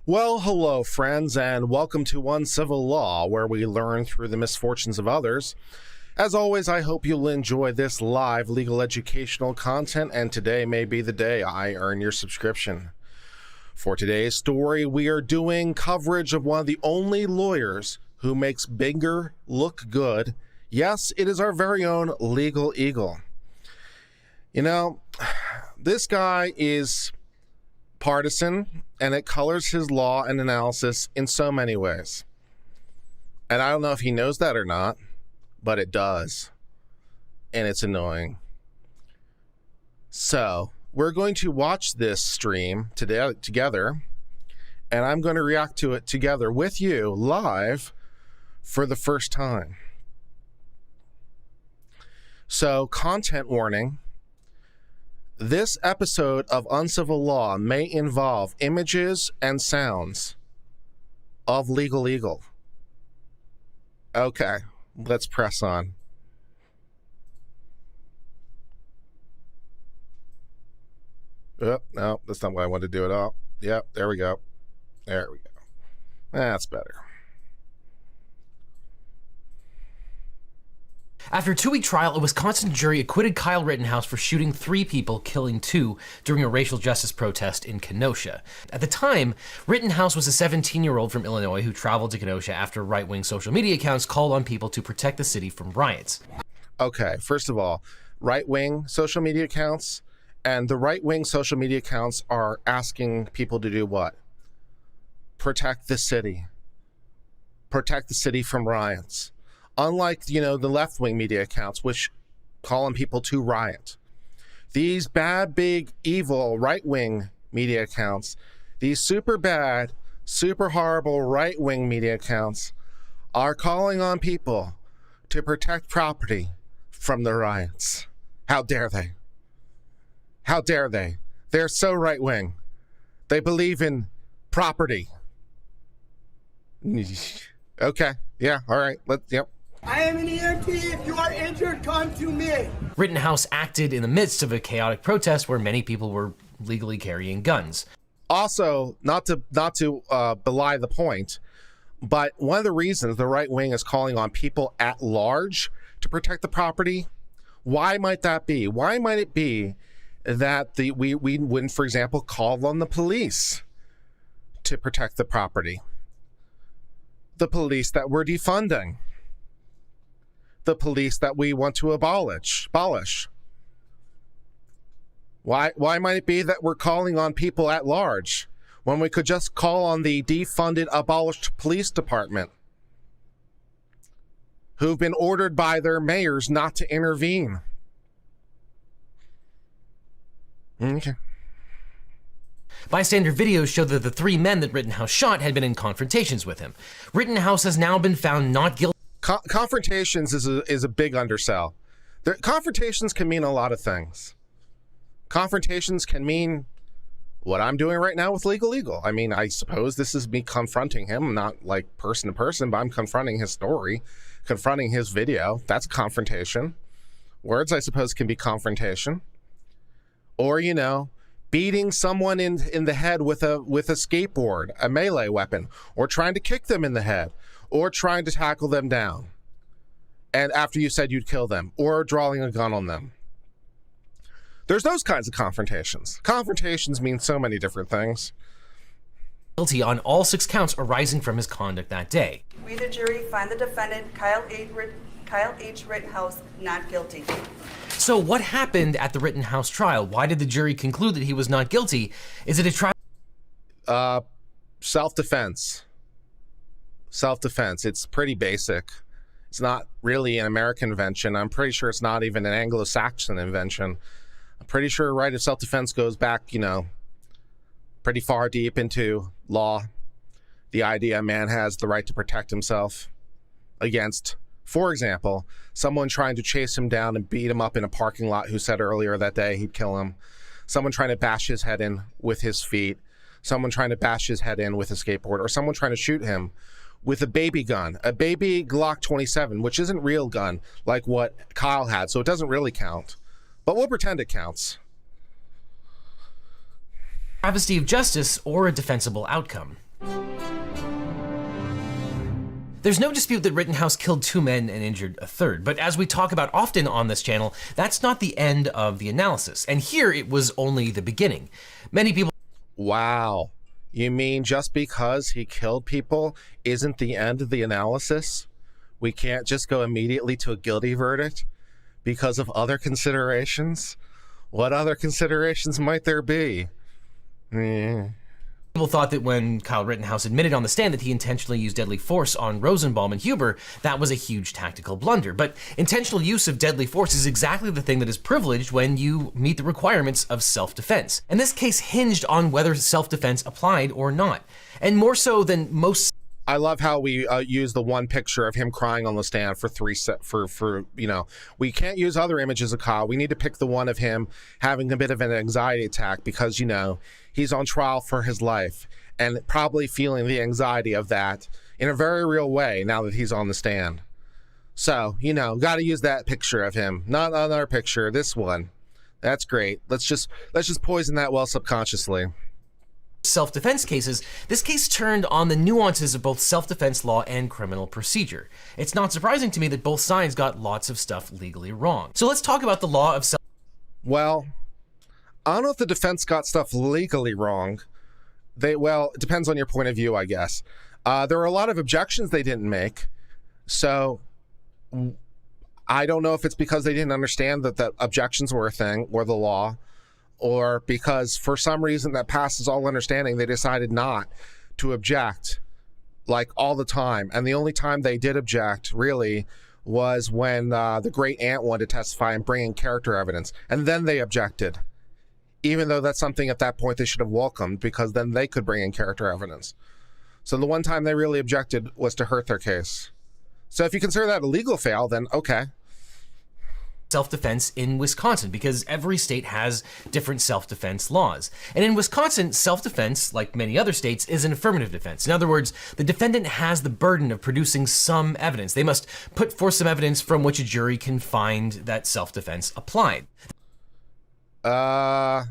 Well, hello, friends, and welcome to Uncivil Law, where we learn through the misfortunes of others. As always, I hope you'll enjoy this live legal educational content, and today may be the day I earn your subscription. For today's story, we are doing coverage of one of the only lawyers who makes Binger look good. Yes, it is our very own Legal Eagle. You know, this guy is partisan, and it colors his law and analysis in so many ways. And I don't know if he knows that or not, but it does. And it's annoying. So, we're going to watch this stream today together, and I'm going to react to it together with you live for the first time. So, content warning. This episode of Uncivil Law may involve images and sounds of Legal Eagle. Okay, let's press on. Oh, no, that's not what I wanted to do at all. Yep, there we go. There we go. That's better. After a 2-week trial, a Wisconsin jury acquitted Kyle Rittenhouse for shooting 3 people, killing 2 during a racial justice protest in Kenosha. At the time, Rittenhouse was a 17-year-old from Illinois who traveled to Kenosha after right-wing social media accounts called on people to protect the city from riots. Okay, first of all, right-wing social media accounts, and the right-wing social media accounts are asking people to do what? Protect the city. Protect the city from riots. Unlike, the left-wing media accounts, which call on people to riot. These bad, big, evil right-wing media accounts, these super bad, super horrible right-wing media accounts are calling on people to protect property from the riots. How dare they? How dare they? They're so right-wing. They believe in property. Okay, yeah, all right, yep. I am an EMT. If you are injured, come to me. Rittenhouse acted in the midst of a chaotic protest where many people were legally carrying guns. Also, not to belie the point, but one of the reasons the right wing is calling on people at large to protect the property, why might that be? Why might it be that we wouldn't, for example, call on the police to protect the property? The police that we're defunding. The police that we want to abolish. Why might it be that we're calling on people at large when we could just call on the defunded, abolished police department who've been ordered by their mayors not to intervene? Okay. Bystander videos show that the 3 men that Rittenhouse shot had been in confrontations with him. Rittenhouse has now been found not guilty. Confrontations is a big undersell. Confrontations can mean a lot of things. Confrontations can mean what I'm doing right now with Legal Eagle. I mean, I suppose this is me confronting him, not like person to person, but I'm confronting his story, confronting his video. That's a confrontation. Words, I suppose, can be confrontation. Or, beating someone in the head with a skateboard, a melee weapon, or trying to kick them in the head, or trying to tackle them down, and after you said you'd kill them, or drawing a gun on them. There's those kinds of confrontations. Confrontations mean so many different things. Guilty on all 6 counts arising from his conduct that day. We, the jury, find the defendant, Kyle H. Rittenhouse, not guilty. So what happened at the Rittenhouse trial? Why did the jury conclude that he was not guilty? Is it a trial? Self-defense. Self-defense. It's pretty basic. It's not really an American invention. I'm pretty sure it's not even an Anglo-Saxon invention. I'm pretty sure right of self-defense goes back, pretty far deep into law. The idea a man has the right to protect himself against, for example, someone trying to chase him down and beat him up in a parking lot who said earlier that day he'd kill him. Someone trying to bash his head in with his feet. Someone trying to bash his head in with a skateboard. Or someone trying to shoot him with a baby gun, a baby Glock 27, which isn't real gun like what Kyle had, so it doesn't really count. But we'll pretend it counts. Travesty of justice or a defensible outcome. There's no dispute that Rittenhouse killed 2 men and injured a third, but as we talk about often on this channel, that's not the end of the analysis, and here it was only the beginning. Many people— Wow. You mean just because he killed people isn't the end of the analysis? We can't just go immediately to a guilty verdict because of other considerations? What other considerations might there be? People thought that when Kyle Rittenhouse admitted on the stand that he intentionally used deadly force on Rosenbaum and Huber, that was a huge tactical blunder. But intentional use of deadly force is exactly the thing that is privileged when you meet the requirements of self-defense. And this case hinged on whether self-defense applied or not. And more so than most— I love how we use the one picture of him crying on the stand for we can't use other images of Kyle. We need to pick the one of him having a bit of an anxiety attack because, he's on trial for his life and probably feeling the anxiety of that in a very real way now that he's on the stand. So, got to use that picture of him, not another picture, this one. That's great. Let's just poison that well subconsciously. Self-defense cases, this case turned on the nuances of both self-defense law and criminal procedure. It's not surprising to me that both sides got lots of stuff legally wrong. So let's talk about the law of self— Well, I don't know if the defense got stuff legally wrong. It depends on your point of view, I guess. There were a lot of objections they didn't make. So I don't know if it's because they didn't understand that the objections were a thing or the law, or because for some reason that passes all understanding, they decided not to object like all the time. And the only time they did object really was when the great aunt wanted to testify and bring in character evidence. And then they objected, even though that's something at that point they should have welcomed because then they could bring in character evidence. So the one time they really objected was to hurt their case. So if you consider that a legal fail, then okay. Self-defense in Wisconsin, because every state has different self-defense laws. And in Wisconsin, self-defense, like many other states, is an affirmative defense. In other words, the defendant has the burden of producing some evidence. They must put forth some evidence from which a jury can find that self-defense applied. Yeah,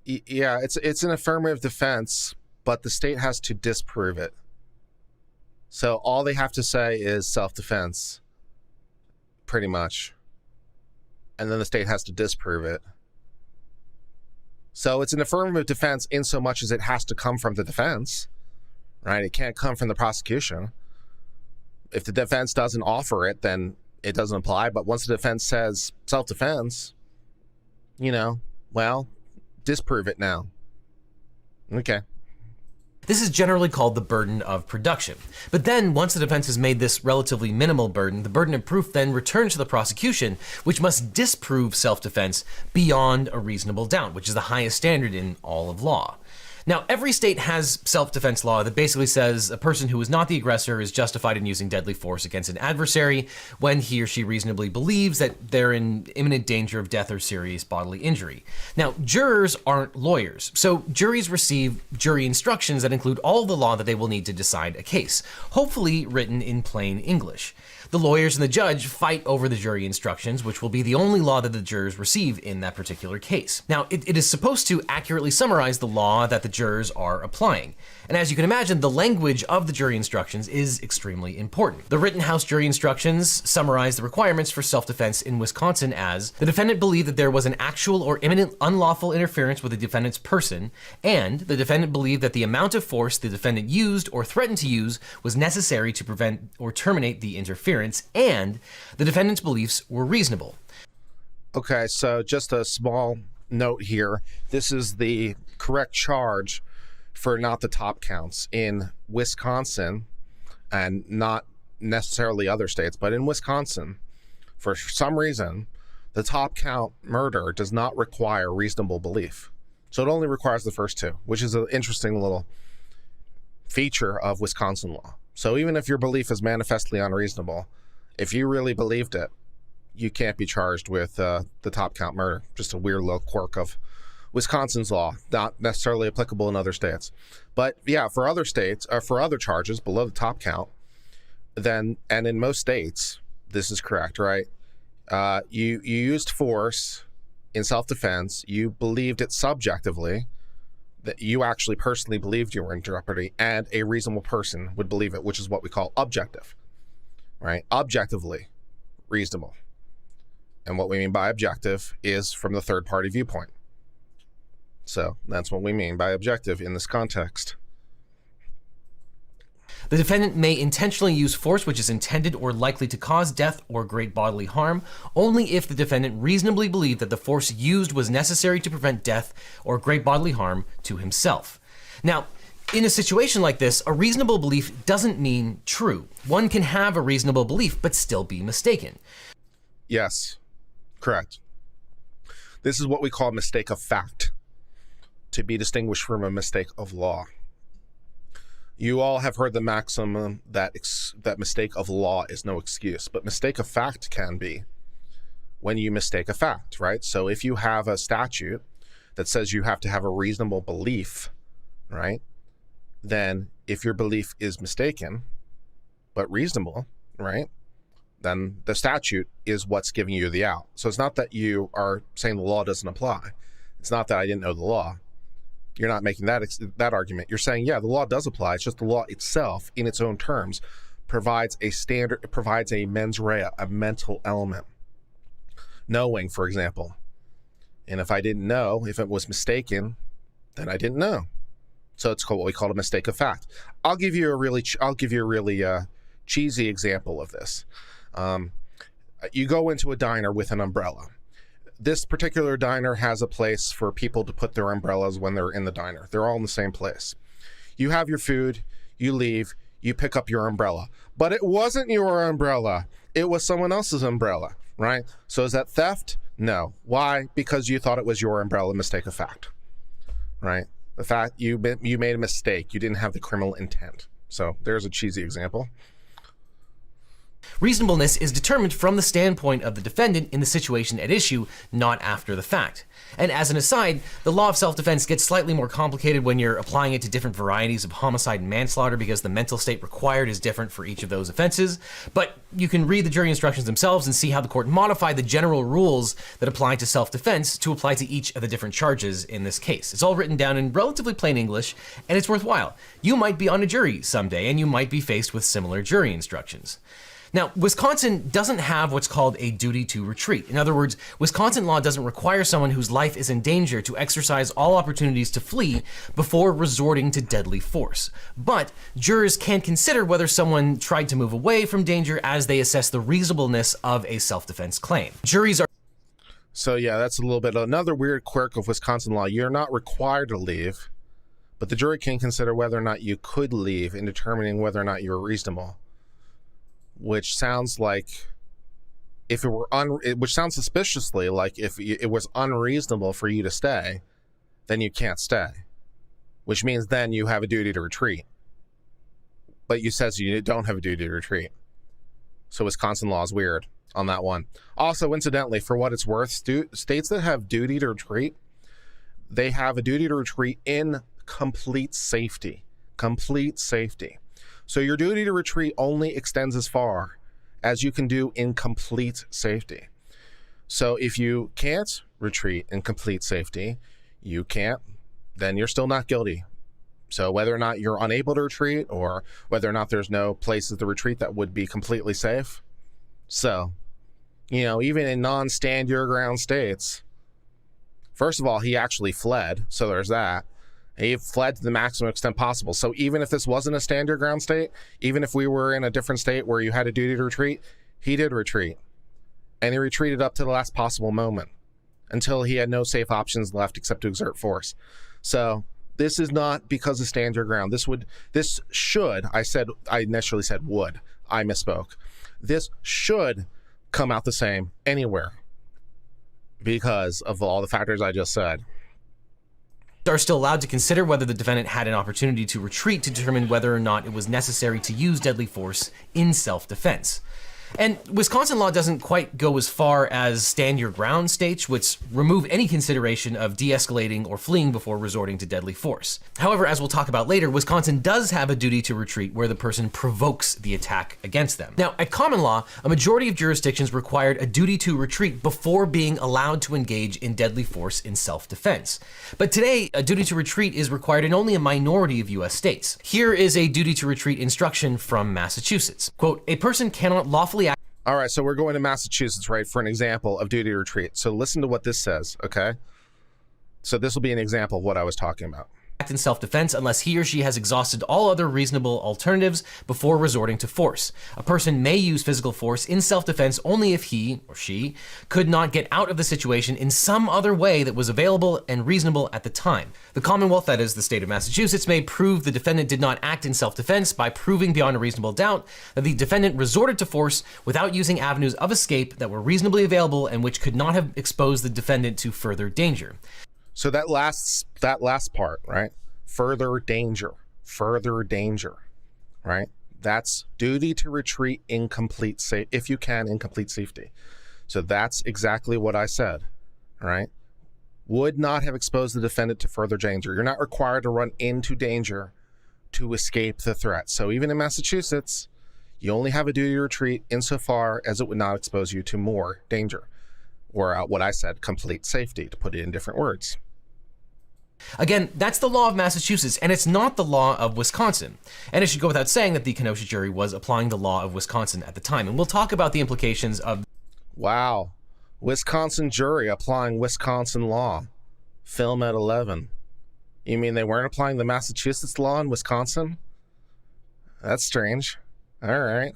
it's an affirmative defense, but the state has to disprove it. So all they have to say is self-defense. Pretty much. And then the state has to disprove it. So it's an affirmative defense in so much as it has to come from the defense, right? It can't come from the prosecution. If the defense doesn't offer it, then it doesn't apply. But once the defense says self-defense, disprove it now. Okay. This is generally called the burden of production. But then, once the defense has made this relatively minimal burden, the burden of proof then returns to the prosecution, which must disprove self-defense beyond a reasonable doubt, which is the highest standard in all of law. Now, every state has self-defense law that basically says a person who is not the aggressor is justified in using deadly force against an adversary when he or she reasonably believes that they're in imminent danger of death or serious bodily injury. Now, jurors aren't lawyers, so juries receive jury instructions that include all the law that they will need to decide a case, hopefully written in plain English. The lawyers and the judge fight over the jury instructions, which will be the only law that the jurors receive in that particular case. Now, it is supposed to accurately summarize the law that the jurors are applying. And as you can imagine, the language of the jury instructions is extremely important. The Rittenhouse jury instructions summarize the requirements for self-defense in Wisconsin as: the defendant believed that there was an actual or imminent unlawful interference with the defendant's person, and the defendant believed that the amount of force the defendant used or threatened to use was necessary to prevent or terminate the interference, and the defendant's beliefs were reasonable. Okay, so just a small note here. This is the correct charge for not the top counts in Wisconsin, and not necessarily other states, but in Wisconsin, for some reason, the top count murder does not require reasonable belief. So it only requires the first two, which is an interesting little feature of Wisconsin law. So even if your belief is manifestly unreasonable, if you really believed it, you can't be charged with the top count murder. Just a weird little quirk of Wisconsin's law, not necessarily applicable in other states. But yeah, for other states, or for other charges below the top count, then, and in most states, this is correct, right? You used force in self-defense, you believed it subjectively, that you actually personally believed you were in jeopardy, and a reasonable person would believe it, which is what we call objective, right? Objectively reasonable. And what we mean by objective is from the third party viewpoint. So that's what we mean by objective in this context. The defendant may intentionally use force which is intended or likely to cause death or great bodily harm only if the defendant reasonably believed that the force used was necessary to prevent death or great bodily harm to himself. Now, in a situation like this, a reasonable belief doesn't mean true. One can have a reasonable belief but still be mistaken. Yes, correct. This is what we call mistake of fact, to be distinguished from a mistake of law. You all have heard the maxim that mistake of law is no excuse, but mistake of fact can be when you mistake a fact, right? So if you have a statute that says you have to have a reasonable belief, right? Then if your belief is mistaken, but reasonable, right? Then the statute is what's giving you the out. So it's not that you are saying the law doesn't apply. It's not that I didn't know the law. You're not making that argument. You're saying, yeah, the law does apply. It's just the law itself, in its own terms, provides a standard, provides a mens rea, a mental element. Knowing, for example. And if I didn't know, if it was mistaken, then I didn't know. So it's called what we call a mistake of fact. I'll give you a really cheesy example of this. You go into a diner with an umbrella. This particular diner has a place for people to put their umbrellas when they're in the diner. They're all in the same place. You have your food, you leave, you pick up your umbrella. But it wasn't your umbrella. It was someone else's umbrella, right? So is that theft? No. Why? Because you thought it was your umbrella, mistake of fact, right? The fact you made a mistake. You didn't have the criminal intent. So there's a cheesy example. Reasonableness is determined from the standpoint of the defendant in the situation at issue, not after the fact. And as an aside, the law of self-defense gets slightly more complicated when you're applying it to different varieties of homicide and manslaughter because the mental state required is different for each of those offenses. But you can read the jury instructions themselves and see how the court modified the general rules that apply to self-defense to apply to each of the different charges in this case. It's all written down in relatively plain English, and it's worthwhile. You might be on a jury someday, and you might be faced with similar jury instructions. Now, Wisconsin doesn't have what's called a duty to retreat. In other words, Wisconsin law doesn't require someone whose life is in danger to exercise all opportunities to flee before resorting to deadly force. But jurors can consider whether someone tried to move away from danger as they assess the reasonableness of a self-defense claim. Juries are... So yeah, that's a little bit another weird quirk of Wisconsin law. You're not required to leave, but the jury can consider whether or not you could leave in determining whether or not you're reasonable. Which sounds like if it were which sounds suspiciously like if it was unreasonable for you to stay, then you can't stay, which means then you have a duty to retreat. But you says you don't have a duty to retreat. So Wisconsin law is weird on that one. Also, incidentally, for what it's worth, states that have duty to retreat, they have a duty to retreat in complete safety. Complete safety. So your duty to retreat only extends as far as you can do in complete safety. So if you can't retreat in complete safety, then you're still not guilty. So whether or not you're unable to retreat or whether or not there's no places to retreat that would be completely safe. So, even in non-stand your ground states, first of all, he actually fled. So there's that. He fled to the maximum extent possible. So even if this wasn't a stand your ground state, even if we were in a different state where you had a duty to retreat, he did retreat. And he retreated up to the last possible moment until he had no safe options left except to exert force. So this is not because of stand your ground. I initially said would. I misspoke. This should come out the same anywhere because of all the factors I just said. Are still allowed to consider whether the defendant had an opportunity to retreat to determine whether or not it was necessary to use deadly force in self-defense. And Wisconsin law doesn't quite go as far as stand your ground states, which remove any consideration of de-escalating or fleeing before resorting to deadly force. However, as we'll talk about later, Wisconsin does have a duty to retreat where the person provokes the attack against them. Now, at common law, a majority of jurisdictions required a duty to retreat before being allowed to engage in deadly force in self-defense. But today, a duty to retreat is required in only a minority of US states. Here is a duty to retreat instruction from Massachusetts. Quote, a person cannot lawfully act. All right, so we're going to Massachusetts, right, for an example of duty to retreat. So listen to what this says, okay? So this will be an example of what I was talking about. In self-defense unless he or she has exhausted all other reasonable alternatives before resorting to force. A person may use physical force in self-defense only if he or she could not get out of the situation in some other way that was available and reasonable at the time. The Commonwealth, that is the state of Massachusetts, may prove the defendant did not act in self-defense by proving beyond a reasonable doubt that the defendant resorted to force without using avenues of escape that were reasonably available and which could not have exposed the defendant to further danger. So that last part, right? Further danger, right? That's duty to retreat in complete if you can, in complete safety. So that's exactly what I said, right? Would not have exposed the defendant to further danger. You're not required to run into danger to escape the threat. So even in Massachusetts, you only have a duty to retreat insofar as it would not expose you to more danger. Or what I said, complete safety, to put it in different words. Again, that's the law of Massachusetts, and it's not the law of Wisconsin. And it should go without saying that the Kenosha jury was applying the law of Wisconsin at the time. And we'll talk about the implications of... Wow. Wisconsin jury applying Wisconsin law. Film at 11. You mean they weren't applying the Massachusetts law in Wisconsin? That's strange. All right.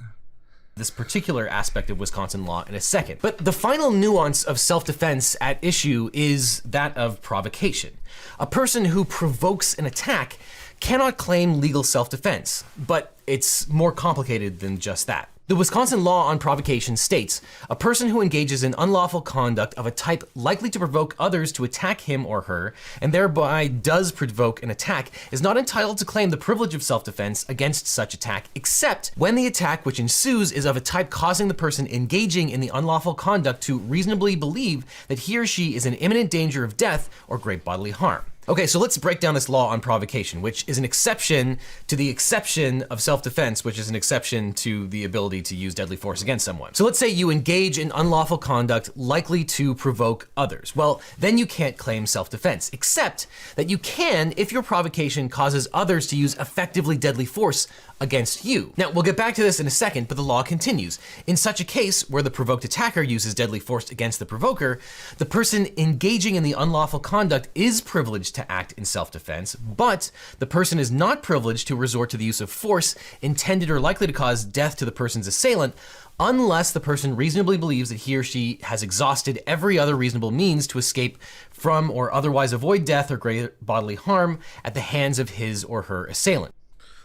This particular aspect of Wisconsin law in a second. But the final nuance of self-defense at issue is that of provocation. A person who provokes an attack cannot claim legal self-defense, but it's more complicated than just that. The Wisconsin law on provocation states, a person who engages in unlawful conduct of a type likely to provoke others to attack him or her, and thereby does provoke an attack, is not entitled to claim the privilege of self-defense against such attack, except when the attack which ensues is of a type causing the person engaging in the unlawful conduct to reasonably believe that he or she is in imminent danger of death or great bodily harm. Okay, so let's break down this law on provocation, which is an exception to the exception of self-defense, which is an exception to the ability to use deadly force against someone. So let's say you engage in unlawful conduct likely to provoke others. Well, then you can't claim self-defense, except that you can if your provocation causes others to use effectively deadly force against you. Now, we'll get back to this in a second, but the law continues. In such a case where the provoked attacker uses deadly force against the provoker, the person engaging in the unlawful conduct is privileged to act in self-defense, but the person is not privileged to resort to the use of force intended or likely to cause death to the person's assailant unless the person reasonably believes that he or she has exhausted every other reasonable means to escape from or otherwise avoid death or great bodily harm at the hands of his or her assailant.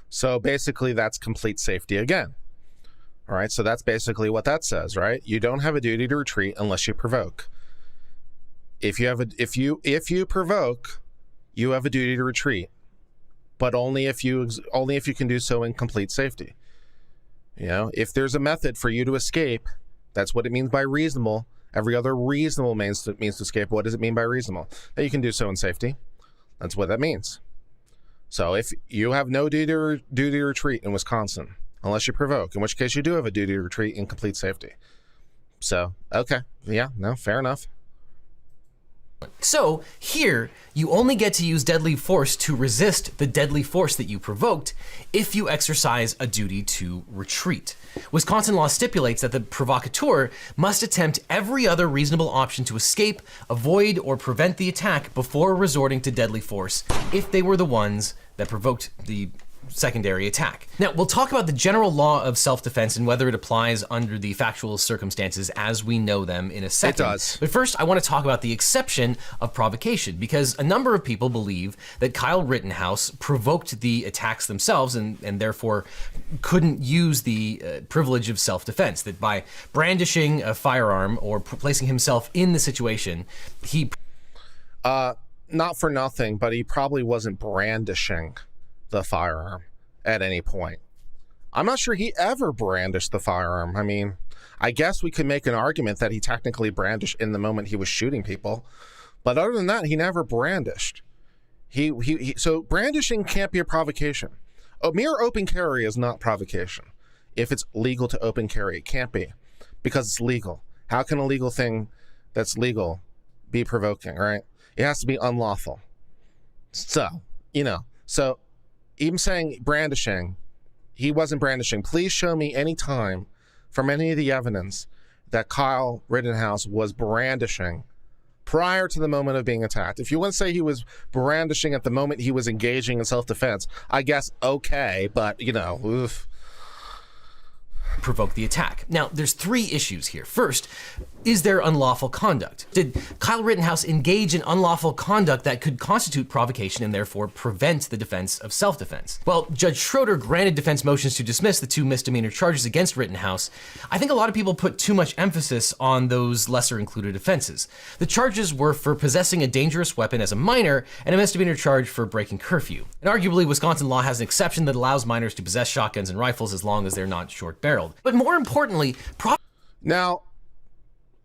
So basically that's complete safety again. All right, so that's basically what that says, right? You don't have a duty to retreat unless you provoke. If you provoke, you have a duty to retreat, but only if you can do so in complete safety. You know, if there's a method for you to escape, that's what it means by reasonable. Every other reasonable means to escape. What does it mean by reasonable? That you can do so in safety. That's what that means. So if you have no duty to retreat in Wisconsin, unless you provoke, in which case you do have a duty to retreat in complete safety. So, okay, yeah, no, fair enough. So here, you only get to use deadly force to resist the deadly force that you provoked if you exercise a duty to retreat. Wisconsin law stipulates that the provocateur must attempt every other reasonable option to escape, avoid, or prevent the attack before resorting to deadly force if they were the ones that provoked the secondary attack. Now, we'll talk about the general law of self-defense and whether it applies under the factual circumstances as we know them in a second. It does. But first, I want to talk about the exception of provocation, because a number of people believe that Kyle Rittenhouse provoked the attacks themselves and therefore couldn't use the privilege of self-defense, that by brandishing a firearm or placing himself in the situation, he... Not for nothing, but he probably wasn't brandishing the firearm at any point. I'm not sure he ever brandished the firearm. I mean, I guess we could make an argument that he technically brandished in the moment he was shooting people, but other than that, he never brandished. So brandishing can't be a provocation. A mere open carry is not provocation. If it's legal to open carry, it can't be, because it's legal. How can a legal thing that's legal be provoking, right? It has to be unlawful. So, so even saying brandishing, he wasn't brandishing. Please show me any time from any of the evidence that Kyle Rittenhouse was brandishing prior to the moment of being attacked. If you want to say he was brandishing at the moment he was engaging in self-defense, I guess okay, but oof. Provoke the attack. Now, there's 3 issues here. First, is there unlawful conduct? Did Kyle Rittenhouse engage in unlawful conduct that could constitute provocation and therefore prevent the defense of self-defense? Well, Judge Schroeder granted defense motions to dismiss the 2 misdemeanor charges against Rittenhouse. I think a lot of people put too much emphasis on those lesser included offenses. The charges were for possessing a dangerous weapon as a minor and a misdemeanor charge for breaking curfew. And arguably, Wisconsin law has an exception that allows minors to possess shotguns and rifles as long as they're not short-barreled. But more importantly, Now,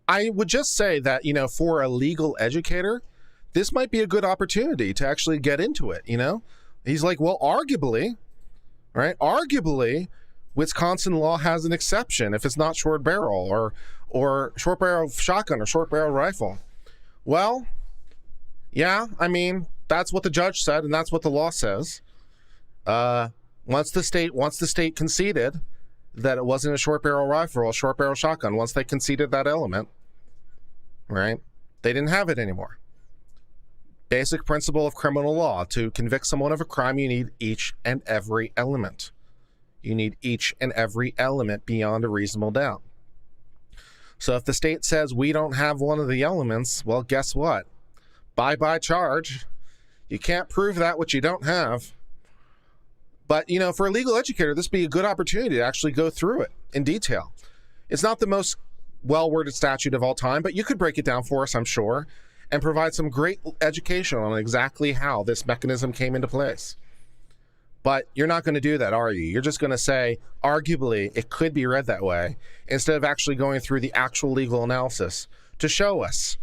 I would just say that, for a legal educator, this might be a good opportunity to actually get into it, He's like, well, arguably, right? Arguably, Wisconsin law has an exception if it's not short barrel or short barrel shotgun or short barrel rifle. Well, yeah, that's what the judge said, and that's what the law says. Once the state conceded that it wasn't a short barrel rifle or a short barrel shotgun, once they conceded that element, right, they didn't have it anymore. Basic principle of criminal law: to convict someone of a crime, you need each and every element. You need each and every element beyond a reasonable doubt. So if the state says we don't have one of the elements, well, guess what? Bye-bye charge. You can't prove that which you don't have. But, for a legal educator, this would be a good opportunity to actually go through it in detail. It's not the most well-worded statute of all time, but you could break it down for us, I'm sure, and provide some great education on exactly how this mechanism came into place. But you're not going to do that, are you? You're just going to say, arguably, it could be read that way, instead of actually going through the actual legal analysis to show us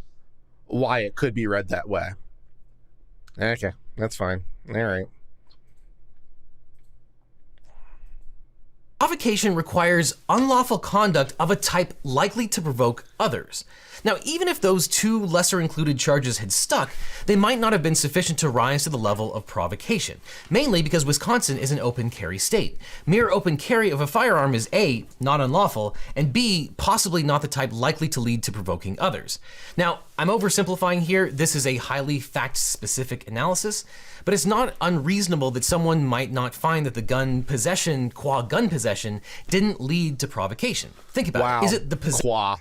why it could be read that way. Okay, that's fine. All right. Provocation requires unlawful conduct of a type likely to provoke others. Now, even if those 2 lesser included charges had stuck, they might not have been sufficient to rise to the level of provocation, mainly because Wisconsin is an open carry state. Mere open carry of a firearm is A, not unlawful, and B, possibly not the type likely to lead to provoking others. Now, I'm oversimplifying here. This is a highly fact-specific analysis, but it's not unreasonable that someone might not find that the gun possession, qua gun possession, didn't lead to provocation. Think about it. Is it the possession?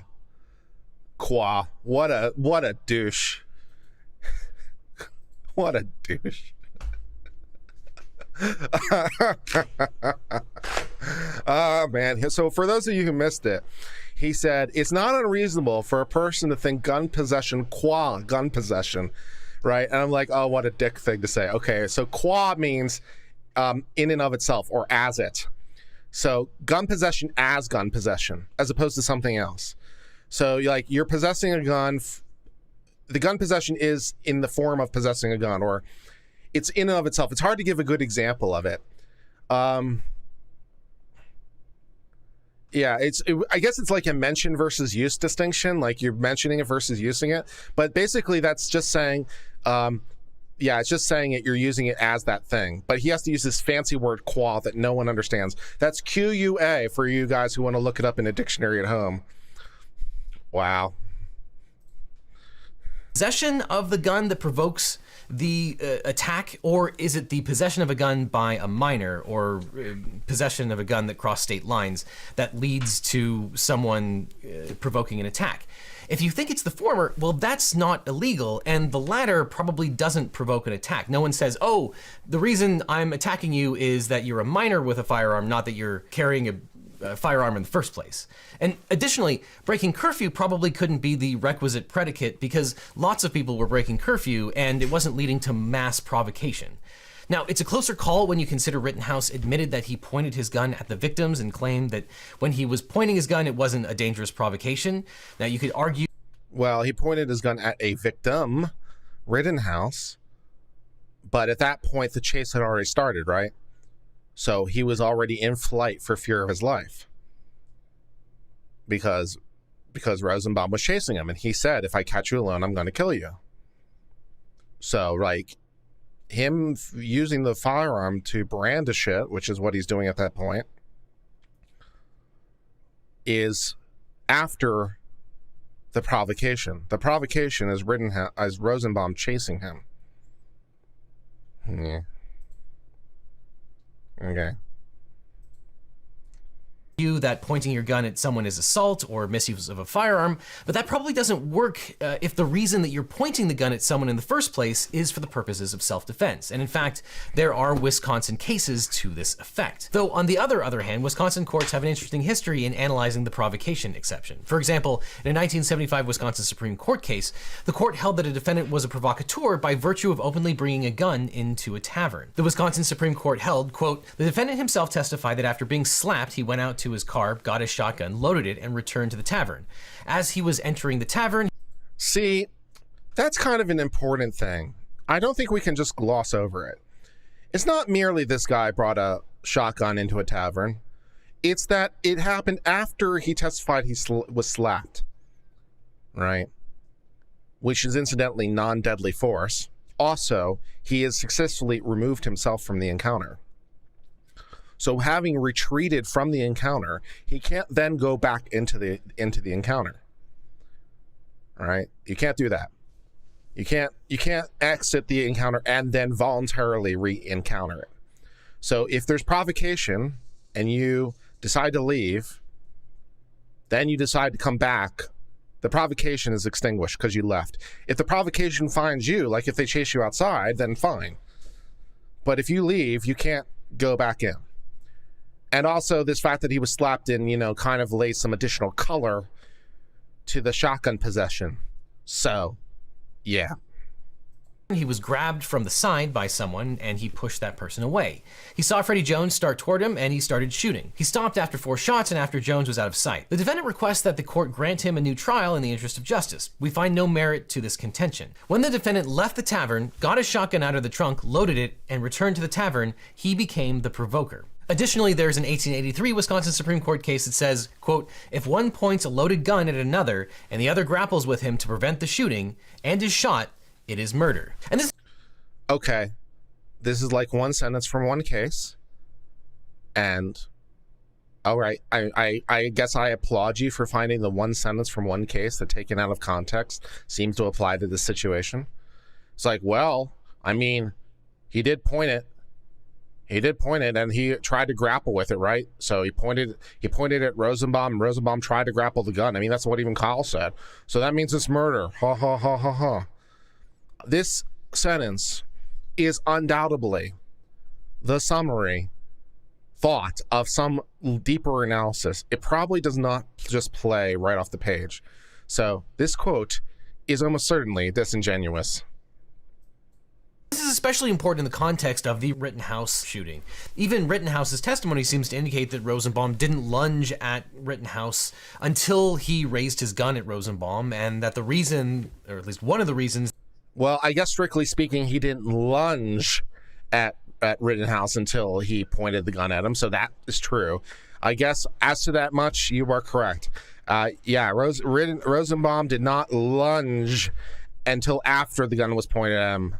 Qua. What a douche. What a douche. Oh, man. So for those of you who missed it, he said, it's not unreasonable for a person to think gun possession qua gun possession, right? And I'm like, oh, what a dick thing to say. Okay, so qua means in and of itself, or as it. So gun possession as gun possession, as opposed to something else. So you're possessing a gun. The gun possession is in the form of possessing a gun, or it's in and of itself. It's hard to give a good example of it. Yeah, I guess it's like a mention versus use distinction. Like you're mentioning it versus using it. But basically that's just saying, it's just saying it, you're using it as that thing. But he has to use this fancy word qua that no one understands. That's QUA for you guys who want to look it up in a dictionary at home. Wow. Possession of the gun that provokes the attack, or is it the possession of a gun by a minor, or possession of a gun that crossed state lines that leads to someone provoking an attack? If you think it's the former, well, that's not illegal, and the latter probably doesn't provoke an attack. No one says, oh, the reason I'm attacking you is that you're a minor with a firearm, not that you're carrying a firearm in the first place. And additionally, breaking curfew probably couldn't be the requisite predicate because lots of people were breaking curfew and it wasn't leading to mass provocation. Now, it's a closer call when you consider Rittenhouse admitted that he pointed his gun at the victims and claimed that when he was pointing his gun, it wasn't a dangerous provocation. Now, you could argue... Well, he pointed his gun at a victim, Rittenhouse, but at that point, the chase had already started, right? So he was already in flight for fear of his life because Rosenbaum was chasing him, and he said, if I catch you alone, I'm going to kill you. So, like, him using the firearm to brandish it, which is what he's doing at that point, is after the provocation. The provocation is Rittenhouse, as Rosenbaum chasing him. Yeah. Okay. That pointing your gun at someone is assault or misuse of a firearm, but that probably doesn't work if the reason that you're pointing the gun at someone in the first place is for the purposes of self-defense. And in fact, there are Wisconsin cases to this effect. Though on the other hand, Wisconsin courts have an interesting history in analyzing the provocation exception. For example, in a 1975 Wisconsin Supreme Court case, the court held that a defendant was a provocateur by virtue of openly bringing a gun into a tavern. The Wisconsin Supreme Court held, quote, the defendant himself testified that after being slapped, he went out to his car, got his shotgun, loaded it, and returned to the tavern. As he was entering the tavern... See, that's kind of an important thing. I don't think we can just gloss over it. It's not merely this guy brought a shotgun into a tavern. It's that it happened after he testified he was slapped, right? Which is incidentally non-deadly force. Also, he has successfully removed himself from the encounter. So having retreated from the encounter, he can't then go back into the encounter. All right? You can't do that. You can't exit the encounter and then voluntarily re-encounter it. So if there's provocation and you decide to leave, then you decide to come back, the provocation is extinguished because you left. If the provocation finds you, like if they chase you outside, then fine. But if you leave, you can't go back in. And also this fact that he was slapped in, kind of lays some additional color to the shotgun possession. So, yeah. He was grabbed from the side by someone and he pushed that person away. He saw Freddie Jones start toward him and he started shooting. He stopped after 4 shots and after Jones was out of sight. The defendant requests that the court grant him a new trial in the interest of justice. We find no merit to this contention. When the defendant left the tavern, got his shotgun out of the trunk, loaded it, and returned to the tavern, he became the provoker. Additionally, there's an 1883 Wisconsin Supreme Court case that says, quote, if one points a loaded gun at another and the other grapples with him to prevent the shooting and is shot, it is murder. And this... Okay. This is like one sentence from one case. And, all right, I guess I applaud you for finding the one sentence from one case that, taken out of context, seems to apply to this situation. It's like, well, I mean, he did point it. He did point it, and he tried to grapple with it, right? So he pointed at Rosenbaum, and Rosenbaum tried to grapple the gun. I mean, that's what even Kyle said. So that means it's murder. Ha, ha, ha, ha, ha. This sentence is undoubtedly the summary thought of some deeper analysis. It probably does not just play right off the page. So this quote is almost certainly disingenuous. This is especially important in the context of the Rittenhouse shooting. Even Rittenhouse's testimony seems to indicate that Rosenbaum didn't lunge at Rittenhouse until he raised his gun at Rosenbaum, and that the reason, or at least one of the reasons... Well, I guess strictly speaking, he didn't lunge at Rittenhouse until he pointed the gun at him, so that is true. I guess as to that much, you are correct. Yeah, Rosenbaum did not lunge until after the gun was pointed at him.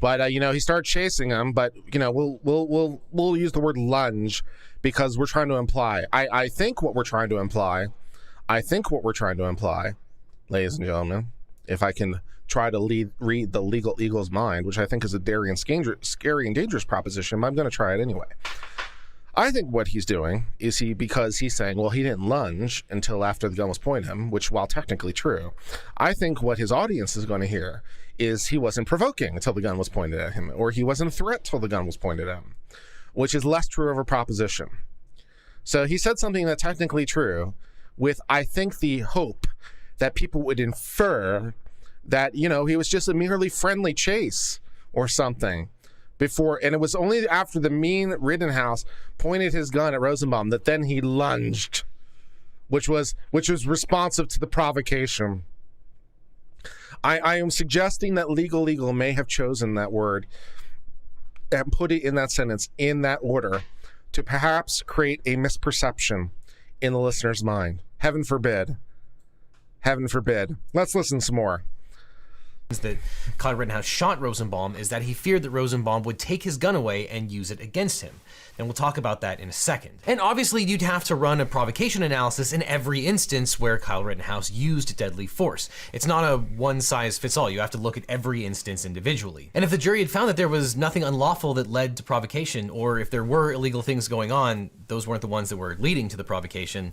But he started chasing him. But we'll use the word lunge because we're trying to imply. I think what we're trying to imply, ladies and gentlemen, if I can try to read the legal eagle's mind, which I think is a scary and dangerous proposition, but I'm going to try it anyway. I think what he's doing is because he's saying, well, he didn't lunge until after the gun was pointed at him, which, while technically true, I think what his audience is going to hear is he wasn't provoking until the gun was pointed at him, or he wasn't a threat till the gun was pointed at him, which is less true of a proposition. So he said something that's technically true with, I think, the hope that people would infer that, he was just a merely friendly chase or something. before, and it was only after the mean Rittenhouse pointed his gun at Rosenbaum that then he lunged, which was responsive to the provocation. I am suggesting that legal may have chosen that word and put it in that sentence in that order to perhaps create a misperception in the listener's mind. Heaven forbid. Heaven forbid. Let's listen some more. That Kyle Rittenhouse shot Rosenbaum is that he feared that Rosenbaum would take his gun away and use it against him. And we'll talk about that in a second. And obviously you'd have to run a provocation analysis in every instance where Kyle Rittenhouse used deadly force. It's not a one-size-fits-all. You have to look at every instance individually. And if the jury had found that there was nothing unlawful that led to provocation, or if there were illegal things going on, those weren't the ones that were leading to the provocation,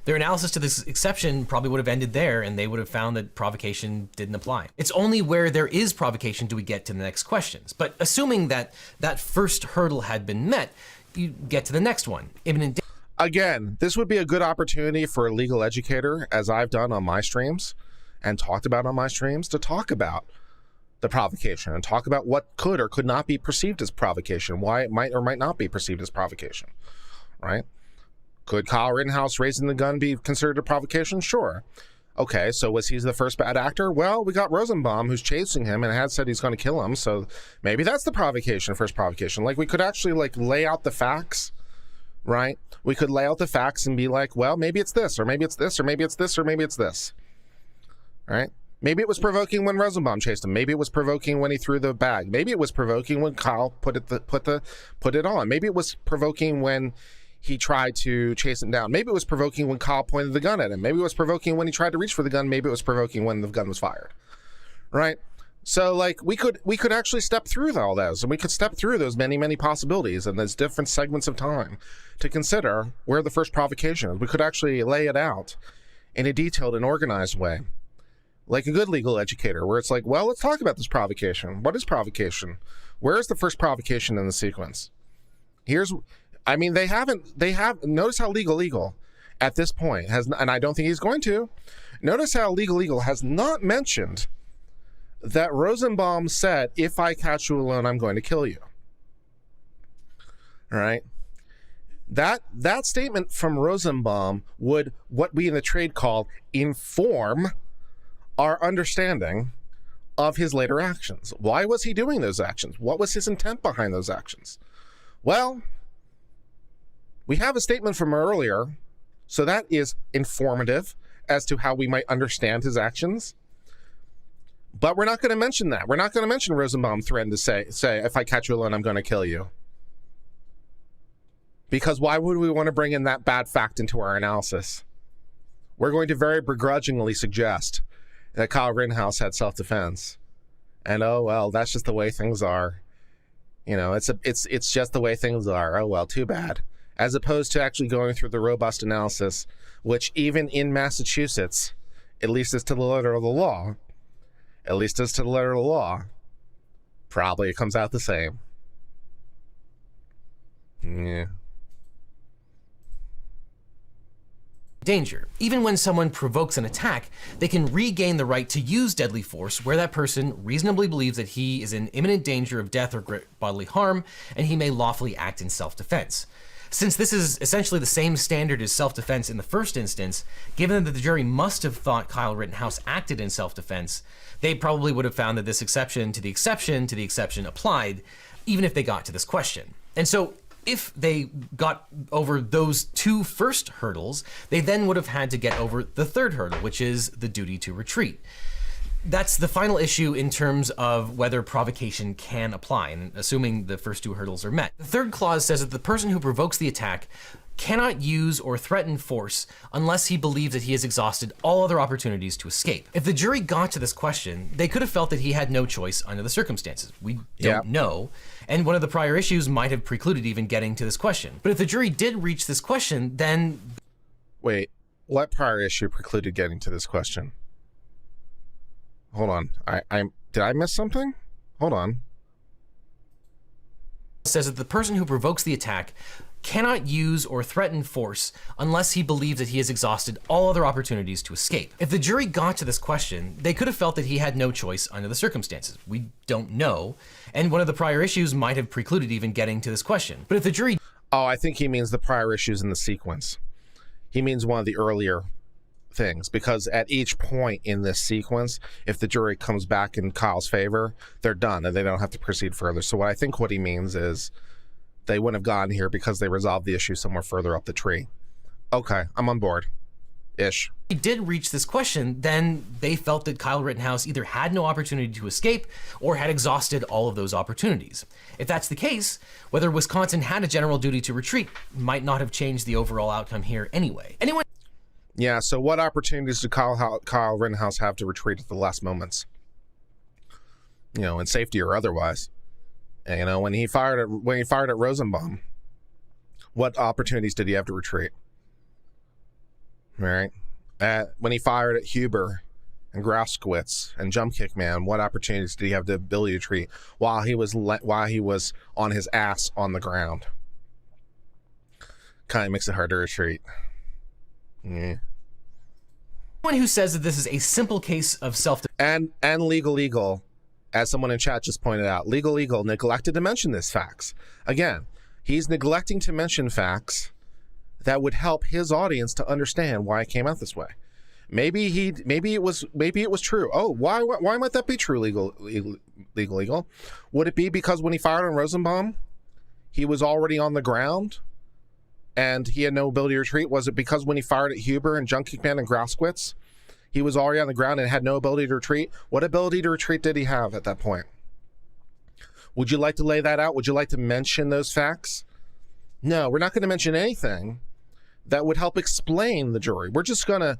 their analysis to this exception probably would have ended there, and they would have found that provocation didn't apply. It's only where there is provocation do we get to the next questions. But assuming that that first hurdle had been met, you get to the next one. Imminent Again, this would be a good opportunity for a legal educator, as I've done on my streams and talked about on my streams, to talk about the provocation and talk about what could or could not be perceived as provocation, why it might or might not be perceived as provocation, right? Could Kyle Rittenhouse raising the gun be considered a provocation? Sure. Okay, so was he the first bad actor? Well, we got Rosenbaum, who's chasing him and had said he's going to kill him, so maybe that's the provocation, first provocation. Like, we could actually, like, lay out the facts, right? We could lay out the facts and be like, well, maybe it's this, or maybe it's this, or maybe it's this, or maybe it's this, right? Maybe it was provoking when Rosenbaum chased him. Maybe it was provoking when he threw the bag. Maybe it was provoking when Kyle put it on. Maybe it was provoking when he tried to chase him down. Maybe it was provoking when Kyle pointed the gun at him. Maybe it was provoking when he tried to reach for the gun. Maybe it was provoking when the gun was fired, right? So, like, we could actually step through all those, and we could step through those many possibilities and those different segments of time to consider where the first provocation is. We could actually lay it out in a detailed and organized way, like a good legal educator, where it's like, well, let's talk about this provocation. What is provocation? Where is the first provocation in the sequence? Notice how legal at this point has, and I don't think he's going to, notice how legal has not mentioned that Rosenbaum said, if I catch you alone, I'm going to kill you. All right. That statement from Rosenbaum would, what we in the trade call, inform our understanding of his later actions. Why was he doing those actions? What was his intent behind those actions? Well, we have a statement from earlier, so that is informative as to how we might understand his actions. But we're not going to mention that. We're not going to mention Rosenbaum threatened to say, if I catch you alone, I'm going to kill you. Because why would we want to bring in that bad fact into our analysis? We're going to very begrudgingly suggest that Kyle Rittenhouse had self-defense. And oh, well, that's just the way things are. You know, it's just the way things are. Oh, well, too bad. As opposed to actually going through the robust analysis, which even in Massachusetts, at least as to the letter of the law, probably it comes out the same. Yeah. danger. Even when someone provokes an attack, they can regain the right to use deadly force where that person reasonably believes that he is in imminent danger of death or great bodily harm, and he may lawfully act in self-defense. Since this is essentially the same standard as self-defense in the first instance, given that the jury must have thought Kyle Rittenhouse acted in self-defense, they probably would have found that this exception to the exception applied, even if they got to this question. And so if they got over those two first hurdles, they then would have had to get over the third hurdle, which is the duty to retreat. That's the final issue in terms of whether provocation can apply, and assuming the first two hurdles are met. The third clause says that the person who provokes the attack cannot use or threaten force unless he believes that he has exhausted all other opportunities to escape. If the jury got to this question, they could have felt that he had no choice under the circumstances. We don't know, and one of the prior issues might have precluded even getting to this question. But if the jury did reach this question, then... Wait, what prior issue precluded getting to this question? Hold on, did I miss something? Hold on. Says that the person who provokes the attack cannot use or threaten force unless he believes that he has exhausted all other opportunities to escape. If the jury got to this question, they could have felt that he had no choice under the circumstances. We don't know, and one of the prior issues might have precluded even getting to this question. But if the jury... Oh, I think he means the prior issues in the sequence. He means one of the earlier things, because at each point in this sequence, if the jury comes back in Kyle's favor, they're done and they don't have to proceed further. So what I think what he means is they wouldn't have gone here because they resolved the issue somewhere further up the tree. Okay, I'm on board. Ish. If he did reach this question, then they felt that Kyle Rittenhouse either had no opportunity to escape or had exhausted all of those opportunities. If that's the case, whether Wisconsin had a general duty to retreat might not have changed the overall outcome here anyway. Anyone... Yeah, so what opportunities did Kyle Rittenhouse have to retreat at the last moments? You know, in safety or otherwise. And, you know, when he fired at Rosenbaum, what opportunities did he have to retreat? All right. When he fired at Huber and Grauskowitz and Jump Kick Man, what opportunities did he have the ability to retreat while he was on his ass on the ground? Kind of makes it hard to retreat. Yeah. Anyone who says that this is a simple case of self-defense and legal, as someone in chat just pointed out, legal neglected to mention this facts. Again, he's neglecting to mention facts that would help his audience to understand why it came out this way. Maybe it was true. Oh, why might that be true? Legal. Would it be because when he fired on Rosenbaum, he was already on the ground and he had no ability to retreat? Was it because when he fired at Huber and Junk Kickman and Grauskowitz, he was already on the ground and had no ability to retreat? What ability to retreat did he have at that point? Would you like to lay that out? Would you like to mention those facts? No, we're not going to mention anything that would help explain the jury. We're just gonna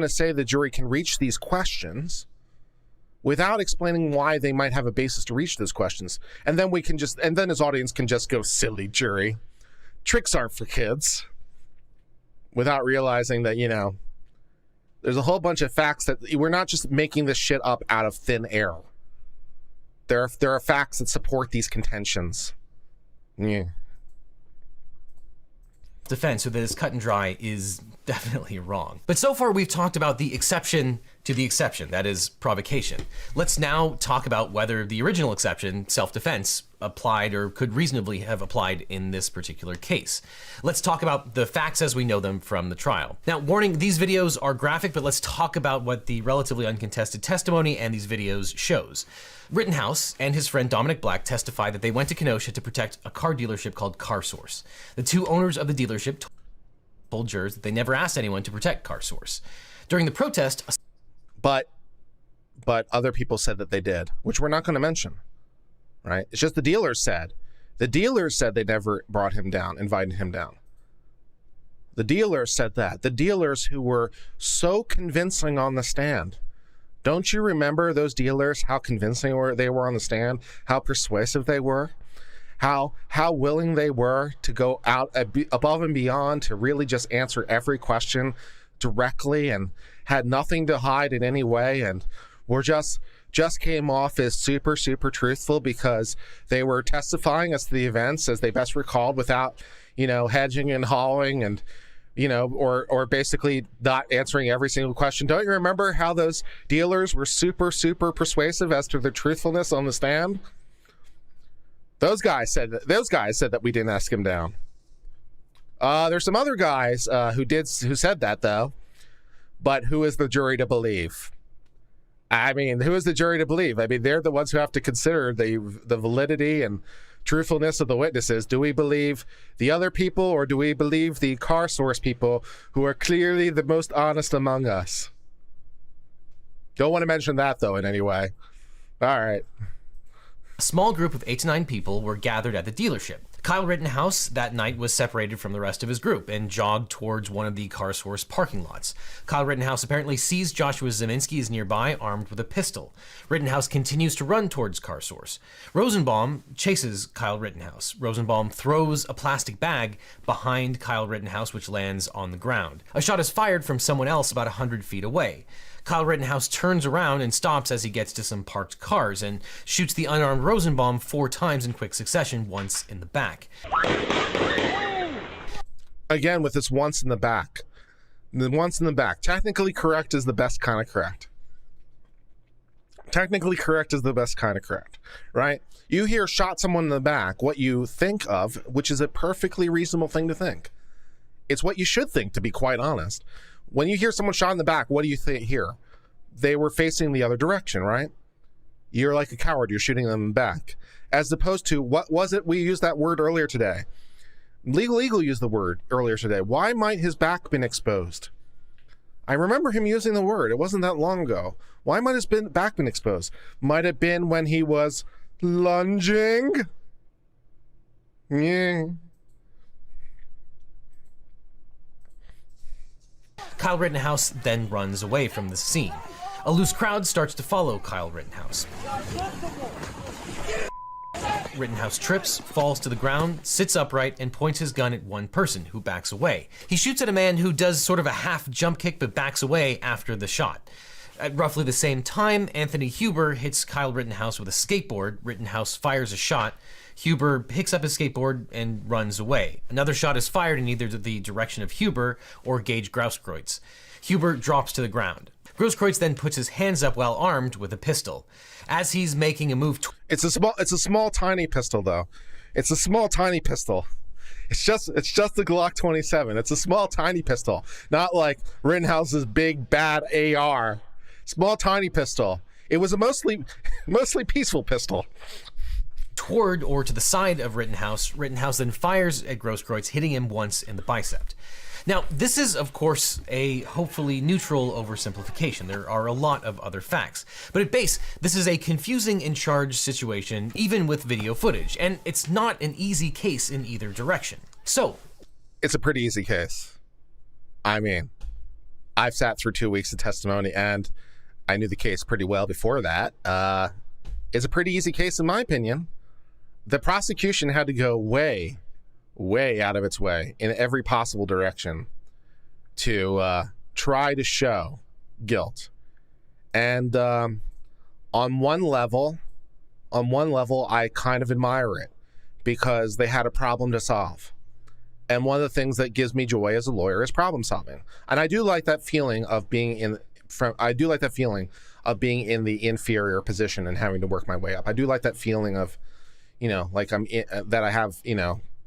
say the jury can reach these questions without explaining why they might have a basis to reach those questions. And then then his audience can just go, silly jury. Tricks aren't for kids. Without realizing that, you know, there's a whole bunch of facts that we're not just making this shit up out of thin air. There are facts that support these contentions. Yeah. Defense, so that is cut and dry, is definitely wrong. But so far we've talked about the exception to the exception, that is provocation. Let's now talk about whether the original exception, self-defense, applied or could reasonably have applied in this particular case. Let's talk about the facts as we know them from the trial. Now, warning, these videos are graphic, but let's talk about what the relatively uncontested testimony and these videos shows. Rittenhouse and his friend Dominic Black testified that they went to Kenosha to protect a car dealership called CarSource. The two owners of the dealership told jurors that they never asked anyone to protect CarSource. During the protest... But other people said that they did, which we're not going to mention, right? It's just the dealers said. The dealers said they never brought him down, invited him down. The dealers said that. The dealers who were so convincing on the stand. Don't you remember those dealers, how convincing they were on the stand, how persuasive they were, how willing they were to go out above and beyond to really just answer every question directly and had nothing to hide in any way, and were just came off as super truthful because they were testifying as to the events as they best recalled without, you know, hedging and hawing and, you know, or basically not answering every single question. Don't you remember how those dealers were super persuasive as to their truthfulness on the stand? Those guys said that we didn't ask him down. There's some other guys who said that though, but who is the jury to believe? I mean, who is the jury to believe? I mean, they're the ones who have to consider the validity and truthfulness of the witnesses. Do we believe the other people, or do we believe the CarSource people who are clearly the most honest among us? Don't want to mention that though in any way. All right. A small group of 8 to 9 people were gathered at the dealership. Kyle Rittenhouse that night was separated from the rest of his group and jogged towards one of the CarSource parking lots. Kyle Rittenhouse apparently sees Joshua Zeminski is nearby, armed with a pistol. Rittenhouse continues to run towards CarSource. Rosenbaum chases Kyle Rittenhouse. Rosenbaum throws a plastic bag behind Kyle Rittenhouse, which lands on the ground. A shot is fired from someone else about 100 feet away. Kyle Rittenhouse turns around and stops as he gets to some parked cars and shoots the unarmed Rosenbaum 4 times in quick succession, once in the back. Again, with this once in the back. The once in the back. Technically correct is the best kind of correct. Technically correct is the best kind of correct, right? You hear shot someone in the back, what you think of, which is a perfectly reasonable thing to think. It's what you should think, to be quite honest. When you hear someone shot in the back, what do you hear? They were facing the other direction, right? You're like a coward. You're shooting them back. As opposed to, what was it? We used that word earlier today. Legal Eagle used the word earlier today. Why might his back been exposed? I remember him using the word. It wasn't that long ago. Why might his back been exposed? Might have been when he was lunging? Yeah. Kyle Rittenhouse then runs away from the scene. A loose crowd starts to follow Kyle Rittenhouse. Rittenhouse trips, falls to the ground, sits upright, and points his gun at one person, who backs away. He shoots at a man who does sort of a half jump kick but backs away after the shot. At roughly the same time, Anthony Huber hits Kyle Rittenhouse with a skateboard. Rittenhouse fires a shot. Huber picks up his skateboard and runs away. Another shot is fired in either the direction of Huber or Gage Grosskreutz. Huber drops to the ground. Grosskreutz then puts his hands up while armed with a pistol. As he's making a move, It's a small, tiny pistol, though. It's a small, tiny pistol. It's just the Glock 27. It's a small, tiny pistol, not like Rittenhouse's big bad AR. Small, tiny pistol. It was a mostly peaceful pistol. toward or to the side of Rittenhouse, Rittenhouse then fires at Grosskreutz, hitting him once in the bicep. Now, this is, of course, a hopefully neutral oversimplification. There are a lot of other facts. But at base, this is a confusing and charged situation, even with video footage, and it's not an easy case in either direction. So, it's a pretty easy case. I mean, I've sat through 2 weeks of testimony, and I knew the case pretty well before that. It's a pretty easy case, in my opinion. The prosecution had to go way out of its way in every possible direction to try to show guilt. And on one level, I kind of admire it because they had a problem to solve. And one of the things that gives me joy as a lawyer is problem solving. And I do like that feeling of being in the inferior position and having to work my way up. I do like that feeling of, like that I have,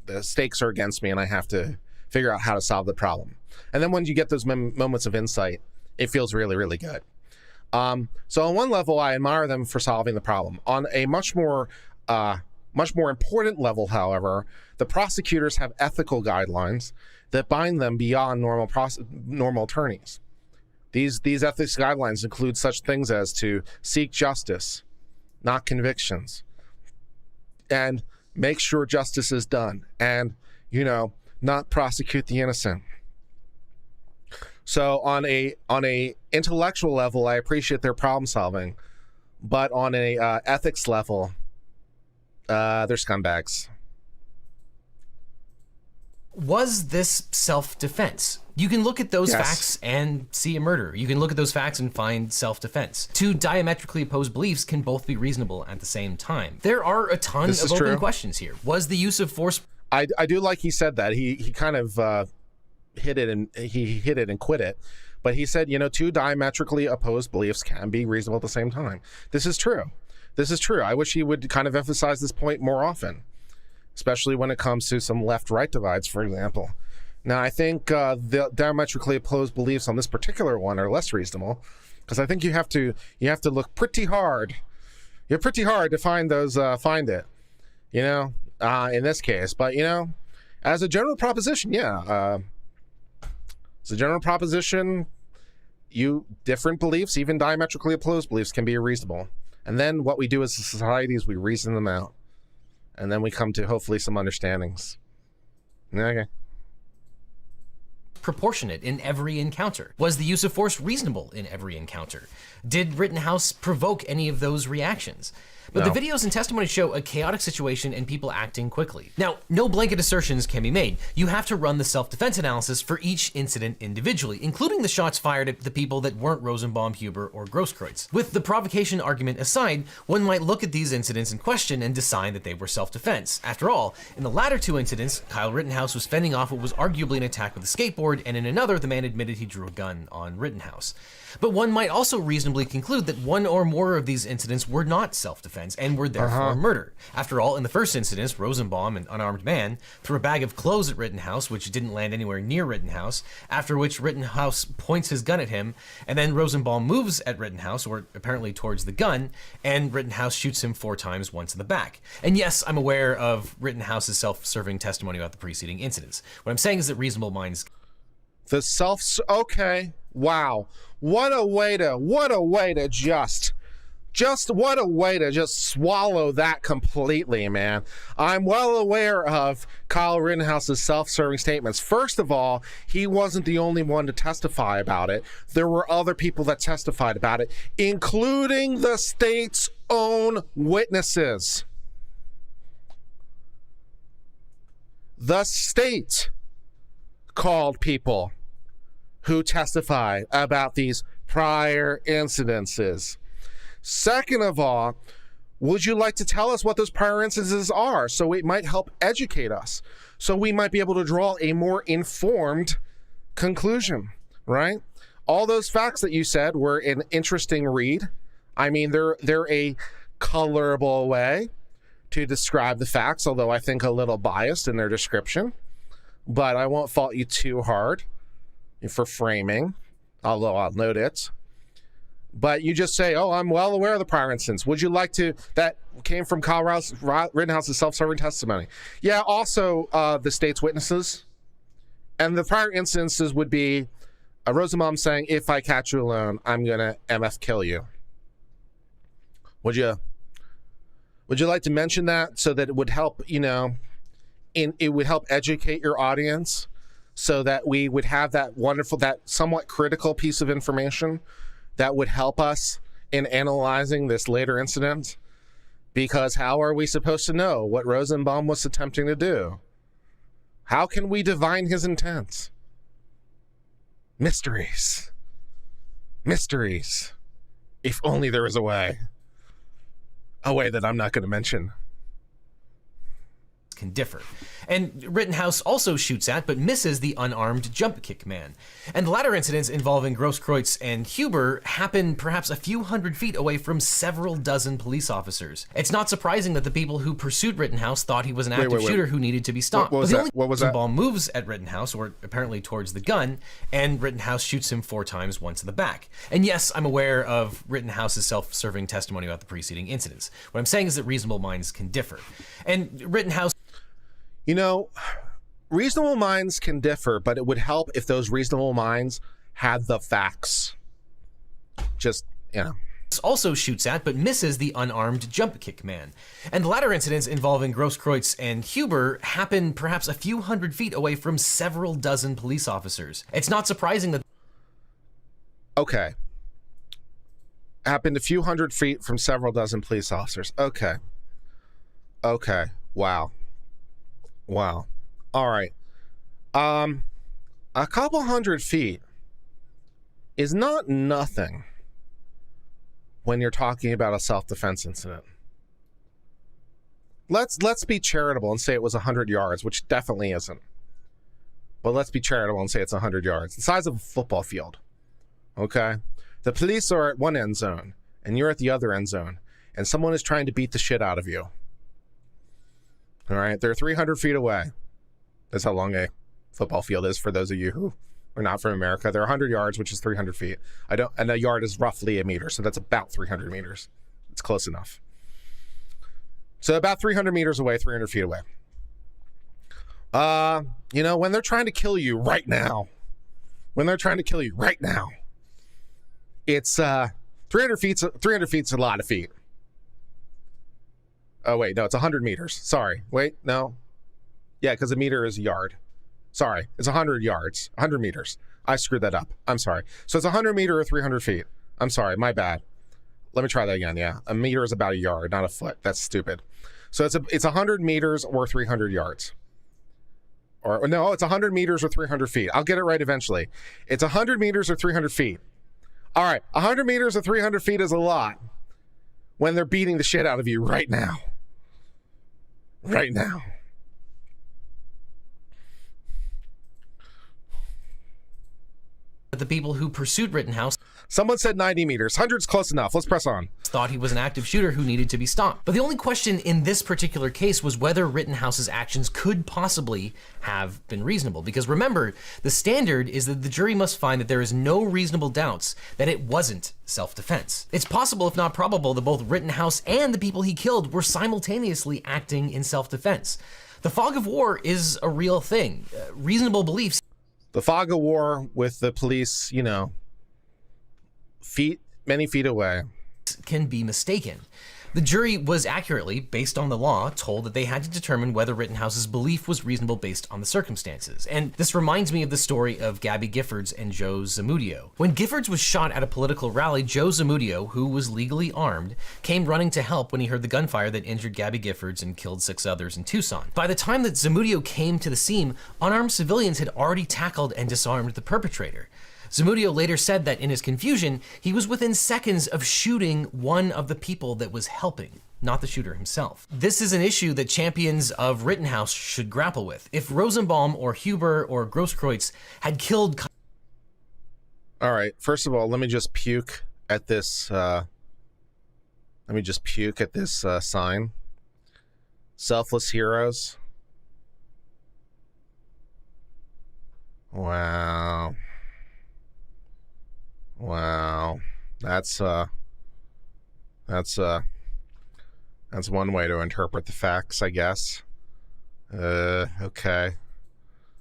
the stakes are against me and I have to figure out how to solve the problem. And then when you get those moments of insight, it feels really, really good. So on one level, I admire them for solving the problem. On a much more important level, however, the prosecutors have ethical guidelines that bind them beyond normal attorneys. These ethics guidelines include such things as to seek justice, not convictions, and make sure justice is done, and not prosecute the innocent. So on a intellectual level, I appreciate their problem solving, but on a ethics level, they're scumbags. was this self-defense? You can look at those facts and see a murder. You can look at those facts and find self-defense. Two diametrically opposed beliefs can both be reasonable at the same time. There are a ton of open questions here. Was the use of force... I do like he said that. He kind of hit it and quit it. But he said, two diametrically opposed beliefs can be reasonable at the same time. This is true. This is true. I wish he would kind of emphasize this point more often, especially when it comes to some left-right divides, for example. Now, I think the diametrically opposed beliefs on this particular one are less reasonable, because I think you have to look pretty hard. You're pretty hard to find those, find it, in this case. But, as a general proposition, as a general proposition, different beliefs, even diametrically opposed beliefs, can be reasonable. And then what we do as a society is we reason them out. And then we come to hopefully some understandings. Okay. Proportionate in every encounter? Was the use of force reasonable in every encounter? Did Rittenhouse provoke any of those reactions? But the videos and testimony show a chaotic situation and people acting quickly. Now, no blanket assertions can be made. You have to run the self-defense analysis for each incident individually, including the shots fired at the people that weren't Rosenbaum, Huber, or Grosskreutz. With the provocation argument aside, one might look at these incidents in question and decide that they were self-defense. After all, in the latter two incidents, Kyle Rittenhouse was fending off what was arguably an attack with a skateboard, and in another, the man admitted he drew a gun on Rittenhouse. But one might also reasonably conclude that one or more of these incidents were not self-defense and were therefore murder. After all, in the first incident, Rosenbaum, an unarmed man, threw a bag of clothes at Rittenhouse, which didn't land anywhere near Rittenhouse, after which Rittenhouse points his gun at him, and then Rosenbaum moves at Rittenhouse, or apparently towards the gun, and Rittenhouse shoots him 4 times, once in the back. And yes, I'm aware of Rittenhouse's self-serving testimony about the preceding incidents. What I'm saying is that reasonable minds... Okay, wow. What a way to just swallow that completely, man. I'm well aware of Kyle Rittenhouse's self-serving statements. First of all, he wasn't the only one to testify about it. There were other people that testified about it, including the state's own witnesses. The state called people who testified about these prior incidences. Second of all, would you like to tell us what those prior incidences are so it might help educate us, so we might be able to draw a more informed conclusion, right? All those facts that you said were an interesting read. I mean, they're a colorable way to describe the facts, although I think a little biased in their description. But I won't fault you too hard for framing, although I'll note it. But you just say, oh, I'm well aware of the prior instance. Would you like to, that came from Kyle Rittenhouse's self-serving testimony. Yeah, also the state's witnesses. And the prior instances would be Rosenbaum saying, if I catch you alone, I'm going to MF kill you. Would you like to mention that so that it would help, it would help educate your audience so that we would have that wonderful, that somewhat critical piece of information that would help us in analyzing this later incident? Because how are we supposed to know what Rosenbaum was attempting to do? How can we divine his intent? Mysteries. Mysteries. If only there was a way. A way that I'm not going to mention. Can differ. And Rittenhouse also shoots at but misses the unarmed jump kick man. And the latter incidents involving Grosskreutz and Huber happen perhaps a few hundred feet away from several dozen police officers. It's not surprising that the people who pursued Rittenhouse thought he was an active shooter who needed to be stopped. What was that? Rosenbaum moves at Rittenhouse, or apparently towards the gun, and Rittenhouse shoots him 4 times, once in the back. And yes, I'm aware of Rittenhouse's self-serving testimony about the preceding incidents. What I'm saying is that reasonable minds can differ. And Rittenhouse... Reasonable minds can differ, but it would help if those reasonable minds had the facts. Also shoots at but misses the unarmed jump kick man. And the latter incidents involving Grosskreutz and Huber happen perhaps a few hundred feet away from several dozen police officers. It's not surprising that... Okay. Happened a few hundred feet from several dozen police officers. Okay. Wow. All right. A couple hundred feet is not nothing when you're talking about a self-defense incident. Let's be charitable and say it was 100 yards, which definitely isn't. But let's be charitable and say it's 100 yards. The size of a football field. Okay? The police are at one end zone, and you're at the other end zone, and someone is trying to beat the shit out of you. All right? They're 300 feet away. That's how long a football field is for those of you who are not from America. They're 100 yards, which is 300 feet. And a yard is roughly a meter, so that's about 300 meters. It's close enough. So about 300 meters away, 300 feet away. When they're trying to kill you right now, it's 300 feet's a lot of feet. Oh, wait, no, it's 100 meters. Sorry. Wait, no. Yeah, because a meter is a yard. Sorry, it's 100 yards, 100 meters. I screwed that up. I'm sorry. So it's 100 meter or 300 feet. I'm sorry, my bad. Let me try that again. Yeah, a meter is about a yard, not a foot. That's stupid. So it's 100 meters or 300 yards. Or no, it's 100 meters or 300 feet. I'll get it right eventually. It's 100 meters or 300 feet. All right, 100 meters or 300 feet is a lot when they're beating the shit out of you right now. Right now. The people who pursued Rittenhouse Someone said 90 meters. 100's close enough. Let's press on. thought he was an active shooter who needed to be stopped. But the only question in this particular case was whether Rittenhouse's actions could possibly have been reasonable. Because remember, the standard is that the jury must find that there is no reasonable doubts that it wasn't self-defense. It's possible, if not probable, that both Rittenhouse and the people he killed were simultaneously acting in self-defense. The fog of war is a real thing. Reasonable beliefs. The fog of war with the police, you know, many feet away, can be mistaken. The jury was accurately, based on the law, told that they had to determine whether Rittenhouse's belief was reasonable based on the circumstances. And this reminds me of the story of Gabby Giffords and Joe Zamudio. When Giffords was shot at a political rally, Joe Zamudio, who was legally armed, came running to help when he heard the gunfire that injured Gabby Giffords and killed 6 others in Tucson. By the time that Zamudio came to the scene, unarmed civilians had already tackled and disarmed the perpetrator. Zamudio later said that in his confusion, he was within seconds of shooting one of the people that was helping, not the shooter himself. This is an issue that champions of Rittenhouse should grapple with. If Rosenbaum or Huber or Grosskreutz had killed... All right, first of all, let me just puke at this, sign. Selfless heroes. Wow. Wow, that's one way to interpret the facts, I guess. Okay.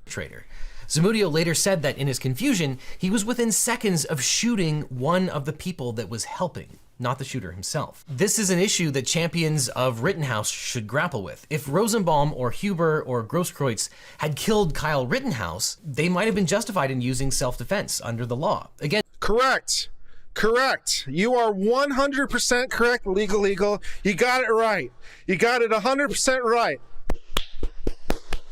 Traitor. Zamudio later said that in his confusion, he was within seconds of shooting one of the people that was helping, not the shooter himself. This is an issue that champions of Rittenhouse should grapple with. If Rosenbaum or Huber or Grosskreutz had killed Kyle Rittenhouse, they might have been justified in using self-defense under the law. Again, Correct. You are 100% correct, legal. You got it right. You got it 100% right.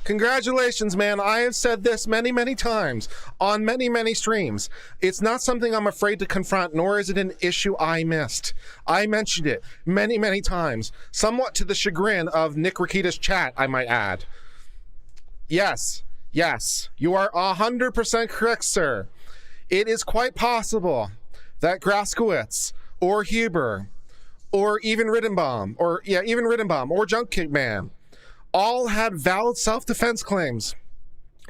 Congratulations, man. I have said this many times on many streams. It's not something I'm afraid to confront, nor is it an issue I missed. I mentioned it many times, somewhat to the chagrin of Nick Rakita's chat, I might add. Yes, you are 100% correct, sir. It is quite possible that Grosskreutz or Huber or even Rittenbaum or Junk Kick Man all had valid self-defense claims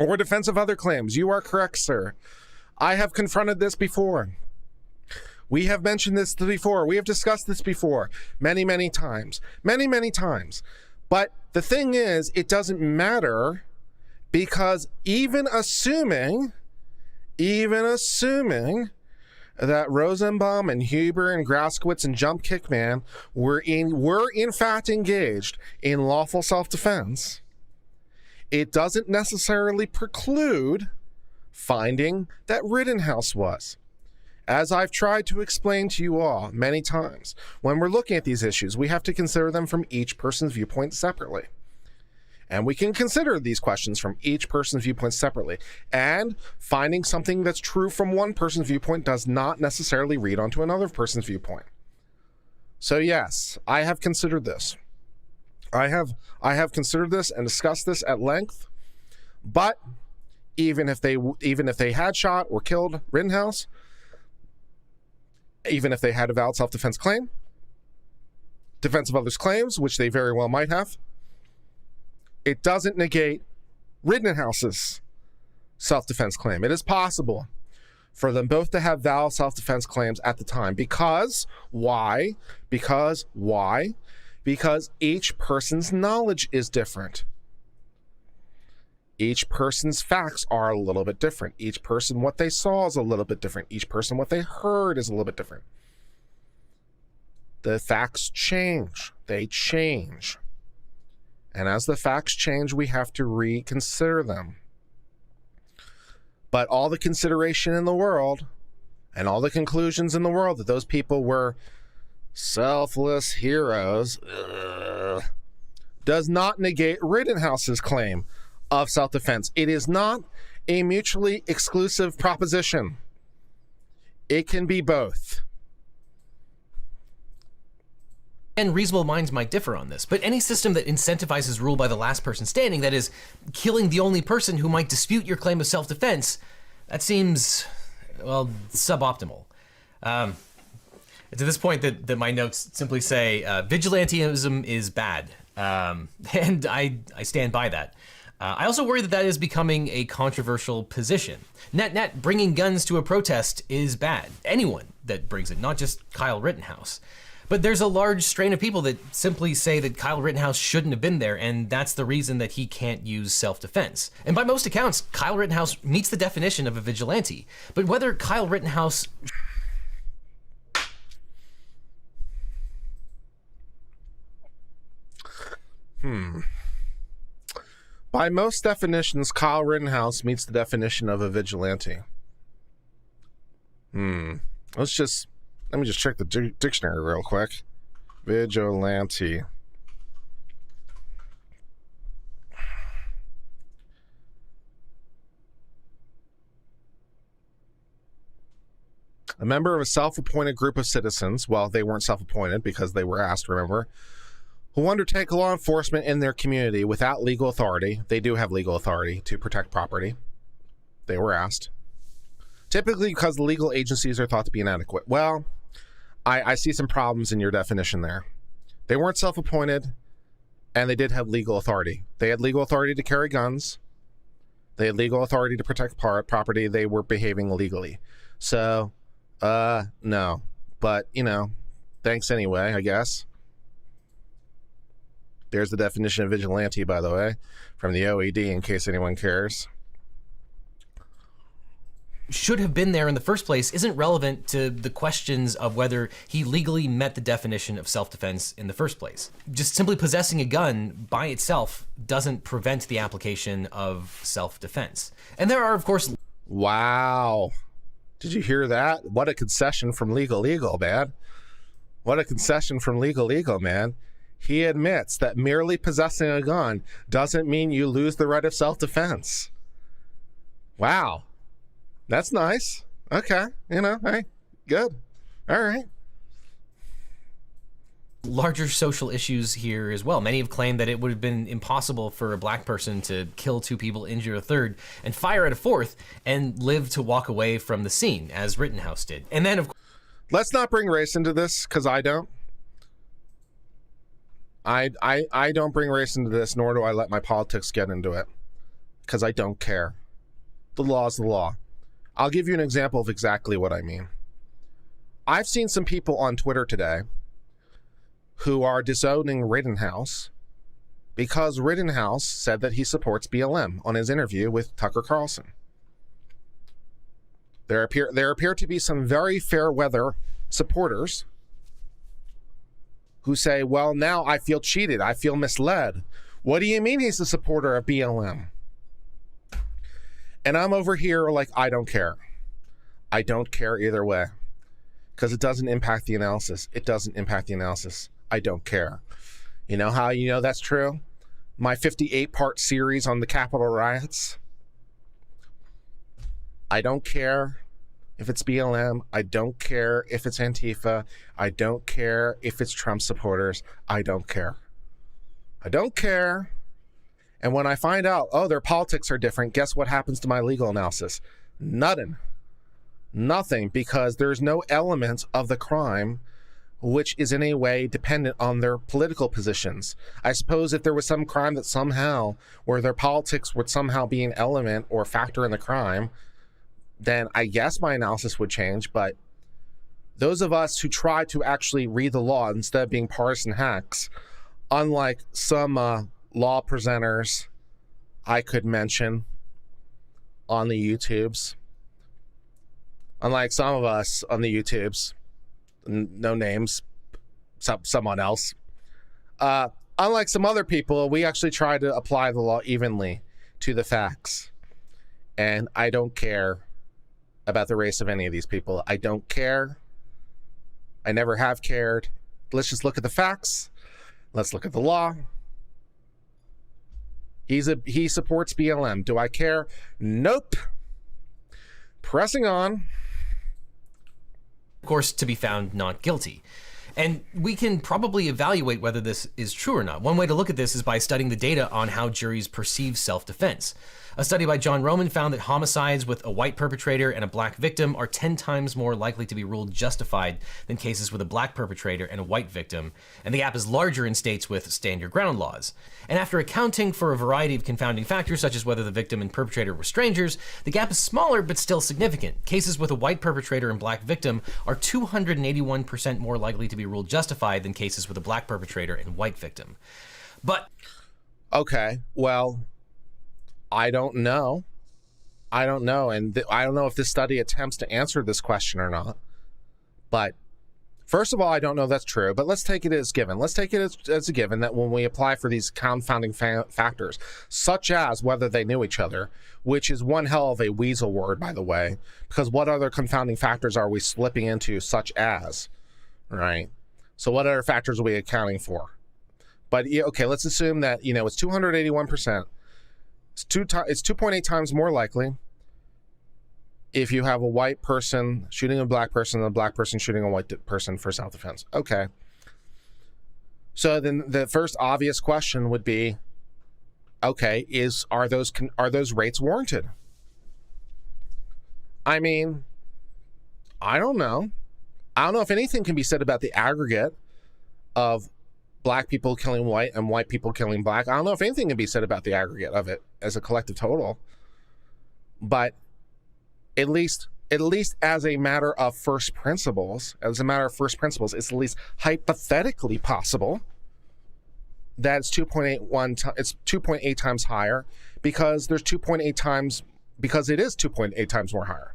or defense of other claims. You are correct, sir. I have confronted this before. We have mentioned this before. We have discussed this before many times. Many times. But the thing is, it doesn't matter, because even assuming that Rosenbaum and Huber and Grosskreutz and Jump Kick Man were in fact engaged in lawful self-defense, it doesn't necessarily preclude finding that Rittenhouse was. As I've tried to explain to you all many times, when we're looking at these issues, we have to consider them from each person's viewpoint separately. And we can consider these questions from each person's viewpoint separately. And finding something that's true from one person's viewpoint does not necessarily read onto another person's viewpoint. So yes, I have considered this. I have considered this and discussed this at length. But even if they had shot or killed Rittenhouse, even if they had a valid self-defense claim, defense of others' claims, which they very well might have, it doesn't negate Rittenhouse's self-defense claim. It is possible for them both to have valid self-defense claims at the time. Because why? Because each person's knowledge is different. Each person's facts are a little bit different. Each person, what they saw is a little bit different. Each person, what they heard is a little bit different. The facts change. They change. And as the facts change, we have to reconsider them. But all the consideration in the world and all the conclusions in the world that those people were Selfless heroes does not negate Rittenhouse's claim of self-defense. It is not a mutually exclusive proposition. It can be both. And reasonable minds might differ on this, but any system that incentivizes rule by the last person standing, that is, killing the only person who might dispute your claim of self-defense, that seems, well, suboptimal. To this point that my notes simply say, vigilantism is bad, and I stand by that. I also worry that is becoming a controversial position. Net, bringing guns to a protest is bad. Anyone that brings it, not just Kyle Rittenhouse. But there's a large strain of people that simply say that Kyle Rittenhouse shouldn't have been there, and that's the reason that he can't use self-defense. And by most accounts, Kyle Rittenhouse meets the definition of a vigilante. But whether Kyle Rittenhouse... By most definitions, Kyle Rittenhouse meets the definition of a vigilante. Let me just check the dictionary real quick. Vigilante. A member of a self-appointed group of citizens, well, they weren't self-appointed because they were asked, remember, who undertake law enforcement in their community without legal authority. They do have legal authority to protect property. They were asked. Typically because the legal agencies are thought to be inadequate. Well, I see some problems in your definition there. They weren't self-appointed, and they did have legal authority. They had legal authority to carry guns. They had legal authority to protect property. They were behaving illegally. So, no. But, thanks anyway, I guess. There's the definition of vigilante, by the way, from the OED, in case anyone cares. Should have been there in the first place isn't relevant to the questions of whether he legally met the definition of self-defense in the first place. Just simply possessing a gun by itself doesn't prevent the application of self-defense. And there are, of course... Wow. Did you hear that? What a concession from Legal, man. What a concession from Legal, man. He admits that merely possessing a gun doesn't mean you lose the right of self-defense. Wow. That's nice. Okay. Hey, good. All right. Larger social issues here as well. Many have claimed that it would have been impossible for a black person to kill two people, injure a third, and fire at a fourth, and live to walk away from the scene, as Rittenhouse did. And then, of course... Let's not bring race into this, because I don't. I don't bring race into this, nor do I let my politics get into it, because I don't care. The law is the law. I'll give you an example of exactly what I mean. I've seen some people on Twitter today who are disowning Rittenhouse because Rittenhouse said that he supports BLM on his interview with Tucker Carlson. There appear to be some very fair weather supporters who say, well, now I feel cheated. I feel misled. What do you mean he's a supporter of BLM? And I'm over here like, I don't care. I don't care either way. Because it doesn't impact the analysis. It doesn't impact the analysis. I don't care. You know how you know that's true? My 58-part series on the Capitol riots. I don't care if it's BLM. I don't care if it's Antifa. I don't care if it's Trump supporters. I don't care. I don't care. And when I find out, oh, their politics are different, guess what happens to my legal analysis? Nothing. Nothing, because there's no element of the crime which is in any way dependent on their political positions. I suppose if there was some crime that somehow, where their politics would somehow be an element or factor in the crime, then I guess my analysis would change. But those of us who try to actually read the law instead of being partisan hacks, unlike some law presenters I could mention on the YouTubes, unlike some of us on the YouTubes, no names, someone else, unlike some other people, we actually try to apply the law evenly to the facts. And I don't care about the race of any of these people. I don't care. I never have cared, let's just look at the facts. Let's look at the law. He supports BLM. Do I care? Nope. Pressing on. Of course, to be found not guilty. And we can probably evaluate whether this is true or not. One way to look at this is by studying the data on how juries perceive self-defense. A study by John Roman found that homicides with a white perpetrator and a black victim are 10 times more likely to be ruled justified than cases with a black perpetrator and a white victim, and the gap is larger in states with stand your ground laws. And after accounting for a variety of confounding factors, such as whether the victim and perpetrator were strangers, the gap is smaller but still significant. Cases with a white perpetrator and black victim are 281% more likely to be ruled justified than cases with a black perpetrator and white victim. But okay, well, I don't know. And I don't know if this study attempts to answer this question or not. But first of all, I don't know that's true, but let's take it as given. Let's take it as a given that when we apply for these confounding factors, such as whether they knew each other, which is one hell of a weasel word, by the way, because what other confounding factors are we slipping into, such as, right? So what other factors are we accounting for? But okay, let's assume that, it's 281%. It's 2.8 times more likely if you have a white person shooting a black person than a black person shooting a white person for self-defense. Okay. So then the first obvious question would be, okay, are those rates warranted? I mean, I don't know. I don't know if anything can be said about the aggregate of black people killing white and white people killing black. I don't know if anything can be said about the aggregate of it as a collective total. But at least as a matter of first principles, it's at least hypothetically possible that it's 2.8 times higher because it is 2.8 times more higher.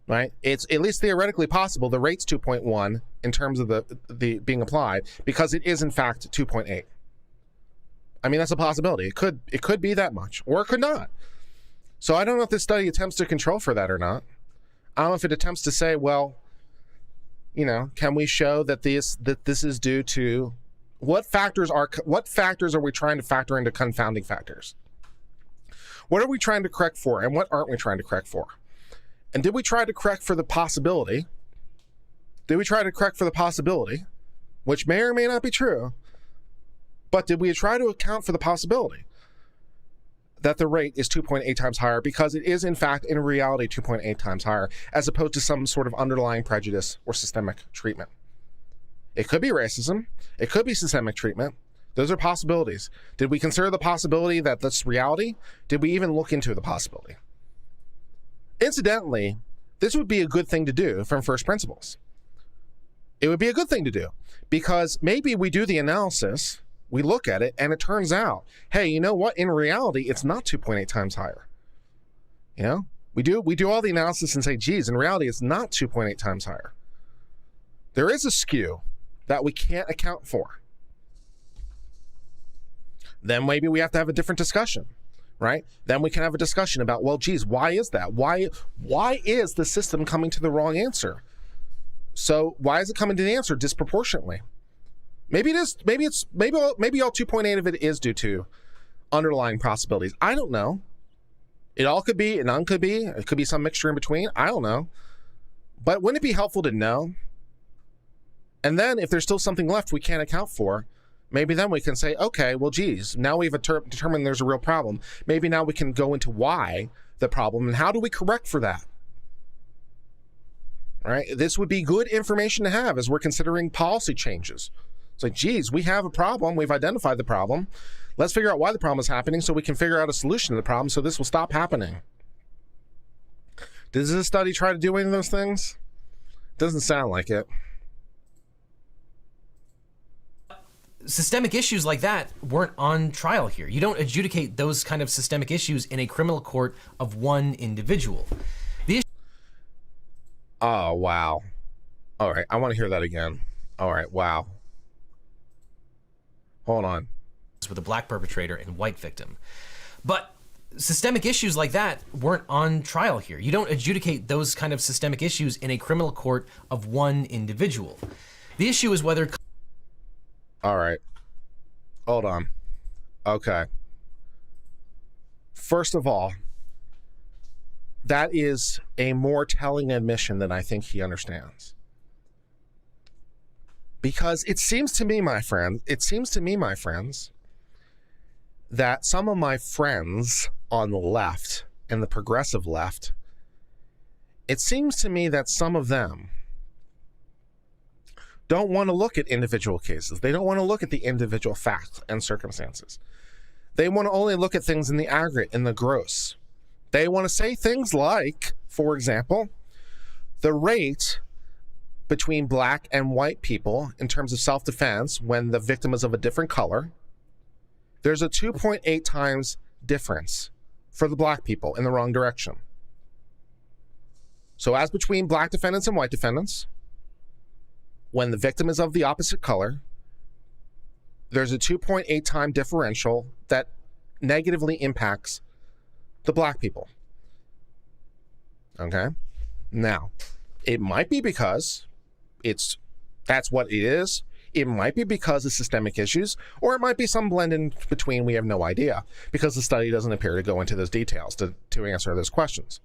Right? It's at least theoretically possible the rate's 2.1 in terms of the being applied because it is in fact 2.8. I mean, that's a possibility. It could be that much, or it could not. So I don't know if this study attempts to control for that or not. I don't know if it attempts to say, well, can we show that this is due to what factors are we trying to factor into confounding factors? What are we trying to correct for, and what aren't we trying to correct for? And did we try to correct for the possibility? Which may or may not be true, but did we try to account for the possibility that the rate is 2.8 times higher because it is in fact in reality 2.8 times higher as opposed to some sort of underlying prejudice or systemic treatment? It could be racism. It could be systemic treatment. Those are possibilities. Did we consider the possibility that that's reality? Did we even look into the possibility? Incidentally, this would be a good thing to do from first principles. It would be a good thing to do because maybe we do the analysis, we look at it, and it turns out, hey, you know what? In reality, it's not 2.8 times higher. We do all the analysis and say, geez, in reality, it's not 2.8 times higher. There is a skew that we can't account for. Then maybe we have to have a different discussion. Right? Then we can have a discussion about, well, geez, why is that? Why is the system coming to the wrong answer? So why is it coming to the answer disproportionately? Maybe all 2.8 of it is due to underlying possibilities. I don't know. It all could be, and none could be. It could be some mixture in between. I don't know. But wouldn't it be helpful to know? And then if there's still something left we can't account for, maybe then we can say, okay, well, geez, now we've determined there's a real problem. Maybe now we can go into why the problem and how do we correct for that? All right? This would be good information to have as we're considering policy changes. It's like, geez, we have a problem. We've identified the problem. Let's figure out why the problem is happening so we can figure out a solution to the problem so this will stop happening. Does this study try to do any of those things? Doesn't sound like it. Systemic issues like that weren't on trial here. You don't adjudicate those kind of systemic issues in a criminal court of one individual. Oh, wow. All right, I want to hear that again. All right, wow. Hold on. With a black perpetrator and white victim. But systemic issues like that weren't on trial here. You don't adjudicate those kind of systemic issues in a criminal court of one individual. The issue is whether... All right. Hold on. Okay. First of all, that is a more telling admission than I think he understands. Because it seems to me, my friends, that some of my friends on the left and the progressive left, it seems to me that some of them don't want to look at individual cases. They don't want to look at the individual facts and circumstances. They want to only look at things in the aggregate, in the gross. They want to say things like, for example, the rate between black and white people in terms of self-defense when the victim is of a different color, there's a 2.8 times difference for the black people in the wrong direction. So as between black defendants and white defendants, when the victim is of the opposite color, there's a 2.8 time differential that negatively impacts the black people. Okay? Now, it might be because that's what it is. It might be because of systemic issues, or it might be some blend in between. We have no idea, because the study doesn't appear to go into those details to answer those questions.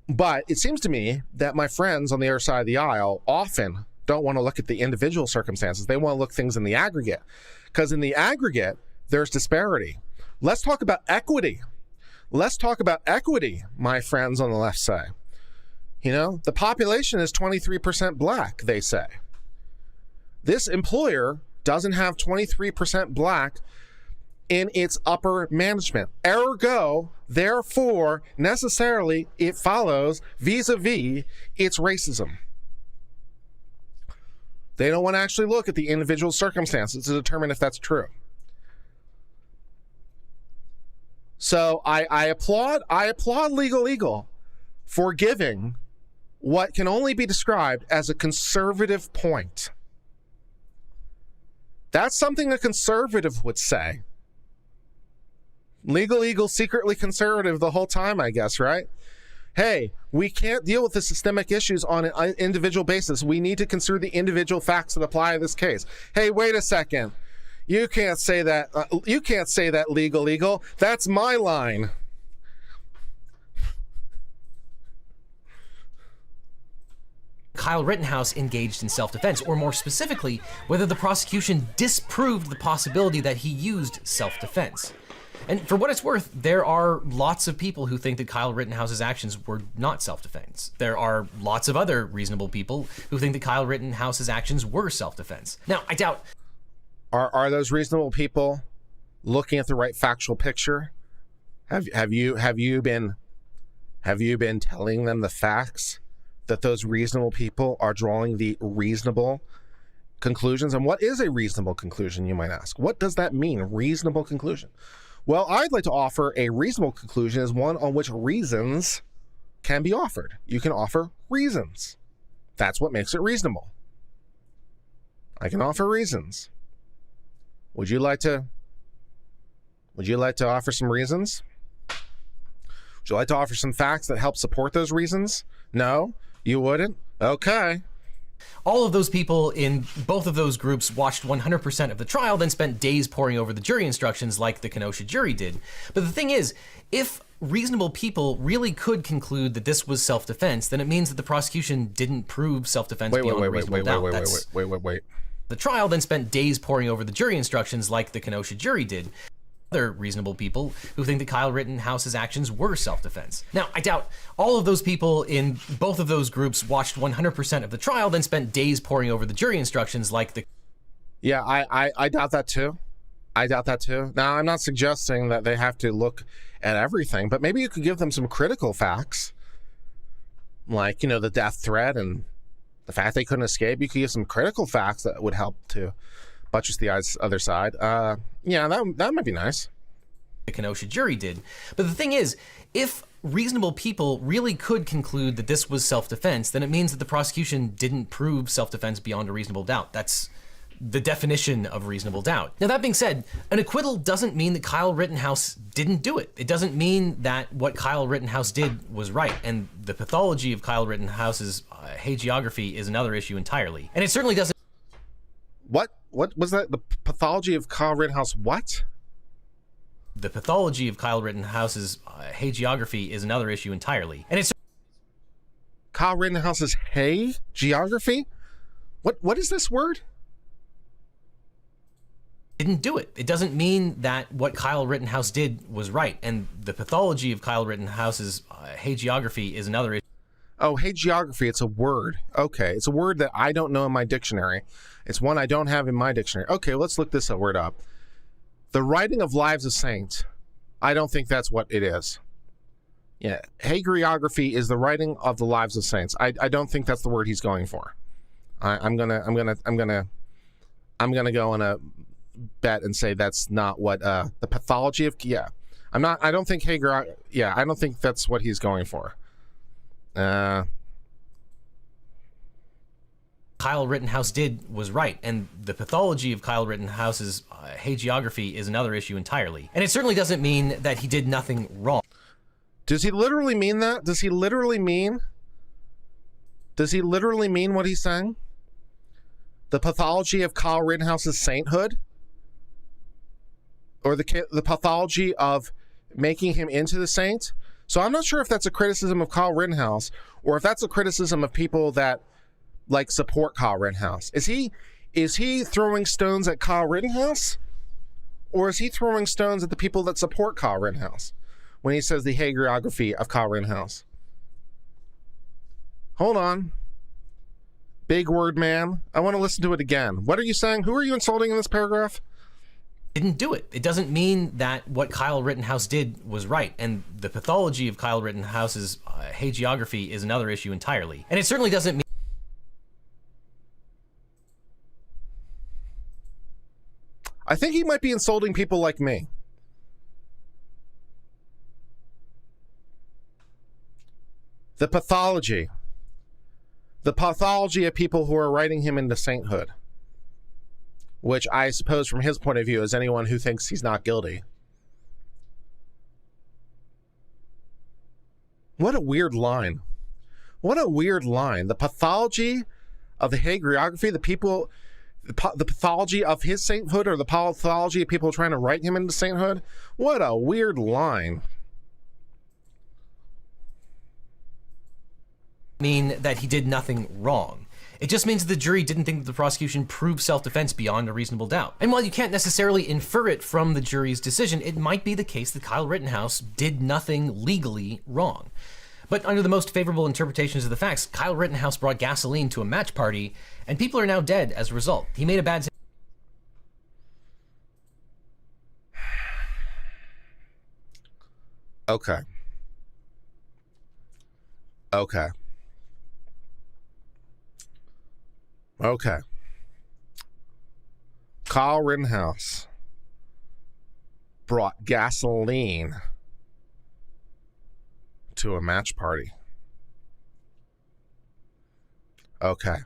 But it seems to me that my friends on the other side of the aisle often don't want to look at the individual circumstances. They want to look things in the aggregate, because in the aggregate, there's disparity. Let's talk about equity. Let's talk about equity, my friends on the left say. You know, the population is 23% black, they say. This employer doesn't have 23% black in its upper management. Ergo, therefore, necessarily, it follows vis-a-vis its racism. They don't want to actually look at the individual circumstances to determine if that's true. So I applaud Legal Eagle for giving what can only be described as a conservative point. That's something a conservative would say. Legal Eagle secretly conservative the whole time, I guess, right? Hey, we can't deal with the systemic issues on an individual basis. We need to consider the individual facts that apply to this case. Hey, wait a second. You can't say that. You can't say that, Legal Eagle. That's my line. Kyle Rittenhouse engaged in self-defense, or more specifically, whether the prosecution disproved the possibility that he used self-defense. And for what it's worth, there are lots of people who think that Kyle Rittenhouse's actions were not self-defense. There are lots of other reasonable people who think that Kyle Rittenhouse's actions were self-defense. Now, I doubt... Are those reasonable people looking at the right factual picture? Have you been telling them the facts that those reasonable people are drawing the reasonable conclusions? And what is a reasonable conclusion, you might ask? What does that mean, reasonable conclusion? Well, I'd like to offer a reasonable conclusion as one on which reasons can be offered. You can offer reasons. That's what makes it reasonable. I can offer reasons. Would you like to offer some reasons? Would you like to offer some facts that help support those reasons? No? You wouldn't? Okay. All of those people in both of those groups watched 100% of the trial, then spent days poring over the jury instructions like the Kenosha jury did. But the thing is, if reasonable people really could conclude that this was self-defense, then it means that the prosecution didn't prove self-defense beyond a reasonable doubt. Wait. The trial then spent days poring over the jury instructions like the Kenosha jury did. Other reasonable people who think that Kyle Rittenhouse's actions were self-defense. Now, I doubt all of those people in both of those groups watched 100% of the trial, then spent days poring over the jury instructions like the... Yeah, I doubt that too. I doubt that too. Now, I'm not suggesting that they have to look at everything, but maybe you could give them some critical facts, like, you know, the death threat and the fact they couldn't escape. You could give some critical facts that would help to buttress the other side. Yeah, that might be nice. The Kenosha jury did. But the thing is, if reasonable people really could conclude that this was self-defense, then it means that the prosecution didn't prove self-defense beyond a reasonable doubt. That's the definition of reasonable doubt. Now, that being said, an acquittal doesn't mean that Kyle Rittenhouse didn't do it. It doesn't mean that what Kyle Rittenhouse did was right. And the pathology of Kyle Rittenhouse's hagiography is another issue entirely. And it certainly doesn't... What was that? The pathology of Kyle Rittenhouse? What? The pathology of Kyle Rittenhouse's hagiography is another issue entirely. And it's Kyle Rittenhouse's geography? What is this word? didn't do it. It doesn't mean that what Kyle Rittenhouse did was right. And the pathology of Kyle Rittenhouse's hagiography is another issue. Oh, hagiography, it's a word. Okay, it's a word that I don't know in my dictionary. It's one I don't have in my dictionary. Okay, let's look this word up. The writing of lives of saints. I don't think that's what it is. Yeah, hagiography is the writing of the lives of saints. I don't think that's the word he's going for. I'm gonna go on a bet and say that's not what the pathology of I don't think I don't think that's what he's going for. Kyle Rittenhouse did was right, and the pathology of Kyle Rittenhouse's hagiography is another issue entirely. And it certainly doesn't mean that he did nothing wrong. Does he literally mean that? Does he literally mean what he's saying? The pathology of Kyle Rittenhouse's sainthood? Or the pathology of making him into the saint? So I'm not sure if that's a criticism of Kyle Rittenhouse or if that's a criticism of people that like support Kyle Rittenhouse. Is he throwing stones at Kyle Rittenhouse? Or is he throwing stones at the people that support Kyle Rittenhouse when he says the hagiography of Kyle Rittenhouse? Hold on. Big word man. I want to listen to it again. What are you saying? Who are you insulting in this paragraph? Didn't do it. It doesn't mean that what Kyle Rittenhouse did was right. And the pathology of Kyle Rittenhouse's hagiography is another issue entirely. And it certainly doesn't mean I think he might be insulting people like me. The pathology of people who are writing him into sainthood, which I suppose from his point of view is anyone who thinks he's not guilty. What a weird line. What a weird line. The pathology of the hagiography, the pathology of his sainthood, or the pathology of people trying to write him into sainthood. What a weird line. mean that he did nothing wrong. It just means the jury didn't think that the prosecution proved self-defense beyond a reasonable doubt. And while you can't necessarily infer it from the jury's decision, it might be the case that Kyle Rittenhouse did nothing legally wrong. But under the most favorable interpretations of the facts, Kyle Rittenhouse brought gasoline to a match party, and people are now dead as a result. He made a bad... Okay. Kyle Rittenhouse brought gasoline to a match party. Okay.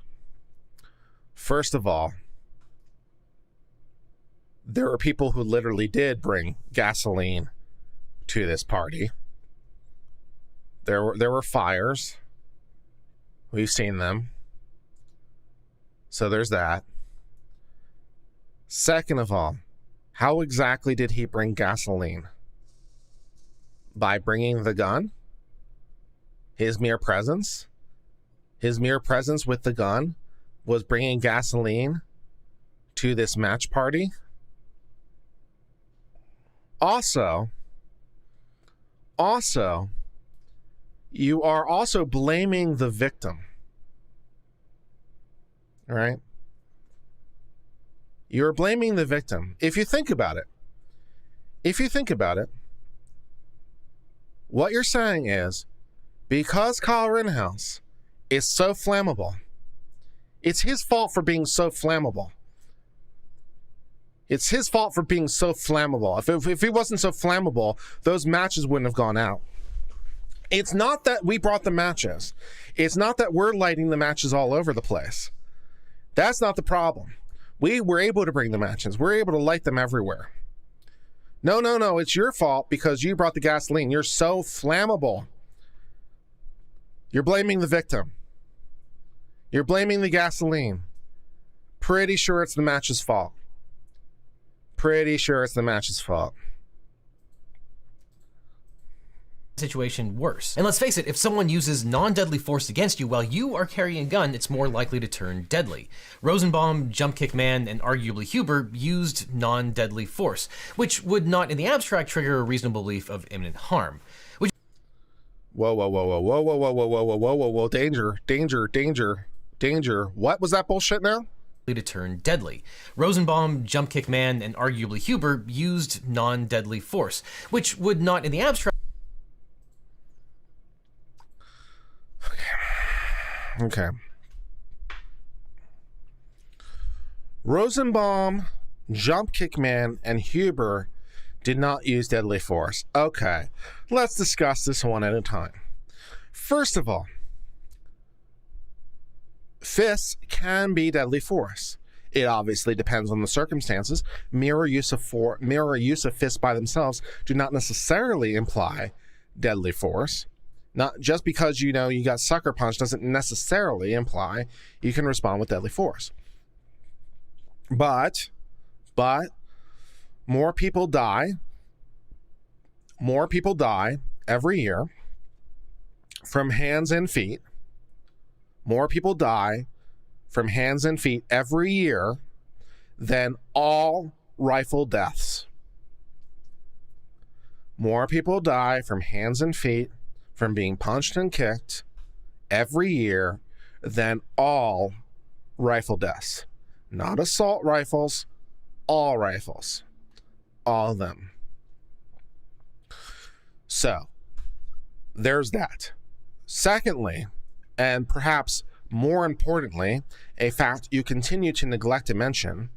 First of all, there were people who literally did bring gasoline to this party. There were fires. We've seen them. So there's that. Second of all, how exactly did he bring gasoline? By bringing the gun? His mere presence? His mere presence with the gun was bringing gasoline to this match party? Also, you are also blaming the victim. All right? You're blaming the victim. If you think about it, what you're saying is, because Kyle Rittenhouse is so flammable, it's his fault for being so flammable. It's his fault for being so flammable. If he wasn't so flammable, those matches wouldn't have gone out. It's not that we brought the matches. It's not that we're lighting the matches all over the place. That's not the problem. We were able to bring the matches. We're able to light them everywhere. No. It's your fault because you brought the gasoline. You're so flammable. You're blaming the victim. You're blaming the gasoline. Pretty sure it's the match's fault. Pretty sure it's the match's fault. Situation worse. And let's face it, if someone uses non-deadly force against you while you are carrying a gun, it's more likely to turn deadly. Rosenbaum, Jump Kick Man, and arguably Huber used non-deadly force, which would not in the abstract trigger a reasonable belief of imminent harm. Whoa, whoa, whoa, whoa, whoa, whoa, whoa, whoa, whoa, whoa, whoa, whoa, danger, danger, danger, danger. What was that bullshit now? To turn deadly. Rosenbaum, Jump Kick Man, and arguably Huber used non-deadly force, which would not in the abstract. Okay. Rosenbaum, Jump Kick Man, and Huber did not use deadly force. Okay, let's discuss this one at a time. First of all, fists can be deadly force. It obviously depends on the circumstances. Mirror use of fists by themselves do not necessarily imply deadly force. Not just because you got sucker punched doesn't necessarily imply you can respond with deadly force. But more people die every year from hands and feet. More people die from hands and feet every year than all rifle deaths. More people die from hands and feet from being punched and kicked every year than all rifle deaths. Not assault rifles, all rifles. All of them. So, there's that. Secondly, and perhaps more importantly, a fact you continue to neglect to mention,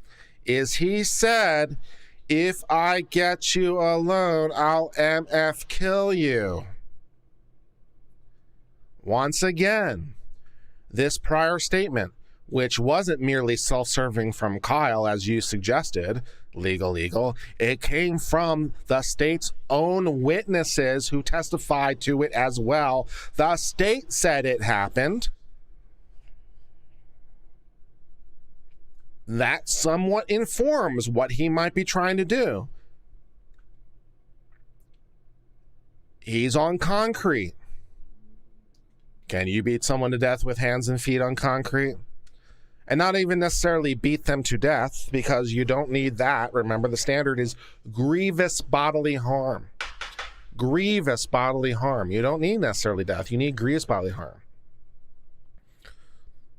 is he said, if I get you alone, I'll MF kill you. Once again, this prior statement, which wasn't merely self-serving from Kyle, as you suggested, legal, it came from the state's own witnesses who testified to it as well. The state said it happened. That somewhat informs what he might be trying to do. He's on concrete. Can you beat someone to death with hands and feet on concrete? And not even necessarily beat them to death, because you don't need that. Remember, the standard is grievous bodily harm. Grievous bodily harm. You don't need necessarily death. You need grievous bodily harm.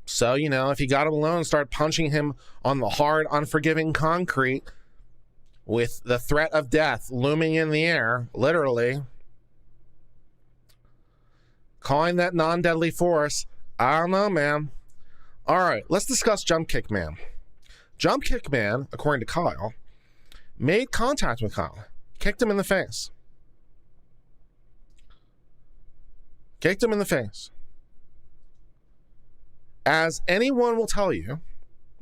So, if you got him alone and start punching him on the hard, unforgiving concrete with the threat of death looming in the air, literally, calling that non-deadly force, I don't know, man. All right, let's discuss Jump Kick Man. Jump Kick Man, according to Kyle, made contact with Kyle, kicked him in the face. Kicked him in the face. As anyone will tell you,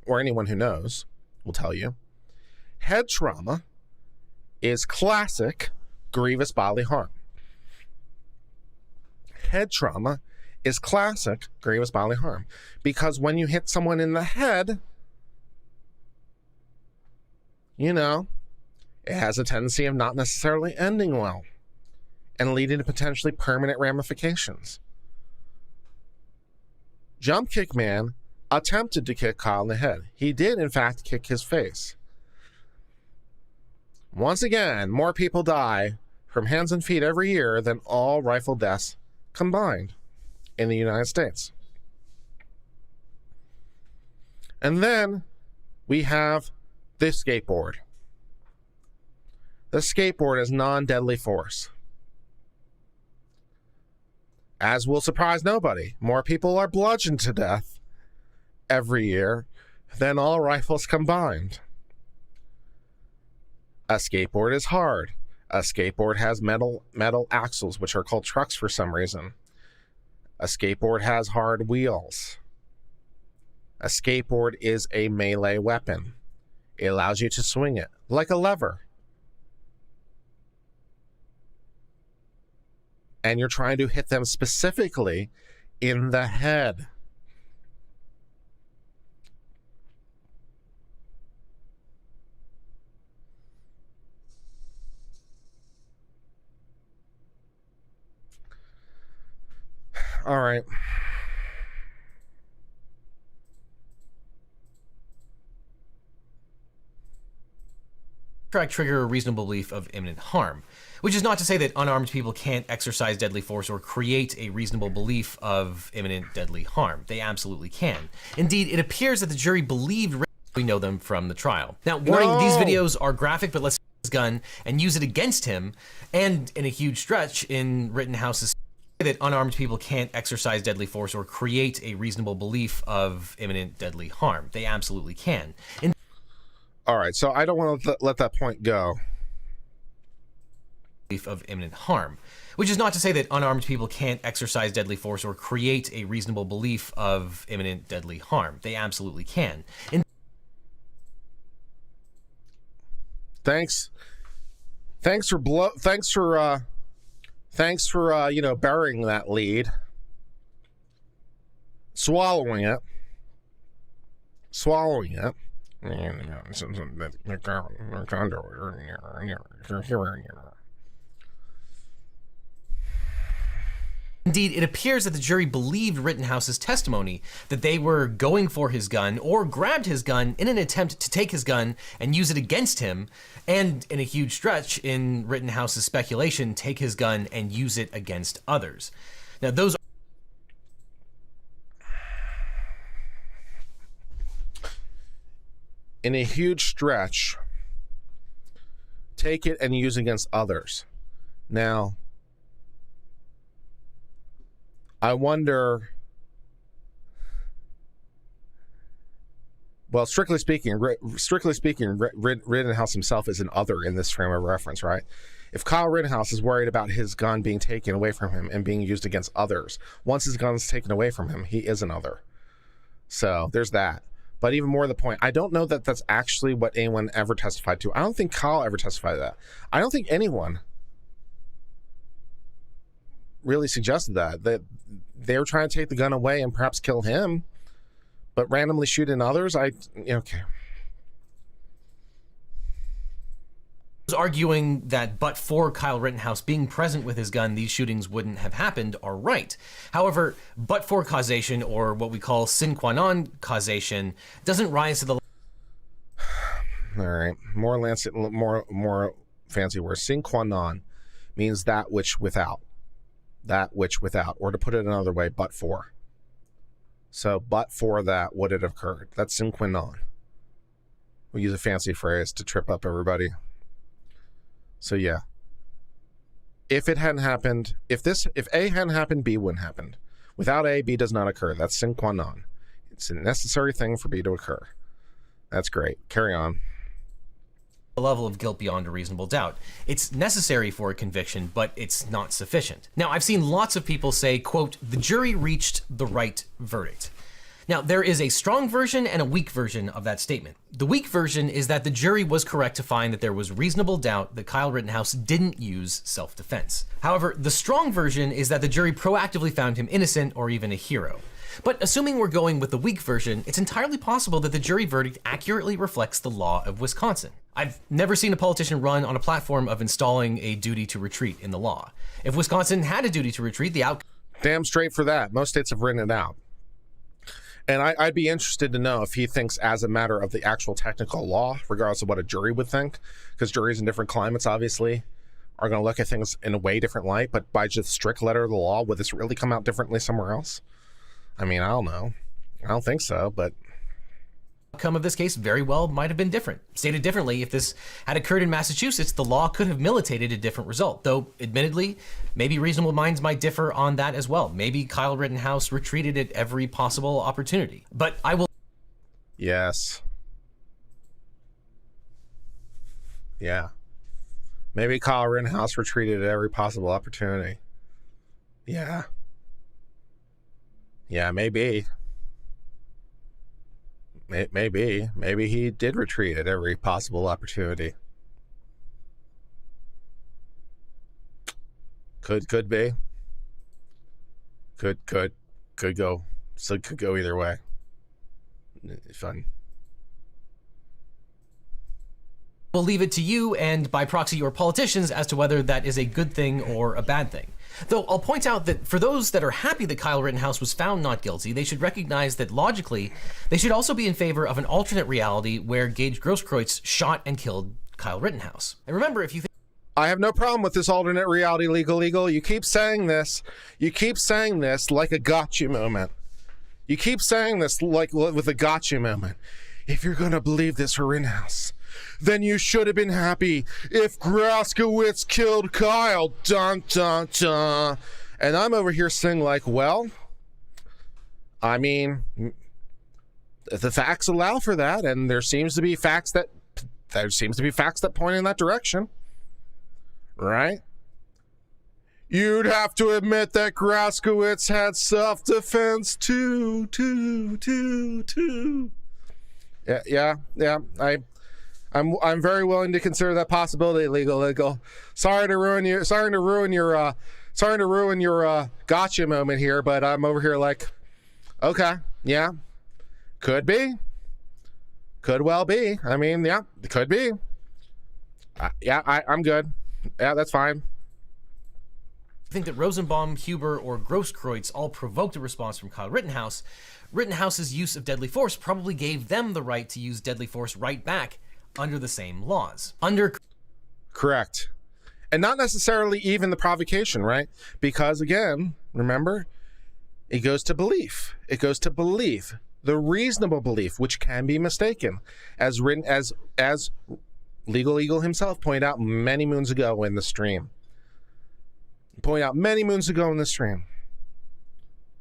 or anyone who knows will tell you, head trauma is classic grievous bodily harm. Head trauma is classic grievous bodily harm, because when you hit someone in the head, it has a tendency of not necessarily ending well and leading to potentially permanent ramifications. Jump Kick Man attempted to kick Kyle in the head. He did, in fact, kick his face. Once again, more people die from hands and feet every year than all rifle deaths combined in the United States. And then we have the skateboard. The skateboard is non-deadly force. As will surprise nobody, more people are bludgeoned to death every year than all rifles combined. A skateboard is hard. A skateboard has metal axles, which are called trucks for some reason. A skateboard has hard wheels. A skateboard is a melee weapon. It allows you to swing it like a lever. And you're trying to hit them specifically in the head. All right. Trigger a reasonable belief of imminent harm, which is not to say that unarmed people can't exercise deadly force or create a reasonable belief of imminent deadly harm. They absolutely can. Indeed, it appears that the jury believed. We know them from the trial. Now, warning, these videos are graphic, but let's take his gun and use it against him, and in a huge stretch in Rittenhouse's that unarmed people can't exercise deadly force or create a reasonable belief of imminent deadly harm. They absolutely can. All right, so I don't want to let that point go. Of imminent harm, which is not to say that unarmed people can't exercise deadly force or create a reasonable belief of imminent deadly harm. They absolutely can. Thanks for burying that lead, swallowing it. Indeed, it appears that the jury believed Rittenhouse's testimony that they were going for his gun or grabbed his gun in an attempt to take his gun and use it against him, and in a huge stretch in Rittenhouse's speculation, take his gun and use it against others. Now, those in a huge stretch, take it and use it against others. Now, I wonder, well, strictly speaking, Rittenhouse himself is an other in this frame of reference, right? If Kyle Rittenhouse is worried about his gun being taken away from him and being used against others, once his gun is taken away from him, he is an other. So there's that. But even more to the point, I don't know that that's actually what anyone ever testified to. I don't think Kyle ever testified to that. I don't think anyone really suggested that they were trying to take the gun away and perhaps kill him, but randomly shoot in others. Okay. Arguing that but for Kyle Rittenhouse being present with his gun, these shootings wouldn't have happened are right. However, but for causation, or what we call sine qua non causation, doesn't rise to the... All right, more fancy words. Sine qua non means that which without, or to put it another way, but for. So, but for that would it have occurred? That's sine qua non. We use a fancy phrase to trip up everybody. So yeah, if it hadn't happened, if A hadn't happened, B wouldn't happen. Without A, B does not occur. That's sine qua non. It's a necessary thing for B to occur. That's great. Carry on. Level of guilt beyond a reasonable doubt. It's necessary for a conviction, but it's not sufficient. Now, I've seen lots of people say, quote, the jury reached the right verdict. Now, there is a strong version and a weak version of that statement. The weak version is that the jury was correct to find that there was reasonable doubt that Kyle Rittenhouse didn't use self-defense. However, the strong version is that the jury proactively found him innocent or even a hero. But assuming we're going with the weak version, it's entirely possible that the jury verdict accurately reflects the law of Wisconsin. I've never seen a politician run on a platform of installing a duty to retreat in the law. If Wisconsin had a duty to retreat, the outcome... Damn straight for that. Most states have written it out. And I'd be interested to know if he thinks as a matter of the actual technical law, regardless of what a jury would think, because juries in different climates, obviously, are going to look at things in a way different light, but by just strict letter of the law, would this really come out differently somewhere else? I mean, I don't know. I don't think so, but... outcome of this case very well might have been different. Stated differently, if this had occurred in Massachusetts, the law could have militated a different result, though admittedly, maybe reasonable minds might differ on that as well. Maybe Kyle Rittenhouse retreated at every possible opportunity. But I will... Yes. Yeah. Maybe Kyle Rittenhouse retreated at every possible opportunity. Yeah. Yeah, maybe. Maybe he did retreat at every possible opportunity. Could be. Could go. So it could go either way. Fun. We'll leave it to you and by proxy your politicians as to whether that is a good thing or a bad thing. Though I'll point out that for those that are happy that Kyle Rittenhouse was found not guilty, they should recognize that logically, they should also be in favor of an alternate reality where Gage Grosskreutz shot and killed Kyle Rittenhouse. And remember, if you think I have no problem with this alternate reality, legal. You keep saying this. You keep saying this like a gotcha moment. You keep saying this like with a gotcha moment. If you're going to believe this for Rittenhouse, then you should have been happy if Grosskreutz killed Kyle. Dun, dun, dun. And I'm over here saying like, well, I mean, the facts allow for that, and there seems to be facts that point in that direction. Right? You'd have to admit that Grosskreutz had self-defense too. Yeah. I'm very willing to consider that possibility. Legal. Sorry to ruin your gotcha moment here, but I'm over here like, okay, yeah, could be, could well be. I mean, yeah, it could be. I'm good. Yeah, that's fine. I think that Rosenbaum, Huber, or Grosskreutz all provoked a response from Kyle Rittenhouse. Rittenhouse's use of deadly force probably gave them the right to use deadly force right back under the same laws. Correct. And not necessarily even the provocation, right? Because again, remember, it goes to belief. It goes to belief, the reasonable belief, which can be mistaken, as Legal Eagle himself pointed out many moons ago in the stream.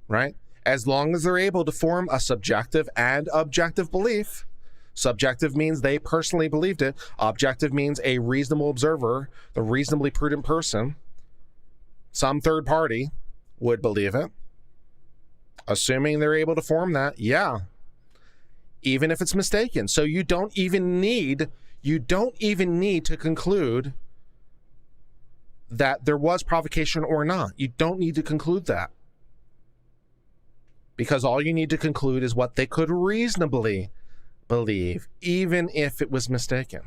Right? As long as they're able to form a subjective and objective belief, subjective means they personally believed it, objective means a reasonable observer, the reasonably prudent person, some third party would believe it. Assuming they're able to form that, yeah. Even if it's mistaken. So you don't even need to conclude that there was provocation or not. You don't need to conclude that. Because all you need to conclude is what they could reasonably believe, even if it was mistaken.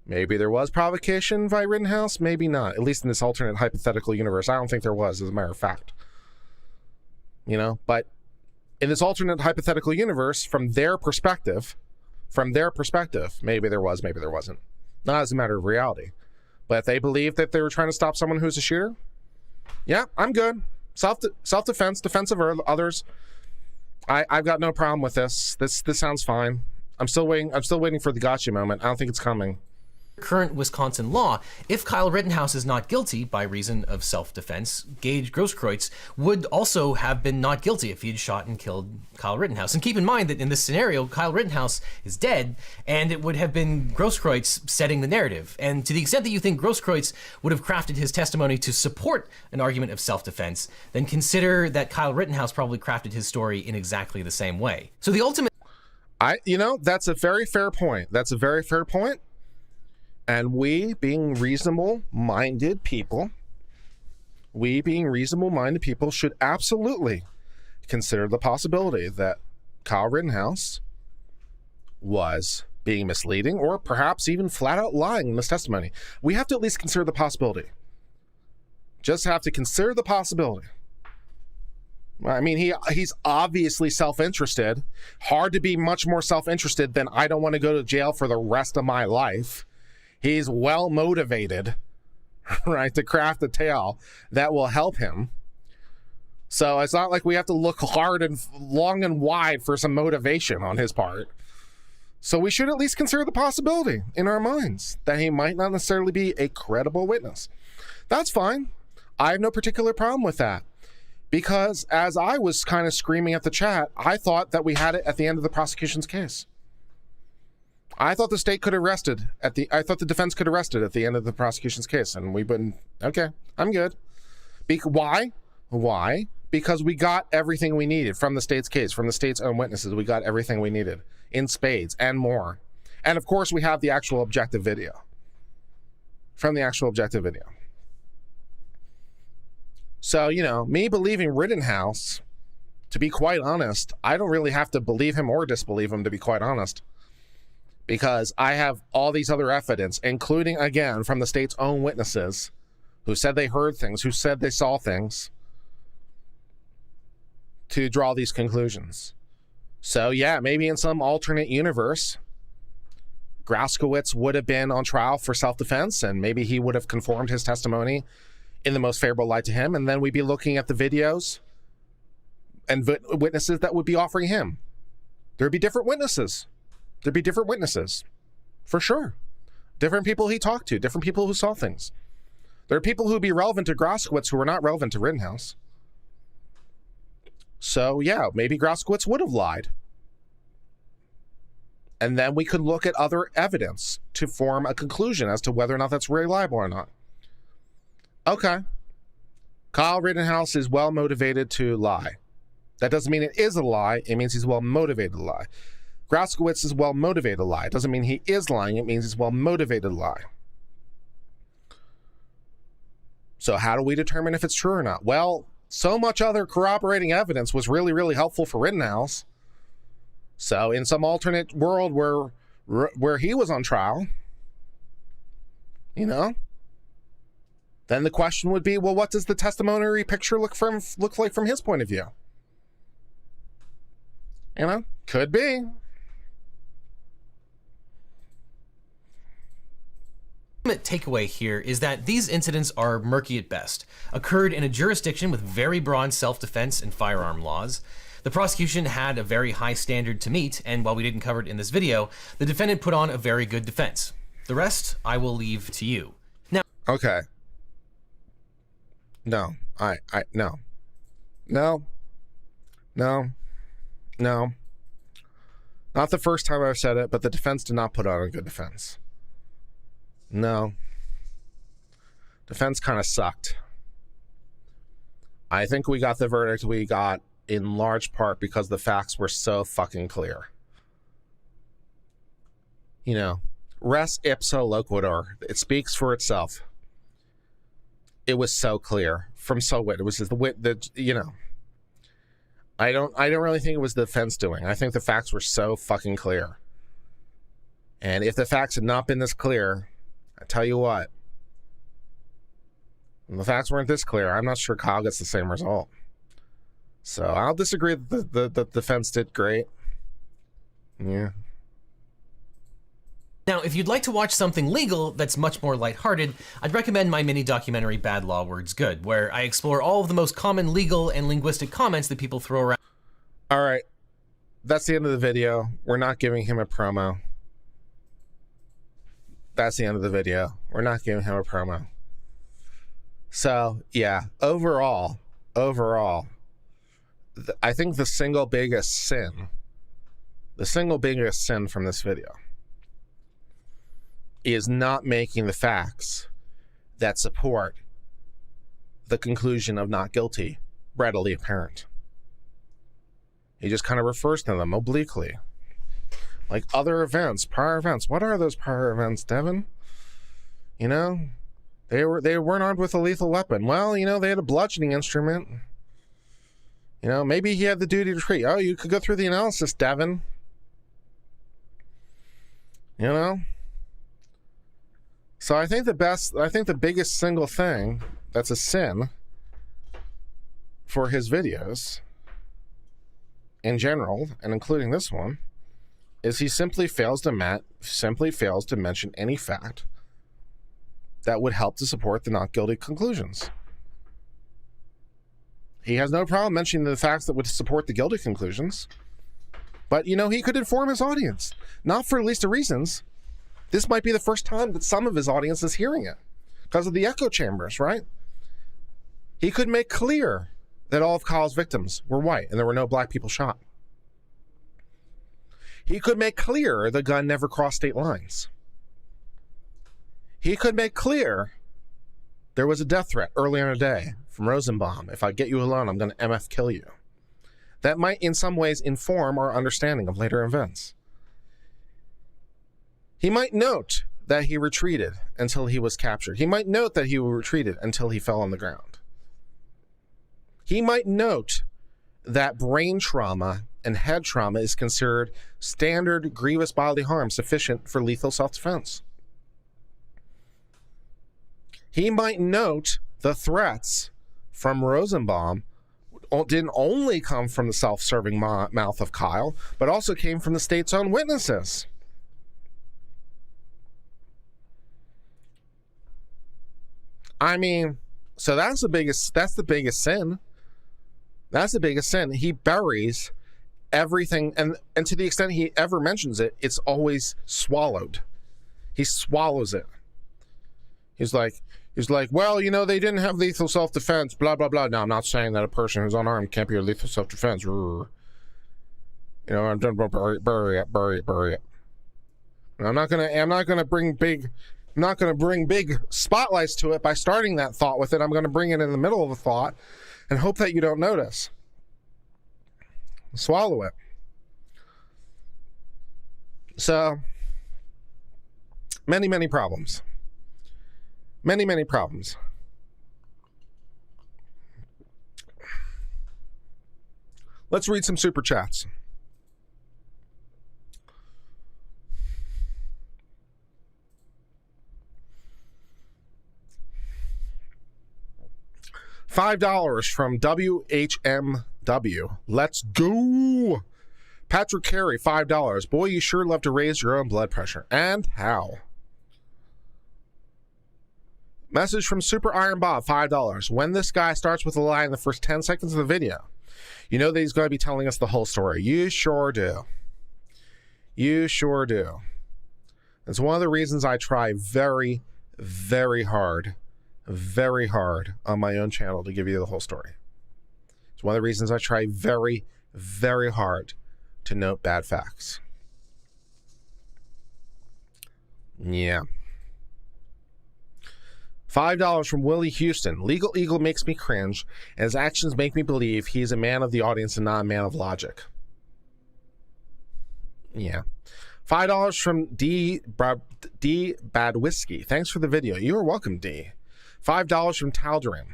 Maybe there was provocation by Rittenhouse, maybe not. At least in this alternate hypothetical universe. I don't think there was, as a matter of fact. But in this alternate hypothetical universe, from their perspective, maybe there was, maybe there wasn't. Not as a matter of reality. But if they believe that they were trying to stop someone who's a shooter, yeah, I'm good. Self-defense, defense of others. I've got no problem with this. This sounds fine. I'm still waiting for the gotcha moment. I don't think it's coming. Current Wisconsin law, if Kyle Rittenhouse is not guilty by reason of self-defense, Gage Grosskreutz would also have been not guilty if he had shot and killed Kyle Rittenhouse. And keep in mind that in this scenario, Kyle Rittenhouse is dead, and it would have been Grosskreutz setting the narrative. And to the extent that you think Grosskreutz would have crafted his testimony to support an argument of self-defense, then consider that Kyle Rittenhouse probably crafted his story in exactly the same way. So the ultimate... that's a very fair point. And we being reasonable-minded people should absolutely consider the possibility that Kyle Rittenhouse was being misleading or perhaps even flat out lying in this testimony. We have to at least consider the possibility. Just have to consider the possibility. I mean, he's obviously self-interested. Hard to be much more self-interested than I don't want to go to jail for the rest of my life. He's well motivated, right, to craft a tale that will help him. So it's not like we have to look hard and long and wide for some motivation on his part. So we should at least consider the possibility in our minds that he might not necessarily be a credible witness. That's fine. I have no particular problem with that. Because as I was kind of screaming at the chat, I thought that we had it at the end of the prosecution's case. I thought the state could have rested I thought the defense could have rested at the end of the prosecution's case, and we've been okay. I'm good. Why? Because we got everything we needed from the state's case, from the state's own witnesses. We got everything we needed in spades and more, and of course we have the actual objective video. From the actual objective video. So me believing Rittenhouse, to be quite honest, I don't really have to believe him or disbelieve him, to be quite honest. Because I have all these other evidence, including, again, from the state's own witnesses, who said they heard things, who said they saw things, to draw these conclusions. So yeah, maybe in some alternate universe, Graskowitz would have been on trial for self-defense, and maybe he would have conformed his testimony in the most favorable light to him, and then we'd be looking at the videos and witnesses that would be offering him. There'd be different witnesses. There'd be different witnesses, for sure. Different people he talked to, different people who saw things. There are people who would be relevant to Graskowitz who are not relevant to Rittenhouse. So yeah, maybe Graskowitz would have lied. And then we could look at other evidence to form a conclusion as to whether or not that's reliable or not. Okay. Kyle Rittenhouse is well motivated to lie. That doesn't mean it is a lie. It means he's well motivated to lie. Graskowitz is well motivated to lie. It doesn't mean he is lying. It means he's well motivated to lie. So how do we determine if it's true or not? Well, so much other corroborating evidence was really, really helpful for Rittenhouse. So in some alternate world where he was on trial, you know, then the question would be, well, what does the testimonial picture look like from his point of view? You know, could be. The takeaway here is that these incidents are murky at best, occurred in a jurisdiction with very broad self-defense and firearm laws. The prosecution had a very high standard to meet, and while we didn't cover it in this video, the defendant put on a very good defense. The rest, I will leave to you. Now, okay. No, no. Not the first time I've said it, but the defense did not put on a good defense. No. Defense kind of sucked. I think we got the verdict we got in large part because the facts were so fucking clear. You know, res ipsa loquitur. It speaks for itself. It was so clear from so what it was the you know. I don't really think it was the defense doing. I think the facts were so fucking clear. And if the facts had not been this clear, I tell you what, when the facts weren't this clear, I'm not sure Kyle gets the same result. So I'll disagree that the defense did great. Yeah. Now, if you'd like to watch something legal that's much more lighthearted, I'd recommend my mini documentary Bad Law Words Good, where I explore all of the most common legal and linguistic comments that people throw around. All right. That's the end of the video. We're not giving him a promo. That's the end of the video. We're not giving him a promo. So, yeah, overall, I think the single biggest sin from this video is not making the facts that support the conclusion of not guilty readily apparent. He just kind of refers to them obliquely. Like other events, prior events. What are those prior events, Devin? You know, they weren't armed with a lethal weapon. Well, you know, they had a bludgeoning instrument. You know, maybe he had the duty to treat. Oh, you could go through the analysis, Devin. You know? So I think the biggest single thing that's a sin for his videos in general, and including this one, is he simply fails to mention any fact that would help to support the not guilty conclusions. He has no problem mentioning the facts that would support the guilty conclusions, but you know, he could inform his audience, not for least of reasons. This might be the first time that some of his audience is hearing it because of the echo chambers, right? He could make clear that all of Kyle's victims were white and there were no black people shot. He could make clear the gun never crossed state lines. He could make clear there was a death threat earlier in the day from Rosenbaum. If I get you alone, I'm going to MF kill you. That might in some ways inform our understanding of later events. He might note that he retreated until he was captured. He might note that he retreated until he fell on the ground. He might note that brain trauma and head trauma is considered standard grievous bodily harm sufficient for lethal self-defense. He might note the threats from Rosenbaum didn't only come from the self-serving mouth of Kyle, but also came from the state's own witnesses. I mean, so that's the biggest sin. That's the biggest sin. He buries everything, and to the extent he ever mentions it, it's always swallowed. He swallows it. He's like, well, you know, they didn't have lethal self-defense, blah, blah, blah. No, I'm not saying that a person who's unarmed can't be a lethal self-defense. You know, I'm done. Bury it. And I'm not gonna bring big spotlights to it by starting that thought with it. I'm gonna bring it in the middle of the thought and hope that you don't notice. Swallow it. So, many problems. Many problems. Let's read some super chats. $5 from WHMW. Let's go. Patrick Carey, $5. Boy, you sure love to raise your own blood pressure. And how? Message from Super Iron Bob, $5. When this guy starts with a lie in the first 10 seconds of the video, you know that he's going to be telling us the whole story. You sure do. You sure do. It's one of the reasons I try very hard on my own channel to give you the whole story. It's one of the reasons I try very hard to note bad facts. Yeah. $5 from Willie Houston. Legal Eagle makes me cringe, and his actions make me believe he's a man of the audience and not a man of logic. Yeah. $5 from D Bad Whiskey. Thanks for the video. You are welcome, D. $5 from Taldarin.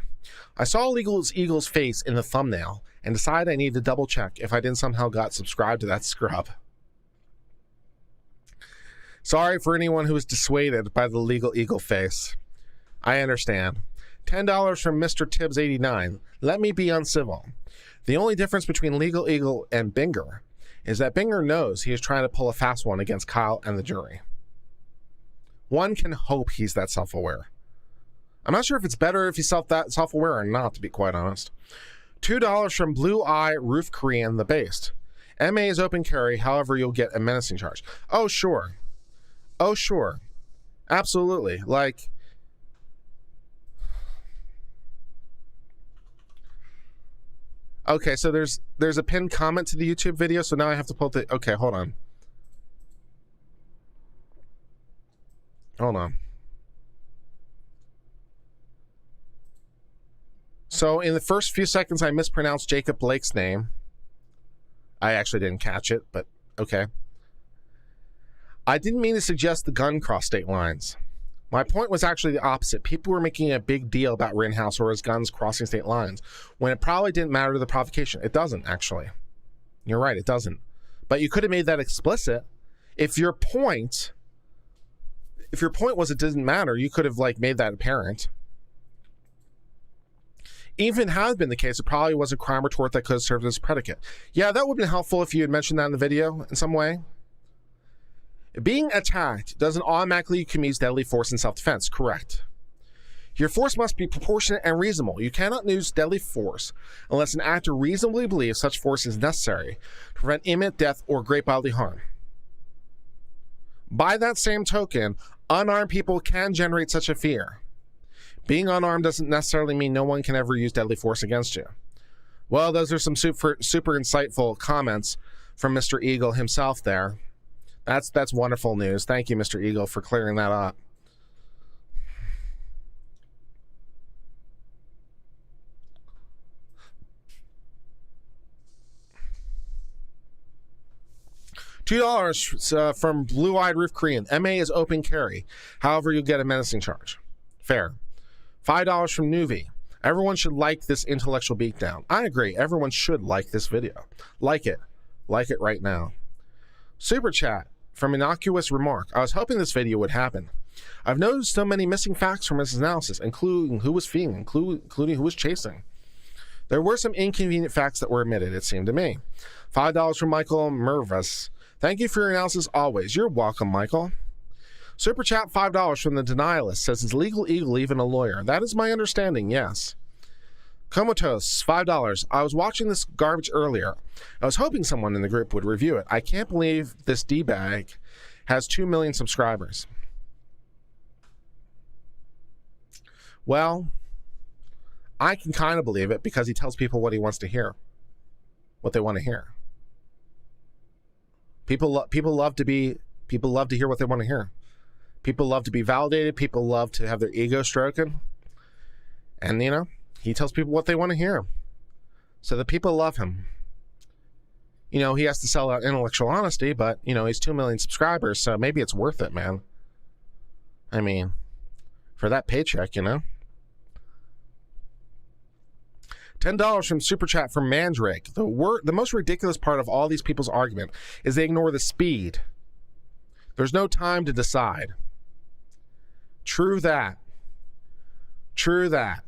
I saw Legal Eagle's face in the thumbnail and decided I need to double check if I didn't somehow got subscribed to that scrub. Sorry for anyone who was dissuaded by the Legal Eagle face. I understand. $10 from Mr. Tibbs89. Let me be uncivil. The only difference between Legal Eagle and Binger is that Binger knows he is trying to pull a fast one against Kyle and the jury. One can hope he's that self-aware. I'm not sure if it's better if he's that self-aware or not, to be quite honest. $2 from Blue Eye Roof Korean the Based. MA is open carry, however you'll get a menacing charge. Oh, sure. Oh, sure. Absolutely. Like... Okay, so there's a pinned comment to the YouTube video, so now I have to pull the... Okay, hold on. Hold on. So in the first few seconds, I mispronounced Jacob Blake's name. I actually didn't catch it, but okay. I didn't mean to suggest the gun crossed state lines. My point was actually the opposite. People were making a big deal about Rittenhouse or his guns crossing state lines, when it probably didn't matter to the provocation. It doesn't, actually. You're right, it doesn't. But you could have made that explicit. If your point was it didn't matter, you could have like made that apparent. Even had been the case, it probably was a crime or tort that could have served as a predicate. Yeah, that would have been helpful if you had mentioned that in the video in some way. Being attacked doesn't automatically use deadly force in self-defense, correct. Your force must be proportionate and reasonable. You cannot use deadly force unless an actor reasonably believes such force is necessary to prevent imminent death or great bodily harm. By that same token, unarmed people can generate such a fear. Being unarmed doesn't necessarily mean no one can ever use deadly force against you. Well, those are some super insightful comments from Mr. Eagle himself there. That's wonderful news. Thank you, Mr. Eagle, for clearing that up. $2 from Blue Eyed Roof Korean. MA is open carry. However, you'll get a menacing charge. Fair. $5 from Nuvi. Everyone should like this intellectual beatdown. I agree. Everyone should like this video. Like it. Like it right now. Super chat from Innocuous Remark. I was hoping this video would happen. I've noticed so many missing facts from his analysis, including who was fleeing, including who was chasing. There were some inconvenient facts that were omitted, it seemed to me. $5 from Michael Mervis. Thank you for your analysis always. You're welcome, Michael. Super chat $5 from the Denialist says, is Legal Eagle even a lawyer? That is my understanding, yes. Comatose, $5. I was watching this garbage earlier. I was hoping someone in the group would review it. I can't believe this D-bag has 2 million subscribers. Well, I can kind of believe it because he tells people what he wants to hear, what they want to hear. People love to hear what they want to hear. People love to be validated. People love to have their ego stroken. And, you know, he tells people what they want to hear. So the people love him. You know, he has to sell out intellectual honesty, but, you know, he's 2 million subscribers, so maybe it's worth it, man. I mean, for that paycheck, you know. $10 from Super Chat from Mandrake. The most ridiculous part of all these people's argument is they ignore the speed. There's no time to decide. True that. True that.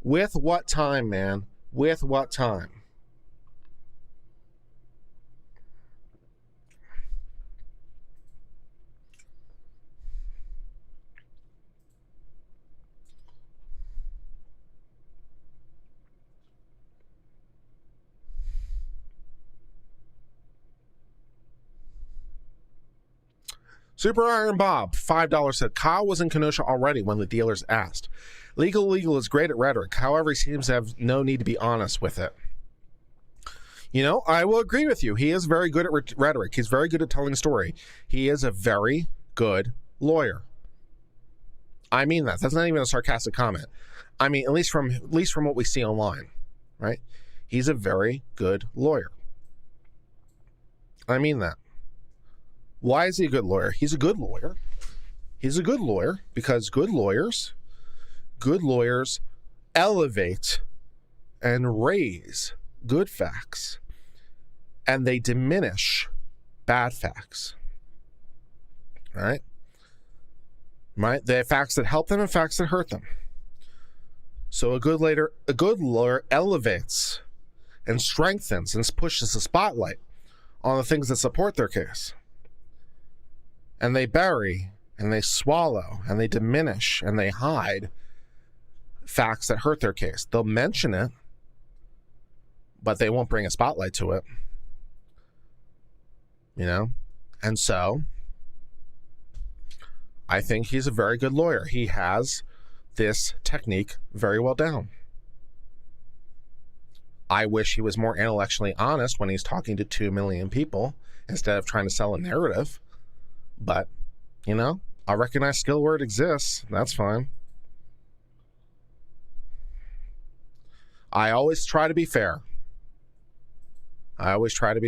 With what time, man? With what time? Super Iron Bob, $5 said, Kyle was in Kenosha already when the dealers asked. Legal is great at rhetoric. However, he seems to have no need to be honest with it. You know, I will agree with you. He is very good at rhetoric. He's very good at telling a story. He is a very good lawyer. I mean that. That's not even a sarcastic comment. I mean, at least from what we see online, right? He's a very good lawyer. I mean that. Why is he a good lawyer? He's a good lawyer. He's a good lawyer because good lawyers elevate and raise good facts, and they diminish bad facts. All right? Right? They have facts that help them and facts that hurt them. So a good lawyer elevates and strengthens and pushes the spotlight on the things that support their case. And they bury and they swallow and they diminish and they hide facts that hurt their case. They'll mention it, but they won't bring a spotlight to it. You know? And so, I think he's a very good lawyer. He has this technique very well down. I wish he was more intellectually honest when he's talking to 2 million people instead of trying to sell a narrative. But, you know, I recognize skill where it exists. That's fine. I always try to be fair. I always try to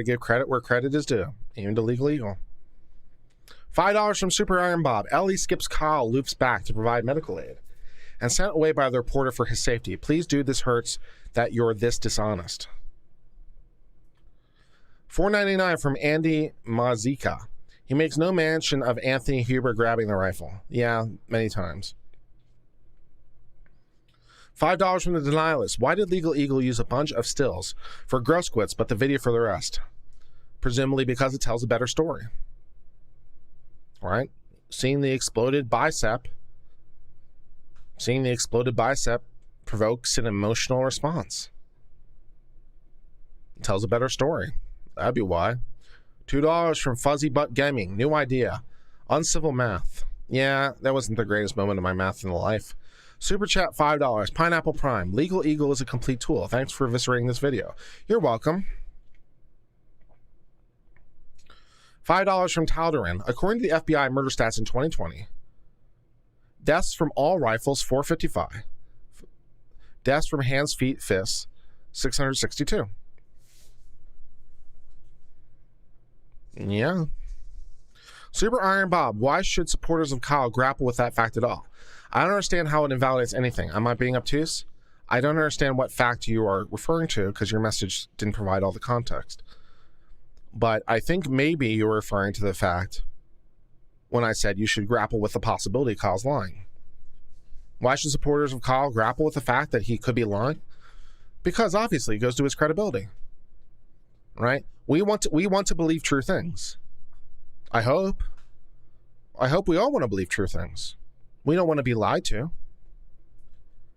give credit where credit is due, even to Legal Eagle. $5 from Super Iron Bob. Ellie skips Kyle, loops back to provide medical aid, and sent away by the reporter for his safety. Please, dude, this hurts that you're this dishonest. $4.99 from Andy Mazika. He makes no mention of Anthony Huber grabbing the rifle. Yeah, many times. $5 from the Denialist. Why did Legal Eagle use a bunch of stills for Groskowitz, but the video for the rest? Presumably because it tells a better story. Right? Seeing the exploded bicep provokes an emotional response. It tells a better story. That'd be why. $2 from Fuzzy Butt Gaming. New idea. Uncivil math. Yeah, that wasn't the greatest moment of my math in life. Super chat $5. Pineapple Prime. Legal Eagle is a complete tool. Thanks for eviscerating this video. You're welcome. $5 from Talderin. According to the FBI murder stats in 2020, deaths from all rifles 455. Deaths from hands, feet, fists 662. Yeah. Super Iron Bob, why should supporters of Kyle grapple with that fact at all? I don't understand how it invalidates anything. Am I being obtuse? I don't understand what fact you are referring to because your message didn't provide all the context. But I think maybe you're referring to the fact when I said you should grapple with the possibility Kyle's lying. Why should supporters of Kyle grapple with the fact that he could be lying? Because obviously it goes to his credibility, right? We want to believe true things. I hope we all want to believe true things. We don't want to be lied to.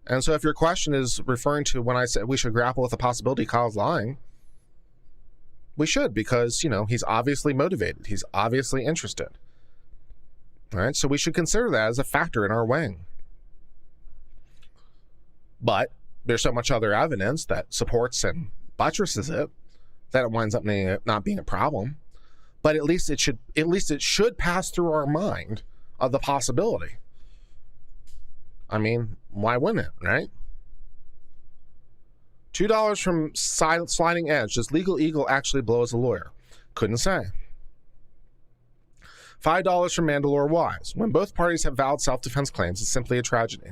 And so if your question is referring to when I said we should grapple with the possibility Kyle's lying, we should, because, he's obviously motivated. He's obviously interested. All right, so we should consider that as a factor in our weighing. But there's so much other evidence that supports and buttresses it that it winds up not being a problem. But at least it should pass through our mind of the possibility. I mean, why wouldn't it, right? $2 from Sliding Edge. Does Legal Eagle actually blow as a lawyer? Couldn't say. $5 from Mandalore Wise. When both parties have valid self-defense claims, it's simply a tragedy.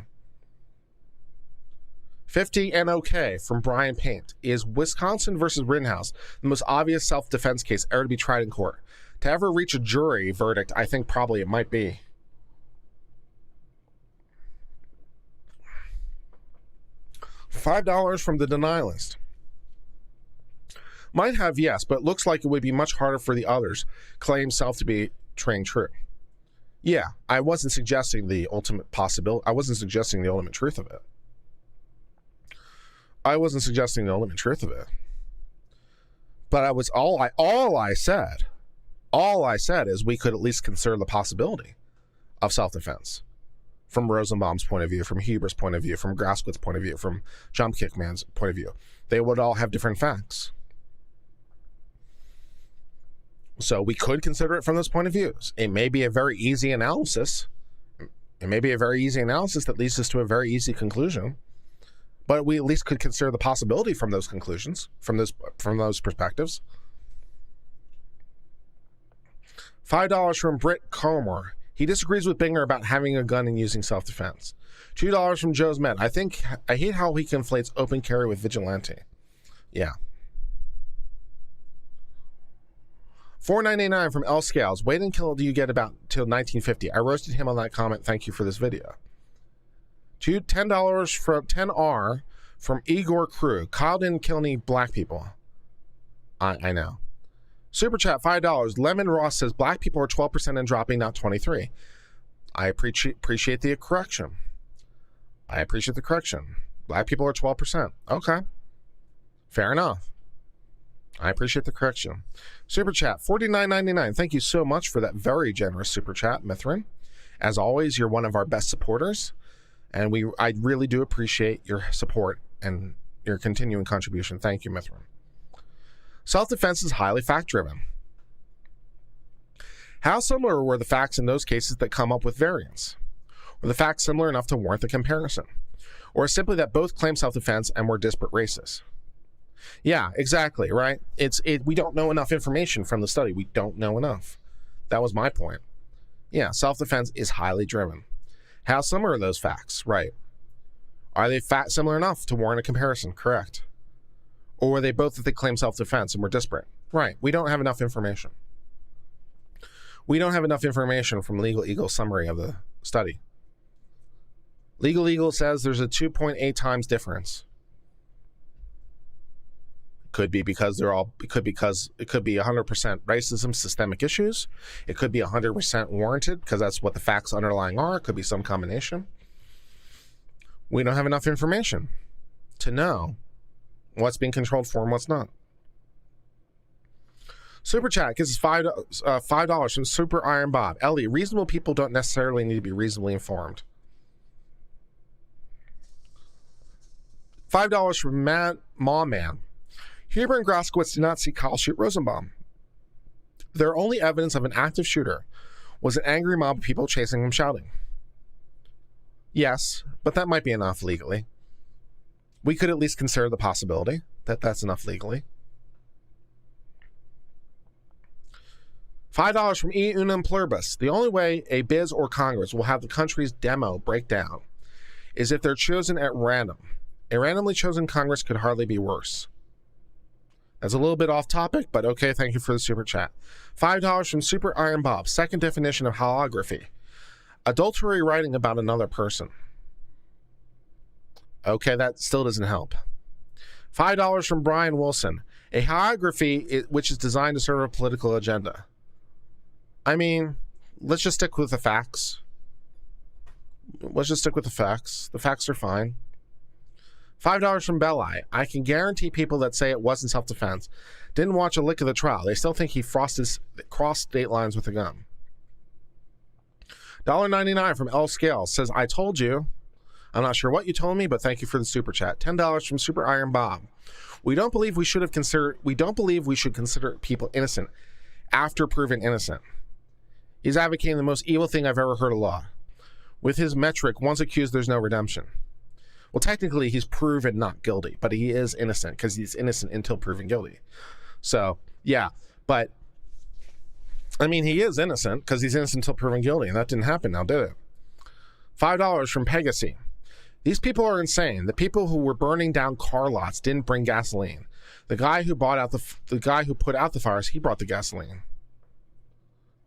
50 NOK from Brian Paint. Is Wisconsin versus Rittenhouse the most obvious self-defense case ever to be tried in court? To ever reach a jury verdict, I think probably it might be. $5 from the Denialist. Might have, yes, but looks like it would be much harder for the others. Claim self to be trained true. Yeah, I wasn't suggesting the ultimate possibility. I wasn't suggesting the ultimate truth of it. But all I said is we could at least consider the possibility of self-defense from Rosenbaum's point of view, from Huber's point of view, from Grasquith's point of view, from Jump Kickman's point of view. They would all have different facts. So we could consider it from those point of views. It may be a very easy analysis. It may be a very easy analysis that leads us to a very easy conclusion. But we at least could consider the possibility from those conclusions, from those perspectives. $5 from Britt Comer. He disagrees with Binger about having a gun and using self-defense. $2 from Joe's Men. I hate how he conflates open carry with vigilante. Yeah. $4.99 from L Scales. Wait until you get about till 1950. I roasted him on that comment. Thank you for this video. $10 from 10R from Igor Crew. Kyle didn't kill any black people. I know. Super chat $5. Lemon Ross says black people are 12% and dropping, not 23. I appreciate the correction. Black people are 12%. Okay. Fair enough. I appreciate the correction. Super chat $49.99. Thank you so much for that very generous super chat, Mithrin. As always, you're one of our best supporters, and I really do appreciate your support and your continuing contribution. Thank you, Mithrin. Self-defense is highly fact-driven. How similar were the facts in those cases that come up with variance? Were the facts similar enough to warrant the comparison? Or simply that both claim self-defense and were disparate races? Yeah, exactly, right? We don't know enough information from the study. We don't know enough. That was my point. Yeah, self-defense is highly driven. How similar are those facts? Right. Are they similar enough to warrant a comparison? Correct. Or were they both that they claim self-defense and were disparate? Right. We don't have enough information. We don't have enough information from Legal Eagle's summary of the study. Legal Eagle says there's a 2.8 times difference. Could be because it could be 100% racism, systemic issues. It could be 100% warranted because that's what the facts underlying are. It could be some combination. We don't have enough information to know what's being controlled for and what's not. Super chat gives us $5 from Super Iron Bob. Ellie, reasonable people don't necessarily need to be reasonably informed. $5 from Mawman. Huber and Groskowitz did not see Kyle shoot Rosenbaum. Their only evidence of an active shooter was an angry mob of people chasing him, shouting. Yes, but that might be enough legally. We could at least consider the possibility that that's enough legally. $5 from E. Unum Pluribus. The only way a biz or Congress will have the country's demo break down is if they're chosen at random. A randomly chosen Congress could hardly be worse. That's a little bit off topic, but okay, thank you for the super chat. $5 from Super Iron Bob. Second definition of holography. Adultery writing about another person. Okay, that still doesn't help. $5 from Brian Wilson. A holography which is designed to serve a political agenda. I mean, let's just stick with the facts. Let's just stick with the facts. The facts are fine. $5 from Belli. I can guarantee people that say it wasn't self-defense didn't watch a lick of the trial. They still think he crossed state lines with a gun. $1.99 from L Scales says, I told you. I'm not sure what you told me, but thank you for the super chat. $10 from Super Iron Bob. We don't believe we should consider people innocent after proven innocent. He's advocating the most evil thing I've ever heard of law. With his metric, once accused, there's no redemption. Well, technically, he's proven not guilty, but he is innocent because he's innocent until proven guilty. So, yeah, but, I mean, he is innocent because he's innocent until proven guilty, and that didn't happen now, did it? $5 from Pegasus. These people are insane. The people who were burning down car lots didn't bring gasoline. The guy who put out the fires, he brought the gasoline.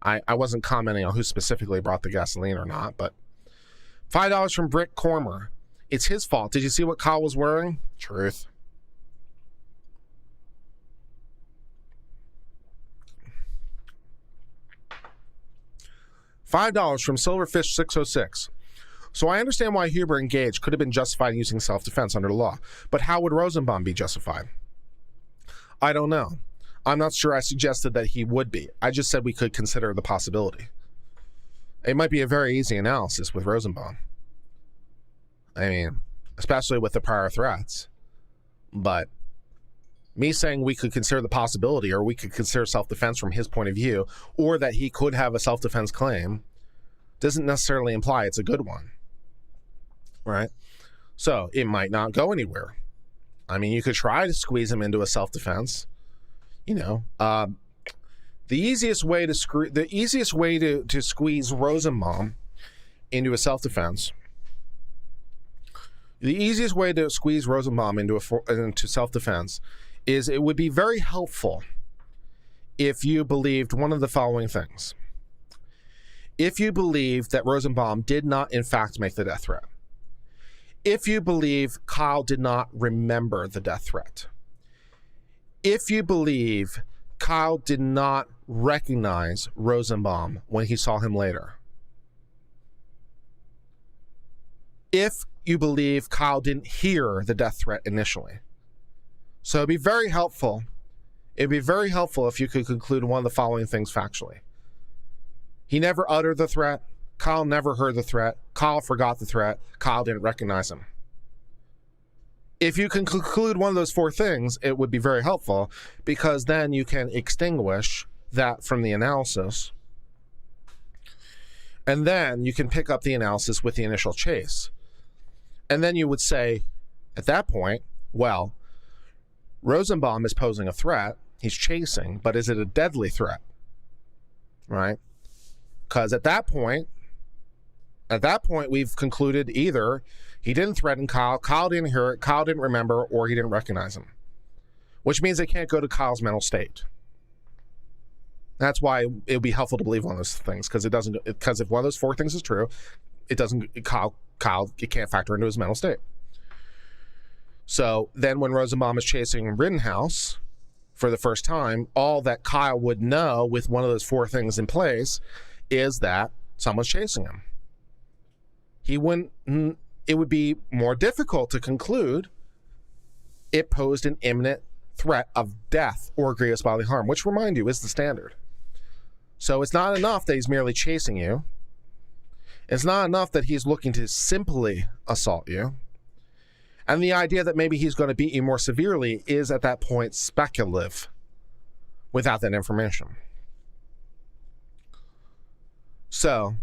I wasn't commenting on who specifically brought the gasoline or not, but $5 from Brick Cormer. It's his fault. Did you see what Kyle was wearing? Truth. $5 from Silverfish606. So I understand why Huber and Gage could have been justified in using self-defense under the law, but how would Rosenbaum be justified? I don't know. I'm not sure I suggested that he would be. I just said we could consider the possibility. It might be a very easy analysis with Rosenbaum. I mean, especially with the prior threats. But me saying we could consider the possibility, or we could consider self-defense from his point of view, or that he could have a self-defense claim, doesn't necessarily imply it's a good one. Right? So it might not go anywhere. I mean, you could try to squeeze him into a self-defense. You know, the easiest way to squeeze Rosenbaum into a self-defense. The easiest way to squeeze Rosenbaum into self-defense is it would be very helpful if you believed one of the following things. If you believe that Rosenbaum did not, in fact, make the death threat. If you believe Kyle did not remember the death threat. If you believe Kyle did not recognize Rosenbaum when he saw him later. If you believe Kyle didn't hear the death threat initially. So it'd be very helpful. It'd be very helpful if you could conclude one of the following things factually. He never uttered the threat. Kyle never heard the threat. Kyle forgot the threat. Kyle didn't recognize him. If you can conclude one of those four things, it would be very helpful, because then you can extinguish that from the analysis. And then you can pick up the analysis with the initial chase. And then you would say, at that point, well, Rosenbaum is posing a threat. He's chasing, but is it a deadly threat? Right? Because at that point, we've concluded either he didn't threaten Kyle, Kyle didn't hear it, Kyle didn't remember, or he didn't recognize him. Which means it can't go to Kyle's mental state. That's why it would be helpful to believe one of those things, because if one of those four things is true, Kyle, it can't factor into his mental state. So then when Rosenbaum is chasing Rittenhouse for the first time, all that Kyle would know with one of those four things in place is that someone's chasing him. It would be more difficult to conclude it posed an imminent threat of death or grievous bodily harm, which, remind you, is the standard. So it's not enough that he's merely chasing you. It's not enough that he's looking to simply assault you. And the idea that maybe he's going to beat you more severely is at that point speculative without that information. So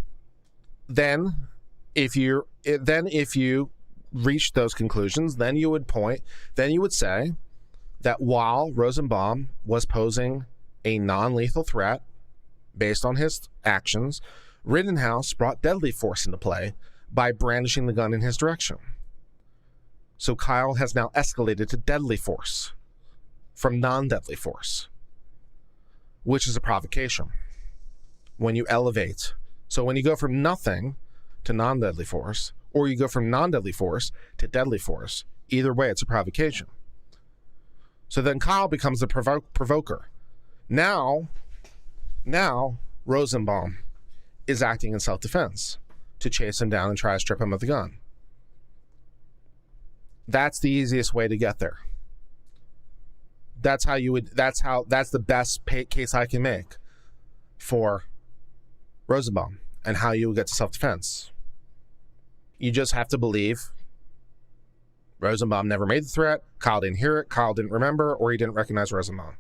then if you reach those conclusions, then you would say that while Rosenbaum was posing a non-lethal threat based on his actions, Rittenhouse brought deadly force into play by brandishing the gun in his direction. So Kyle has now escalated to deadly force from non-deadly force, which is a provocation. When you elevate, so when you go from nothing to non-deadly force, or you go from non-deadly force to deadly force, either way, it's a provocation. So then Kyle becomes the provoker. Now Rosenbaum is acting in self-defense to chase him down and try to strip him of the gun. That's the easiest way to get there. That's the best case I can make for Rosenbaum and how you would get to self-defense. You just have to believe Rosenbaum never made the threat, Kyle didn't hear it, Kyle didn't remember, or he didn't recognize Rosenbaum.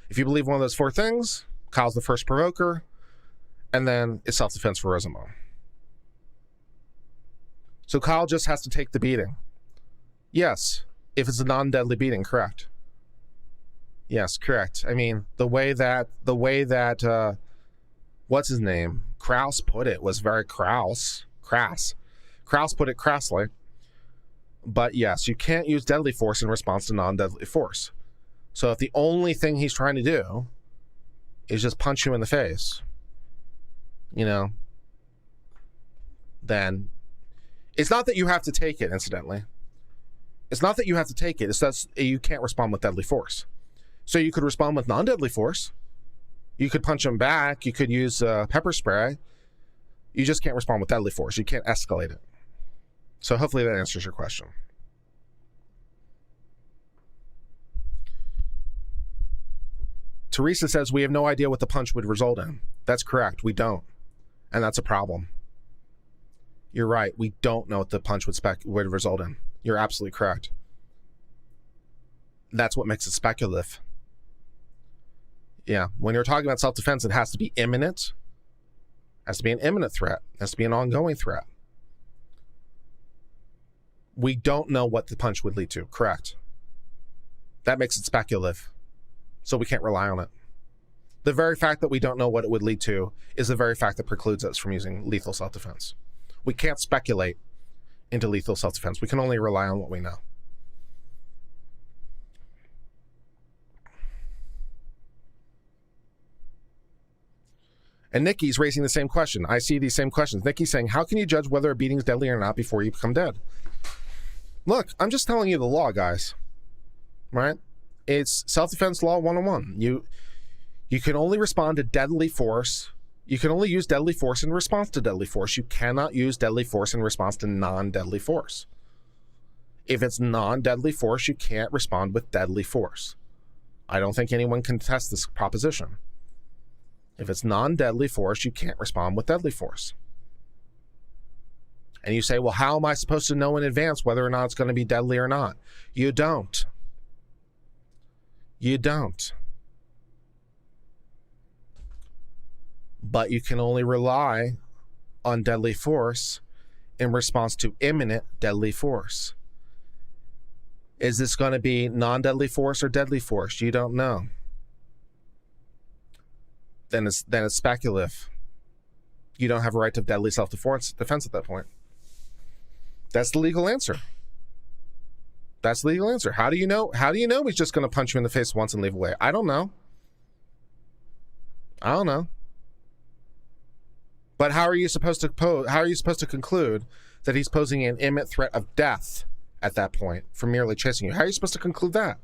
If you believe one of those four things, Kyle's the first provoker, and then it's self-defense for Rosenbaum. So Kyle just has to take the beating. Yes, if it's a non-deadly beating, correct. Yes, correct. I mean, the way that what's his name? Krauss put it was very crass. Krauss put it crassly. But yes, you can't use deadly force in response to non-deadly force. So if the only thing he's trying to do is just punch you in the face, then it's not that you have to take it, incidentally. It's not that you have to take it. It's that you can't respond with deadly force. So you could respond with non-deadly force. You could punch him back. You could use pepper spray. You just can't respond with deadly force. You can't escalate it. So hopefully that answers your question. Teresa says, we have no idea what the punch would result in. That's correct. We don't. And that's a problem. You're right. We don't know what the punch would result in. You're absolutely correct. That's what makes it speculative. Yeah. When you're talking about self-defense, it has to be imminent. It has to be an imminent threat. It has to be an ongoing threat. We don't know what the punch would lead to. Correct. That makes it speculative. So we can't rely on it. The very fact that we don't know what it would lead to is the very fact that precludes us from using lethal self-defense. We can't speculate into lethal self-defense. We can only rely on what we know. And Nikki's raising the same question. I see these same questions. Nikki's saying, how can you judge whether a beating is deadly or not before you become dead? Look, I'm just telling you the law, guys. Right? It's self-defense law 101. You can only respond to deadly force. You can only use deadly force in response to deadly force. You cannot use deadly force in response to non-deadly force. If it's non-deadly force, you can't respond with deadly force. I don't think anyone can test this proposition. If it's non-deadly force, you can't respond with deadly force. And you say, well, how am I supposed to know in advance whether or not it's going to be deadly or not? You don't. You don't. But you can only rely on deadly force in response to imminent deadly force. Is this going to be non-deadly force or deadly force? You don't know. Then it's speculative. You don't have a right to deadly self-defense at that point. That's the legal answer. That's the legal answer. How do you know? How do you know he's just going to punch you in the face once and leave away? I don't know. I don't know. But how are you supposed to conclude that he's posing an imminent threat of death at that point for merely chasing you? How are you supposed to conclude that?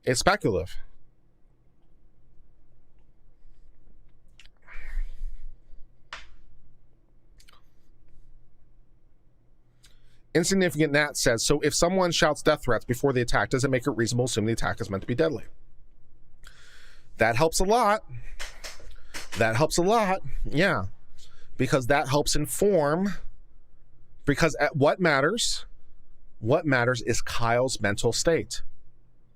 It's speculative. Insignificant Nat says, so if someone shouts death threats before the attack, does it make it reasonable to assume the attack is meant to be deadly? That helps a lot. That helps a lot. Yeah. Because that helps inform. Because what matters is Kyle's mental state.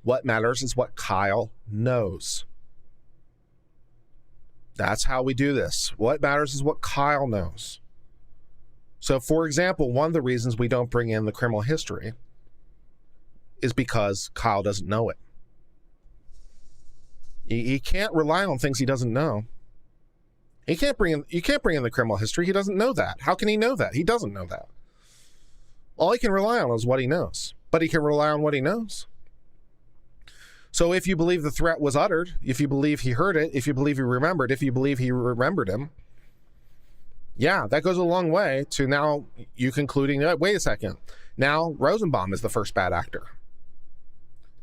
What matters is what Kyle knows. That's how we do this. What matters is what Kyle knows. So, for example, one of the reasons we don't bring in the criminal history is because Kyle doesn't know it. He can't rely on things he doesn't know. You can't bring in the criminal history. He doesn't know that. How can he know that? He doesn't know that. All he can rely on is what he knows. but he can rely on what he knows. So if you believe the threat was uttered, if you believe he heard it, if you believe he remembered, if you believe he remembered him, yeah, that goes a long way to now you concluding, wait a second, now Rosenbaum is the first bad actor.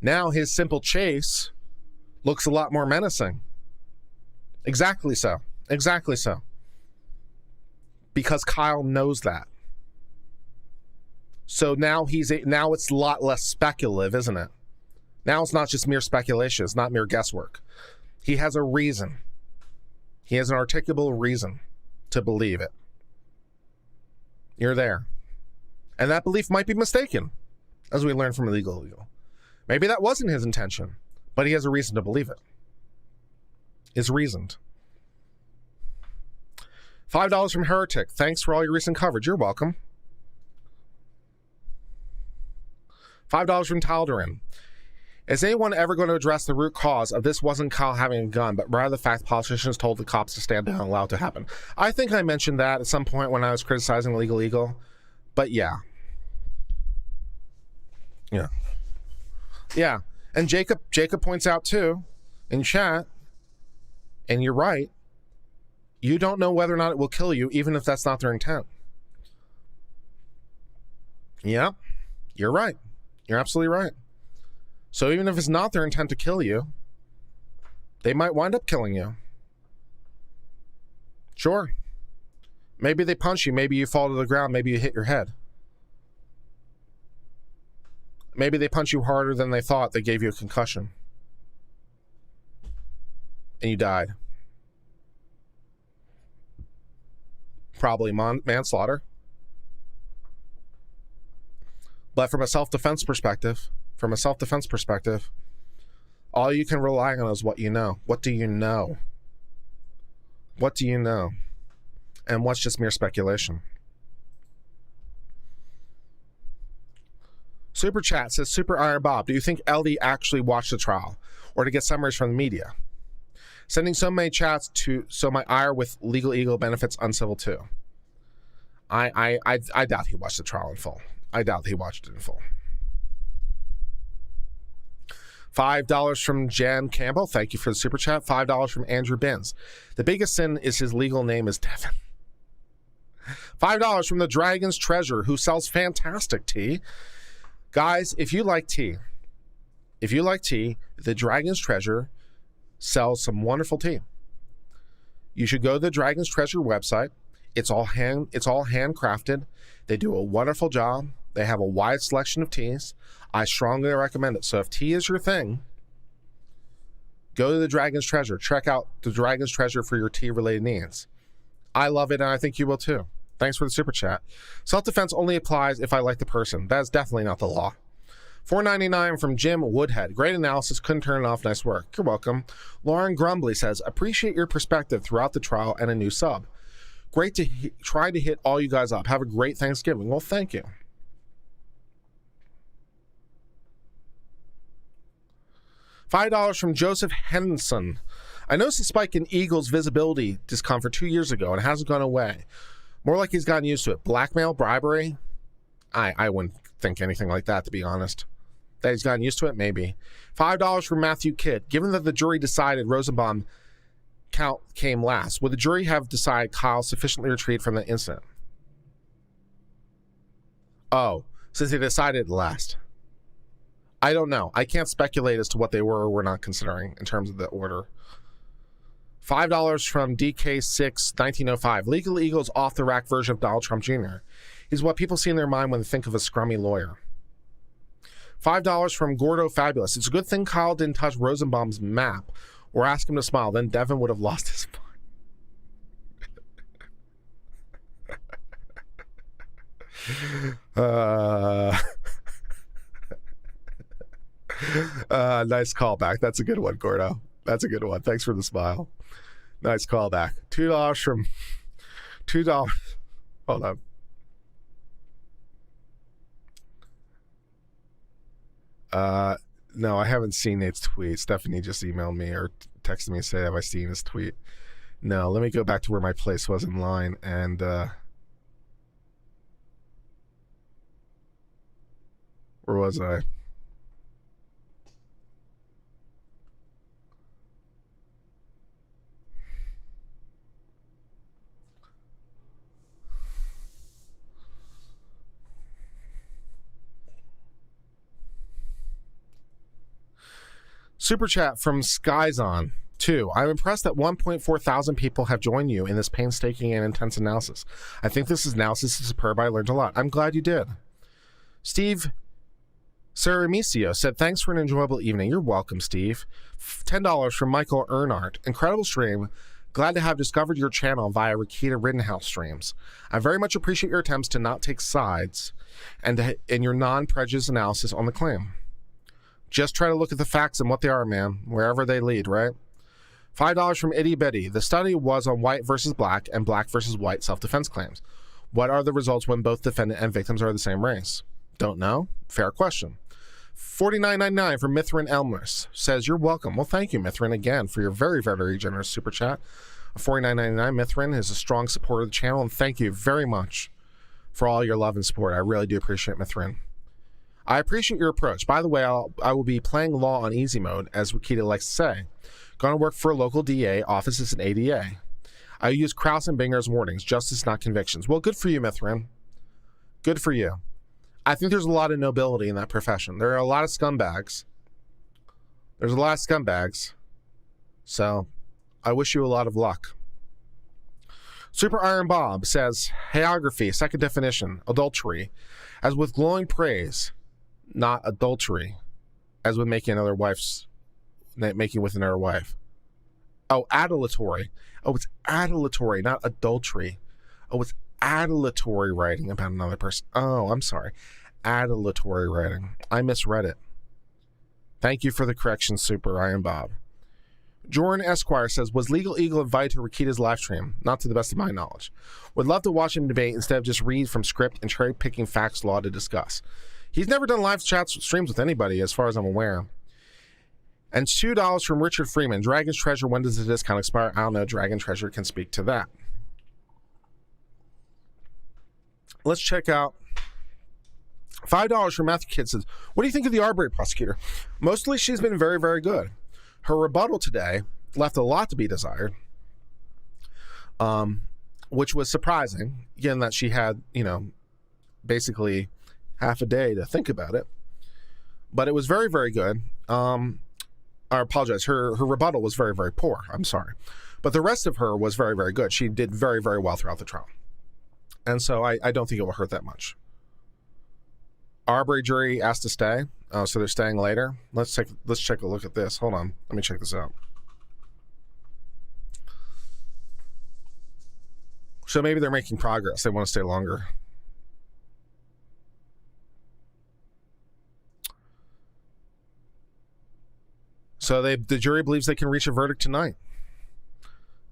Now his simple chase looks a lot more menacing. Exactly so. Exactly so. Because Kyle knows that. So now now it's a lot less speculative, isn't it? Now it's not just mere speculation. It's not mere guesswork. He has a reason. He has an articulable reason to believe it. You're there. And that belief might be mistaken, as we learned from Illegal Eagle. Maybe that wasn't his intention, but he has a reason to believe it. It's reasoned. $5 from Heretic. Thanks for all your recent coverage. You're welcome. $5 from Talderin. Is anyone ever going to address the root cause of this wasn't Kyle having a gun, but rather the fact politicians told the cops to stand down and allow it to happen? I think I mentioned that at some point when I was criticizing Illegal Eagle, but yeah. Yeah. Yeah. And Jacob points out too in chat, and you're right, you don't know whether or not it will kill you, even if that's not their intent. Yeah, you're right. You're absolutely right. So even if it's not their intent to kill you, they might wind up killing you. Sure. Maybe they punch you. Maybe you fall to the ground. Maybe you hit your head. Maybe they punch you harder than they thought. They gave you a concussion. And you died. Probably manslaughter. But from a self-defense perspective, all you can rely on is what you know. What do you know? What do you know? And what's just mere speculation? Super Chat says, Super Iron Bob, do you think LD actually watched the trial? Or to get summaries from the media? Sending so many chats so my ire with Legal Eagle benefits Uncivil too. I doubt he watched the trial in full. I doubt he watched it in full. $5 from Jan Campbell. Thank you for the super chat. $5 from Andrew Benz. The biggest sin is his legal name is Devin. $5 from the Dragon's Treasure, who sells fantastic tea. Guys, if you like tea, the Dragon's Treasure sells some wonderful tea. You should go to the Dragon's Treasure website. It's all handcrafted. They do a wonderful job. They have a wide selection of teas. I strongly recommend it. So if tea is your thing, go to the Dragon's Treasure. Check out the Dragon's Treasure for your tea-related needs. I love it, and I think you will too. Thanks for the super chat. Self-defense only applies if I like the person. That is definitely not the law. $4.99 from Jim Woodhead. Great analysis. Couldn't turn it off. Nice work. You're welcome. Lauren Grumbly says, appreciate your perspective throughout the trial and a new sub. Great to try to hit all you guys up. Have a great Thanksgiving. Well, thank you. $5 from Joseph Henson. I noticed a spike in Eagle's visibility discomfort 2 years ago and it hasn't gone away. More like he's gotten used to it. Blackmail, bribery? I wouldn't think anything like that, to be honest. That he's gotten used to it? Maybe. $5 from Matthew Kidd. Given that the jury decided Rosenbaum count came last, would the jury have decided Kyle sufficiently retreated from the incident? Oh, since they decided last. I don't know. I can't speculate as to what they were or were not considering in terms of the order. $5 from DK6-1905. Legal Eagle's off-the-rack version of Donald Trump Jr. He's what people see in their mind when they think of a scrummy lawyer. $5 from Gordo Fabulous. It's a good thing Kyle didn't touch Rosenbaum's map or ask him to smile. Then Devin would have lost his mind. Nice callback. That's a good one, Gordo. That's a good one. Thanks for the smile. Nice callback. $2 from $2. Hold on. No, I haven't seen Nate's tweet. Stephanie just emailed me or texted me and said, have I seen his tweet? No, let me go back to where my place was in line and Where was I? Super chat from Skyzon 2. I'm impressed that 1.4 thousand people have joined you in this painstaking and intense analysis. I think this analysis is superb. I learned a lot. I'm glad you did. Steve Ceramicio said, thanks for an enjoyable evening. You're welcome, Steve. $10 from Michael Earnhardt. Incredible stream. Glad to have discovered your channel via Rittenhouse streams. I very much appreciate your attempts to not take sides and in your non-prejudice analysis on the claim. Just try to look at the facts and what they are, man, wherever they lead, right? $5 from Itty Bitty. The study was on white versus black and black versus white self-defense claims. What are the results when both defendant and victims are the same race? Don't know. Fair question. $49.99 from Mithrin Elmers says, you're welcome. Well, thank you, Mithrin, again, for your very, very, very generous super chat. $49.99. Mithrin is a strong supporter of the channel, and thank you very much for all your love and support. I really do appreciate Mithrin. I appreciate your approach. By the way, I will be playing law on easy mode, as Rikita likes to say. Going to work for a local DA office as an ADA. I use Krauss and Binger's warnings, justice, not convictions. Well, good for you, Mithrin. Good for you. I think there's a lot of nobility in that profession. There are a lot of scumbags. There's a lot of scumbags. So, I wish you a lot of luck. Super Iron Bob says, hagiography, second definition, adultery, as with glowing praise, not adultery, as with making with another wife. Oh, adulatory. Oh, it's adulatory, not adultery. Oh, it's adulatory writing about another person. Oh, I'm sorry. Adulatory writing. I misread it. Thank you for the correction, Super Iron Bob. Jordan Esquire says, was Legal Eagle invited to Rikita's live stream? Not to the best of my knowledge. Would love to watch him debate instead of just read from script and cherry-picking facts law to discuss. He's never done live chat streams with anybody, as far as I'm aware. And $2 from Richard Freeman. Dragon's Treasure, when does the discount expire? I don't know. Dragon Treasure can speak to that. Let's check out $5 from Matthew Kidd says, what do you think of the Arbery prosecutor? Mostly she's been very, very good. Her rebuttal today left a lot to be desired, which was surprising, given that she had, basically half a day to think about it. But it was very, very good. I apologize. Her rebuttal was very, very poor. I'm sorry. But the rest of her was very, very good. She did very, very well throughout the trial. And so I don't think it will hurt that much. Arbery jury asked to stay. So they're staying later. Let's take a look at this. Hold on. Let me check this out. So maybe they're making progress. They want to stay longer. So the jury believes they can reach a verdict tonight.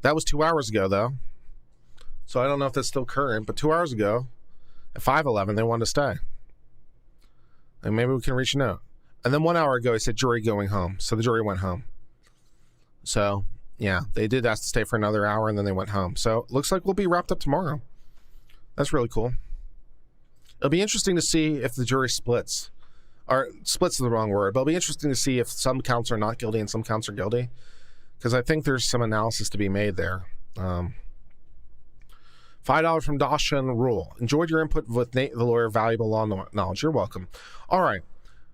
That was 2 hours ago, though. So I don't know if that's still current, but 2 hours ago, at 5:11, they wanted to stay. And maybe we can reach a note. And then 1 hour ago, he said jury going home. So the jury went home. So, yeah, they did ask to stay for another hour, and then they went home. So it looks like we'll be wrapped up tomorrow. That's really cool. It'll be interesting to see if the jury splits. Or splits is the wrong word, but it'll be interesting to see if some counts are not guilty and some counts are guilty. Because I think there's some analysis to be made there. $5 from Dashan Rule. Enjoyed your input with Nate, the lawyer. Valuable law knowledge. You're welcome. All right.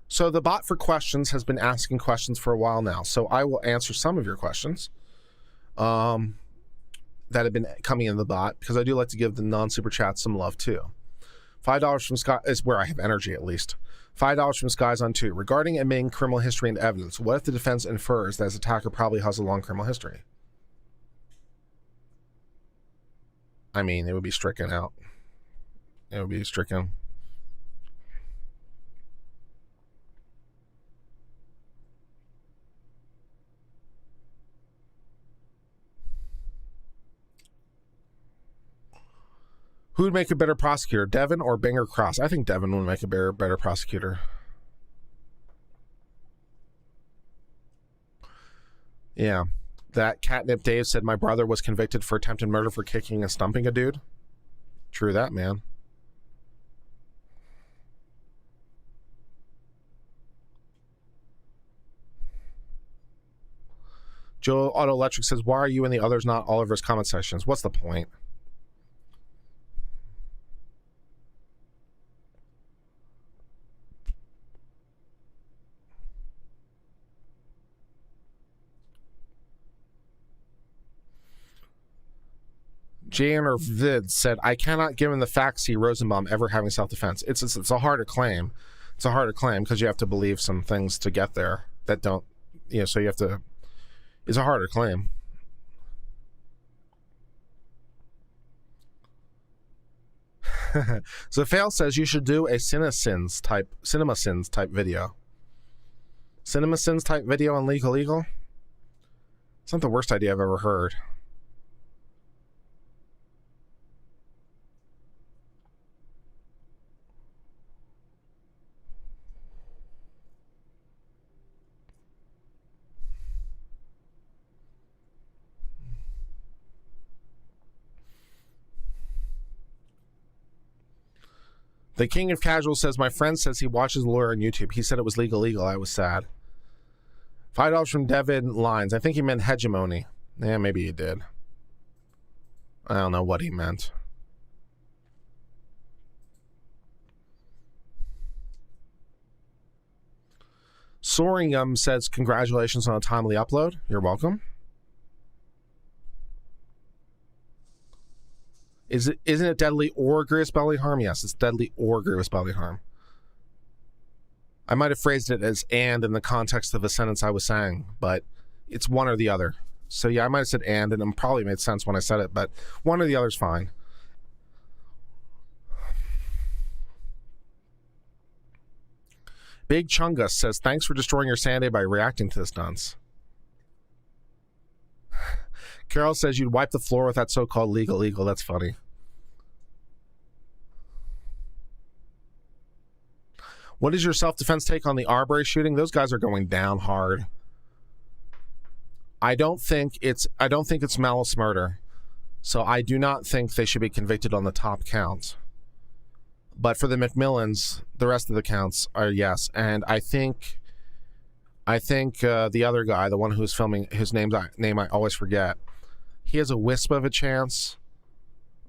So the bot for questions has been asking questions for a while now. So I will answer some of your questions that have been coming in the bot, because I do like to give the non-super chats some love too. $5 from Sky is where I have energy, at least. $5 from Skies on 2. Regarding admitting criminal history and evidence, what if the defense infers that his attacker probably has a long criminal history? I mean, it would be stricken out. It would be stricken. Who would make a better prosecutor, Devin or Binger Cross? I think Devin would make a better prosecutor. Yeah. That Catnip Dave said my brother was convicted for attempted murder for kicking and stumping a dude. True that, man. Joe Auto Electric says, why are you and the others not Oliver's comment sections? What's the point? Jan or Vid said, I cannot give him the facts see Rosenbaum ever having self-defense. It's a harder claim. It's a harder claim because you have to believe some things to get there that don't, so you have to, it's a harder claim. So Fail says you should do a CinemaSins type video. CinemaSins type video on Legal Eagle? It's not the worst idea I've ever heard. The King of Casual says, my friend says he watches the lawyer on YouTube. He said it was Legal Eagle. I was sad. $5 from Devin Lines. I think he meant hegemony. Yeah, maybe he did. I don't know what he meant. Soaring says, congratulations on a timely upload. You're welcome. Isn't it deadly or grievous bodily harm? Yes, it's deadly or grievous bodily harm. I might have phrased it as and in the context of a sentence I was saying, but it's one or the other. So yeah, I might have said and it probably made sense when I said it, but one or the other is fine. Big Chungus says, thanks for destroying your Sunday by reacting to this dunce. Carol says you'd wipe the floor with that so-called Legal Eagle. That's funny. What is your self-defense take on the Arbery shooting? Those guys are going down hard. I don't think it's malice murder. So I do not think they should be convicted on the top count. But for the McMillans, the rest of the counts are yes. And I think the other guy, the one who's filming, whose name I always forget, he has a wisp of a chance,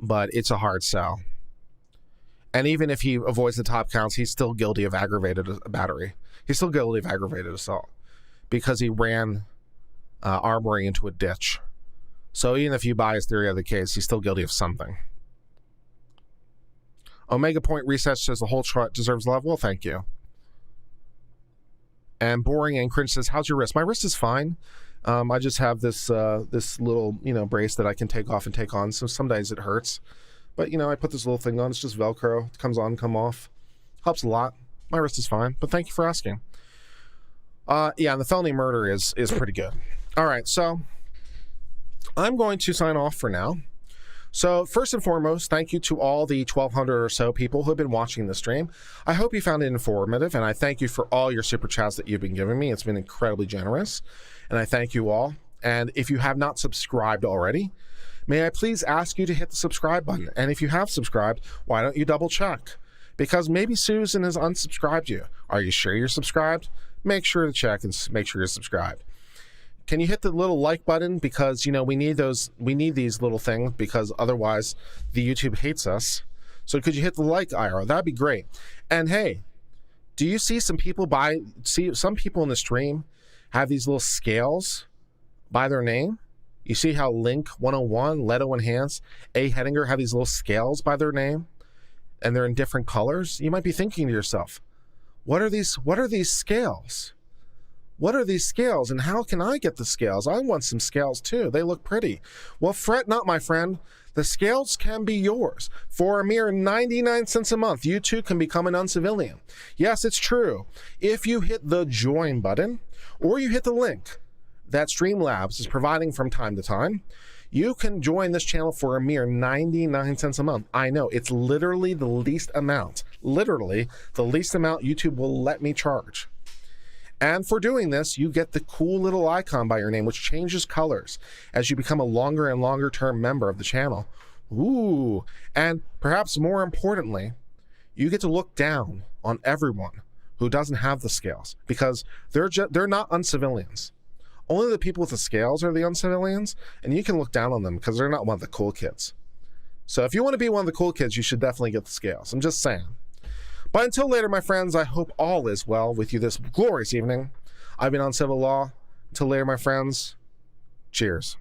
but it's a hard sell. And even if he avoids the top counts, he's still guilty of aggravated battery. He's still guilty of aggravated assault because he ran Arbery into a ditch. So even if you buy his theory of the case, he's still guilty of something. Omega Point Research says the whole chart deserves love. Well, thank you. And Boring and Cringe says, how's your wrist? My wrist is fine. I just have this little, brace that I can take off and take on. So some days it hurts. But, I put this little thing on. It's just Velcro. It comes on, come off. Helps a lot. My wrist is fine. But thank you for asking. Yeah, and the felony murder is pretty good. All right, so I'm going to sign off for now. So first and foremost, thank you to all the 1,200 or so people who have been watching the stream. I hope you found it informative, and I thank you for all your super chats that you've been giving me. It's been incredibly generous, and I thank you all. And if you have not subscribed already, may I please ask you to hit the subscribe button. And if you have subscribed, why don't you double check? Because maybe Susan has unsubscribed you. Are you sure you're subscribed? Make sure to check and make sure you're subscribed. Can you hit the little like button? Because, we need these little things because otherwise the YouTube hates us. So could you hit the like arrow? That'd be great. And hey, do you see some people some people in the stream have these little scales by their name? You see how Link 101, Leto Enhance, A. Hettinger have these little scales by their name? And they're in different colors? You might be thinking to yourself, what are these scales? What are these scales and how can I get the scales? I want some scales too. They look pretty. Well, fret not, my friend. The scales can be yours. For a mere 99 cents a month, you too can become an Uncivilian. Yes, it's true. If you hit the join button or you hit the link that Streamlabs is providing from time to time, you can join this channel for a mere 99 cents a month. I know, it's literally the least amount. Literally the least amount YouTube will let me charge. And for doing this, you get the cool little icon by your name, which changes colors as you become a longer and longer term member of the channel. Ooh, and perhaps more importantly, you get to look down on everyone who doesn't have the scales because they're not Uncivilians. Only the people with the scales are the uncivilians, and you can look down on them because they're not one of the cool kids. So if you want to be one of the cool kids, you should definitely get the scales. I'm just saying. But until later, my friends, I hope all is well with you this glorious evening. I've been Uncivil Law. Until later, my friends, cheers.